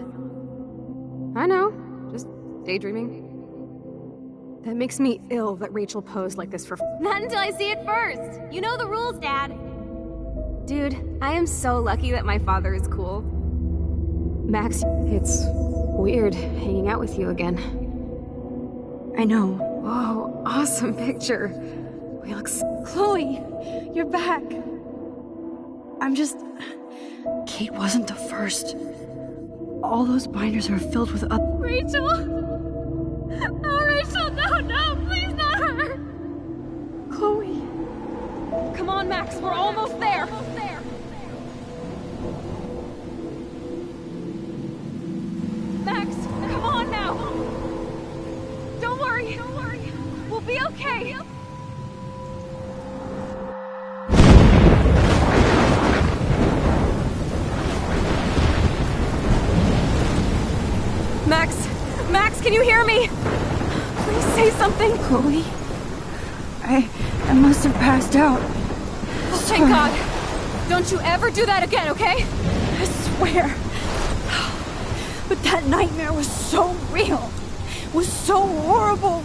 I know, just daydreaming. That makes me ill that Rachel posed like this for... Not until I see it first. You know the rules, Dad. Dude, I am so lucky that my father is cool. Max, it's weird hanging out with you again. I know. Whoa, awesome picture. We look Chloe, you're back. I'm just... Kate wasn't the first. All those binders are filled with Rachel! Oh, Rachel, no, please not her! Chloe. Come on, Max, we're almost there. Max, come on now. okay? Max, can you hear me? Please say something. Chloe, I must have passed out. Oh, thank God. Don't you ever do that again, okay? I swear. But that nightmare was so real. It was so horrible.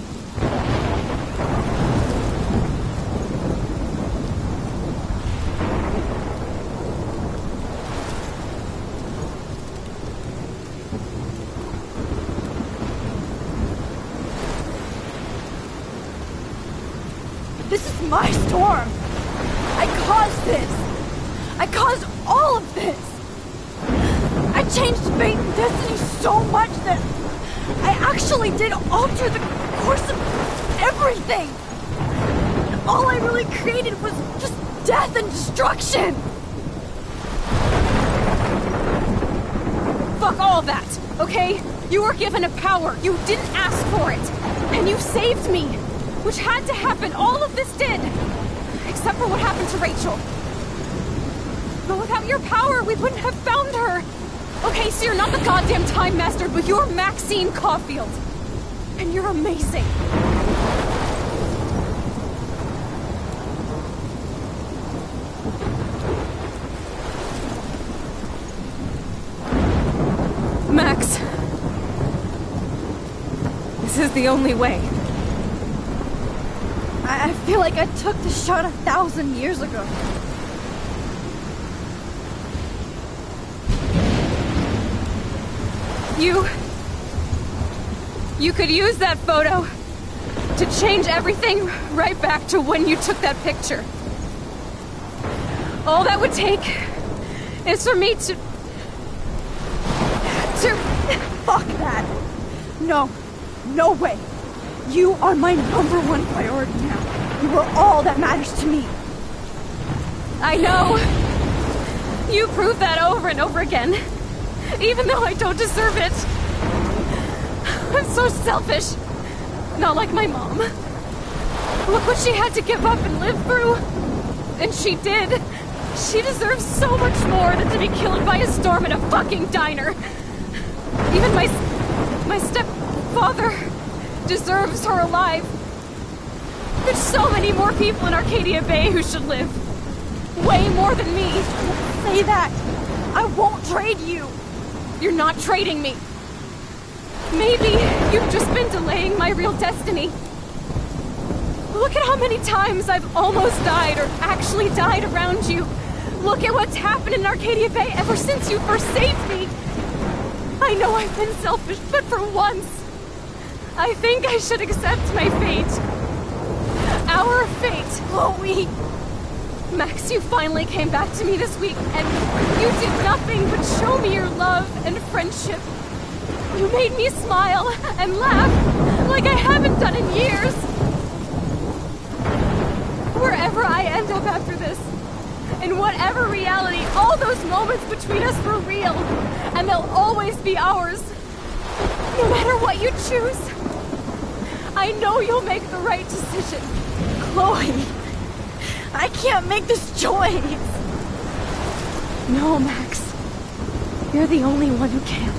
This is my storm. I caused this. I caused all of this. I changed fate and destiny so much that I actually did alter the course of everything. All I really created was just death and destruction. Fuck all that, okay? You were given a power. You didn't ask for it. And you saved me. Which had to happen. All of this did. Except for what happened to Rachel. But without your power, we wouldn't have found her. Okay, so you're not the goddamn Time Master, but you're Maxine Caulfield. And you're amazing. Max. This is the only way. I feel like I took the shot 1,000 years ago. You could use that photo to change everything right back to when you took that picture. All that would take is for me to... Fuck that. No. No way. You are my #1 priority now. You are all that matters to me. I know. You prove that over and over again. Even though I don't deserve it. I'm so selfish. Not like my mom. Look what she had to give up and live through. And she did. She deserves so much more than to be killed by a storm in a fucking diner. Even my stepfather deserves her alive. There's so many more people in Arcadia Bay who should live. Way more than me. Don't say that. I won't trade you. You're not trading me. Maybe you've just been delaying my real destiny. Look at how many times I've almost died or actually died around you. Look at what's happened in Arcadia Bay ever since you first saved me. I know I've been selfish, but for once, I think I should accept my fate. Our fate, Chloe. Max, you finally came back to me this week, and you did nothing but show me your love and friendship. You made me smile and laugh like I haven't done in years. Wherever I end up after this, in whatever reality, all those moments between us were real, and they'll always be ours. No matter what you choose, I know you'll make the right decision. Chloe, I can't make this choice. No, Max. You're the only one who can.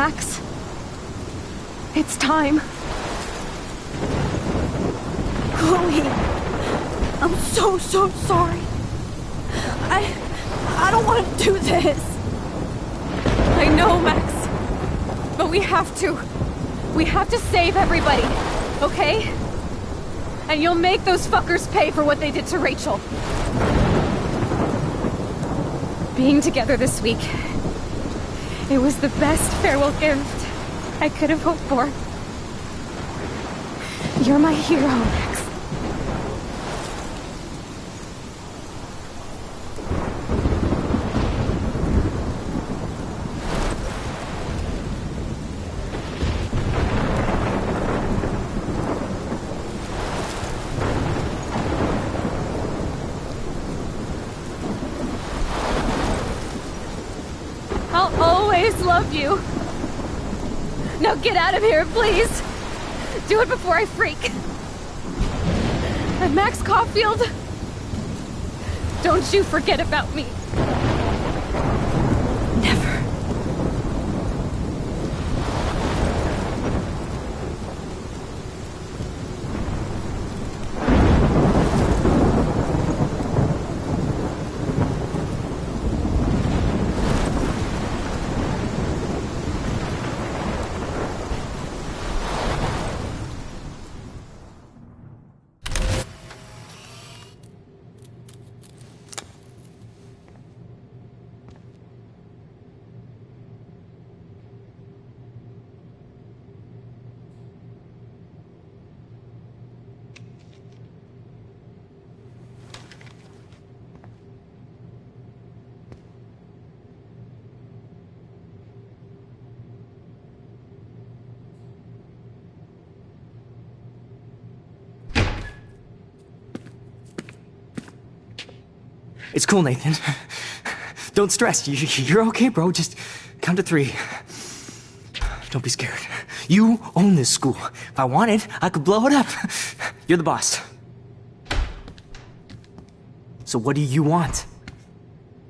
Max. It's time. Chloe, I'm so sorry. I don't want to do this. I know, Max. But we have to. We have to save everybody, okay? And you'll make those fuckers pay for what they did to Rachel. Being together this week, it was the best farewell gift I could have hoped for. You're my hero, Max. I'll always love you. Now get out of here, please. Do it before I freak. And Max Caulfield, don't you forget about me. Never. It's cool, Nathan. Don't stress. You're okay, bro. Just count to 3. Don't be scared. You own this school. If I wanted, I could blow it up. You're the boss. So what do you want?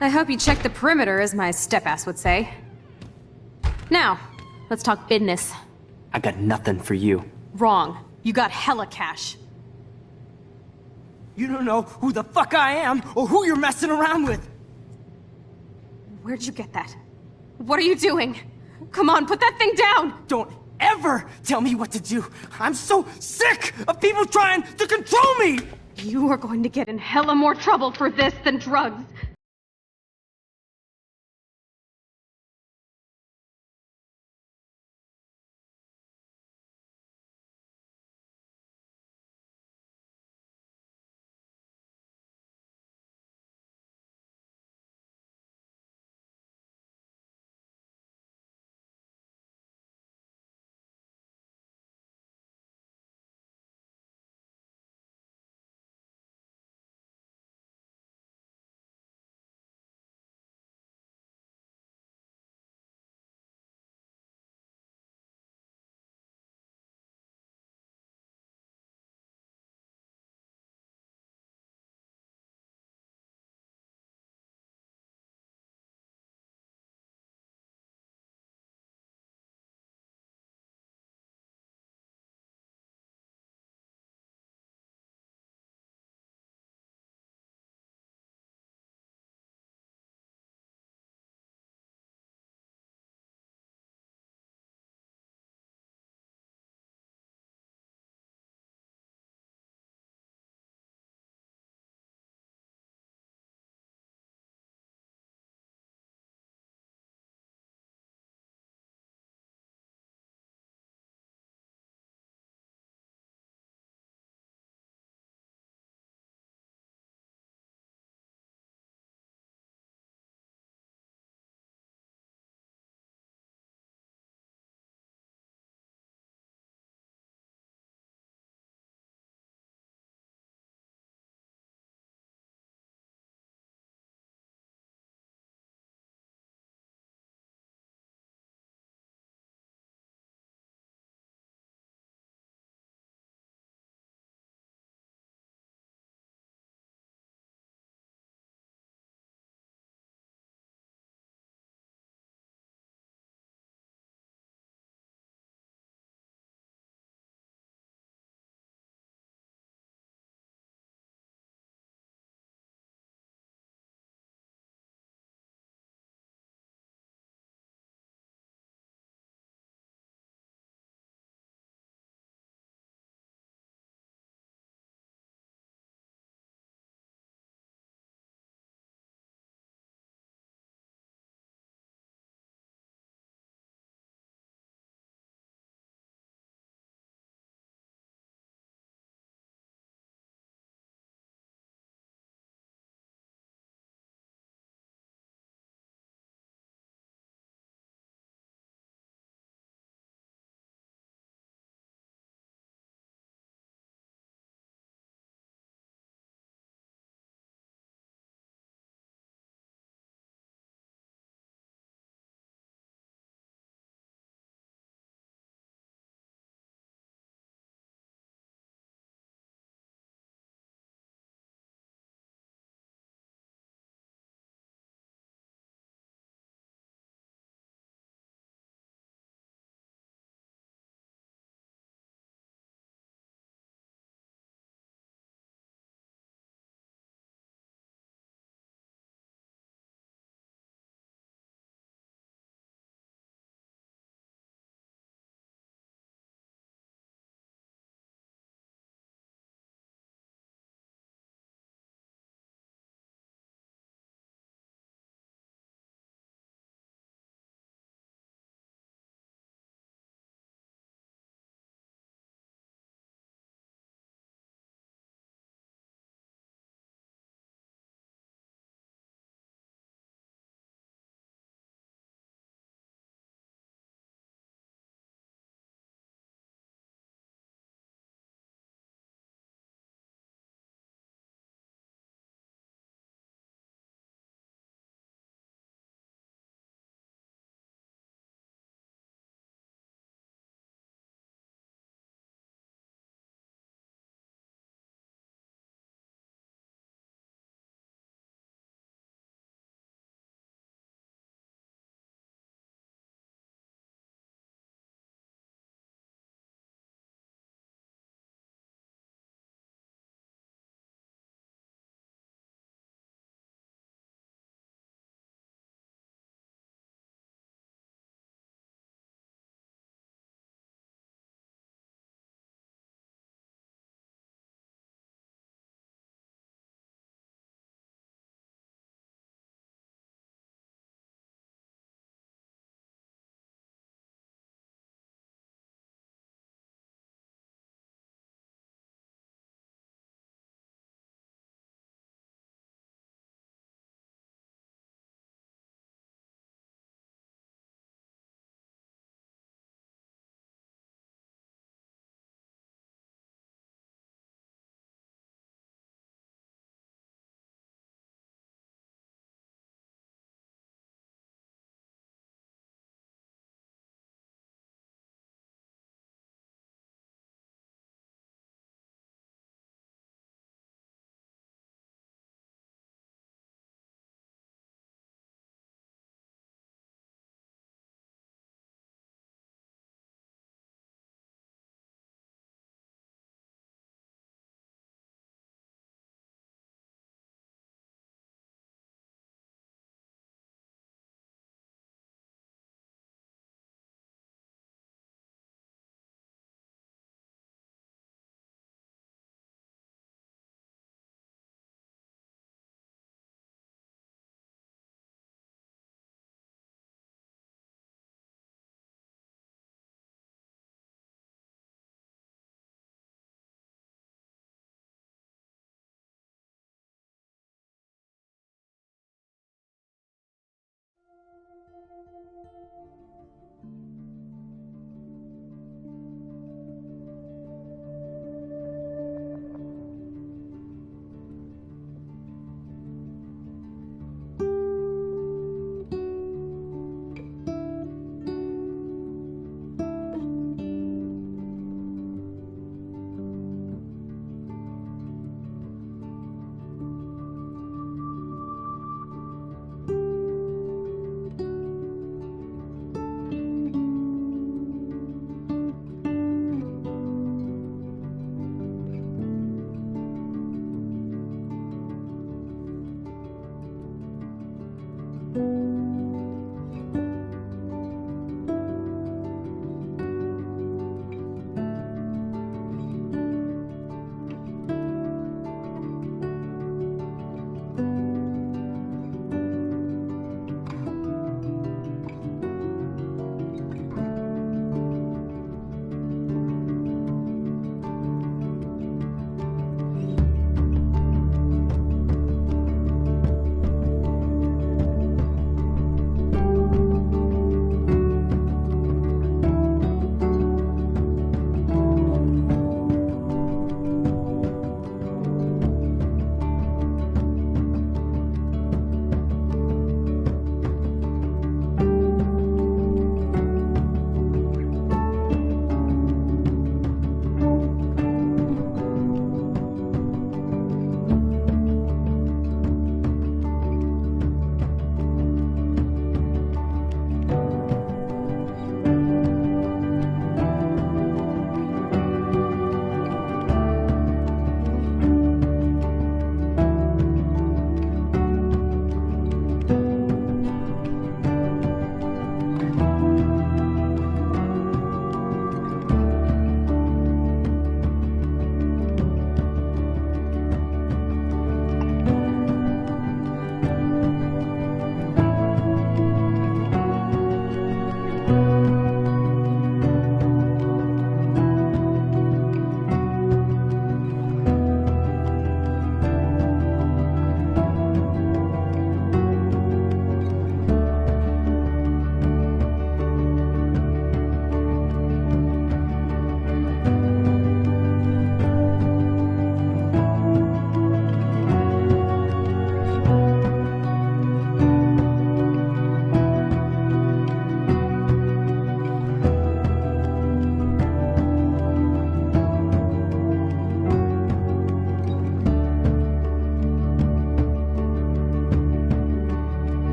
I hope you check the perimeter, as my step-ass would say. Now, let's talk business. I got nothing for you. Wrong. You got hella cash. You don't know who the fuck I am or who you're messing around with. Where'd you get that? What are you doing? Come on, put that thing down! Don't ever tell me what to do. I'm so sick of people trying to control me! You are going to get in hella more trouble for this than drugs.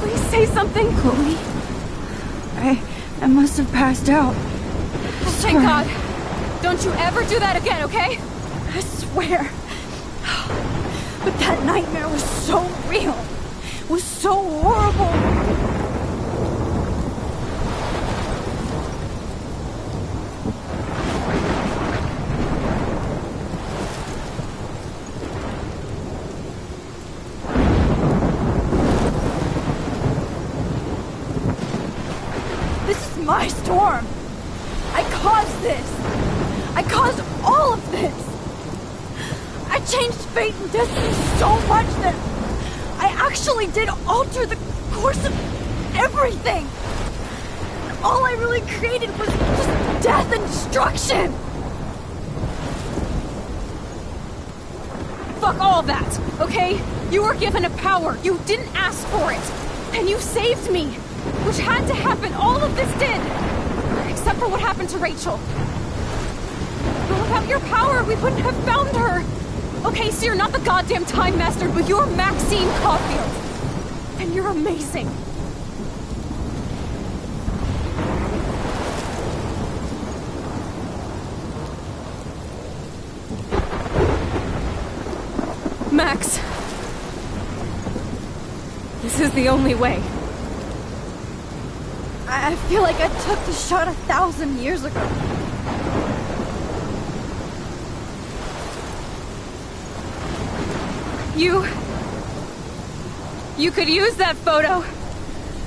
Please say something. Chloe, I must have passed out. Thank God. Don't you ever do that again, okay? I swear. But that nightmare was so real. It was so horrible. This is my storm. I caused this. I caused all of this. I changed fate and destiny so much that I actually did alter the course of everything. And all I really created was just death and destruction. Fuck all that, okay? You were given a power. You didn't ask for it. And you saved me. Which had to happen. All of this did. Except for what happened to Rachel. But without your power, we wouldn't have found her. Okay, so you're not the goddamn Time Master, but you're Maxine Caulfield. And you're amazing. Max. This is the only way. I feel like I took the shot 1,000 years ago. You could use that photo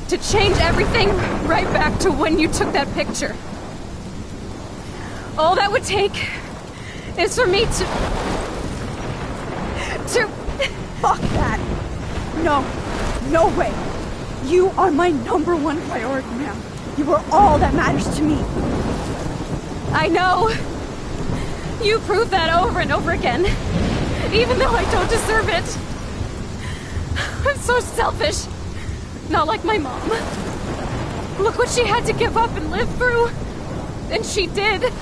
to change everything right back to when you took that picture. All that would take is for me to... Fuck that! No, no way! You are my #1 priority now. You are all that matters to me. I know. You prove that over and over again. Even though I don't deserve it. I'm so selfish. Not like my mom. Look what she had to give up and live through. And she did.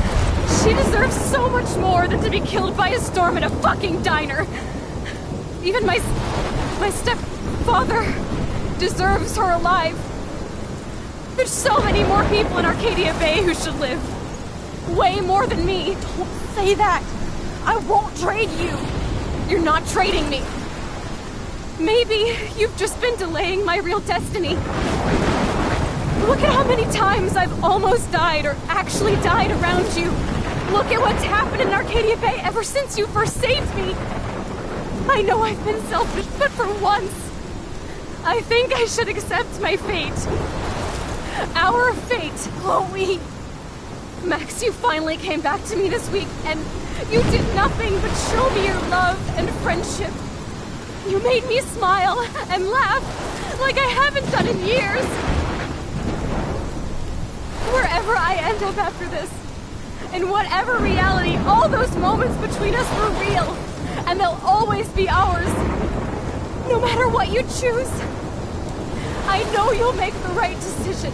She deserves so much more than to be killed by a storm in a fucking diner. Even my stepfather deserves her alive. There's so many more people in Arcadia Bay who should live. Way more than me. Don't say that. I won't trade you. You're not trading me. Maybe you've just been delaying my real destiny. Look at how many times I've almost died or actually died around you. Look at what's happened in Arcadia Bay ever since you first saved me. I know I've been selfish, but for once, I think I should accept my fate. Our fate. Chloe. Max, you finally came back to me this week, and you did nothing but show me your love and friendship. You made me smile and laugh like I haven't done in years. Wherever I end up after this, in whatever reality, all those moments between us were real, and they'll always be ours. No matter what you choose, I know you'll make the right decision.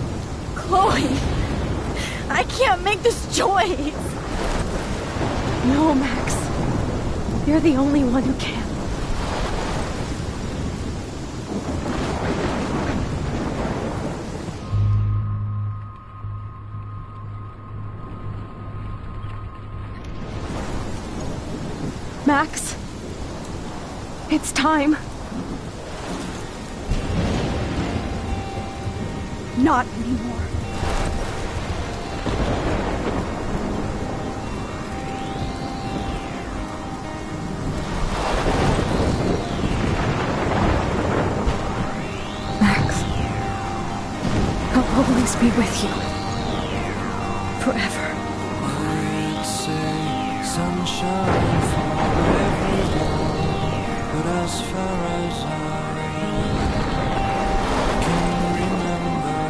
Chloe, I can't make this choice. No, Max. You're the only one who can. Max, it's time. Not anymore. Max, I'll always be with you. Forever. I'd say sunshine for everyone, but as far as I can remember,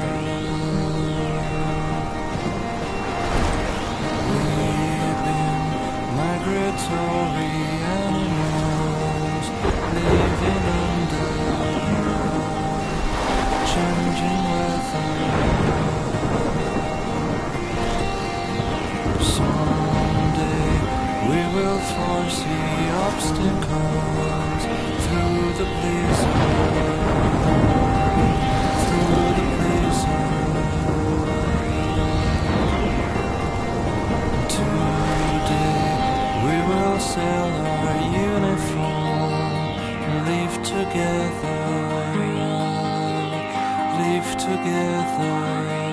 we've been migratory animals living under changing weather. Someday we will force the obstacles through the blizzard. live together.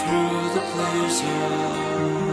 Through the blizzard.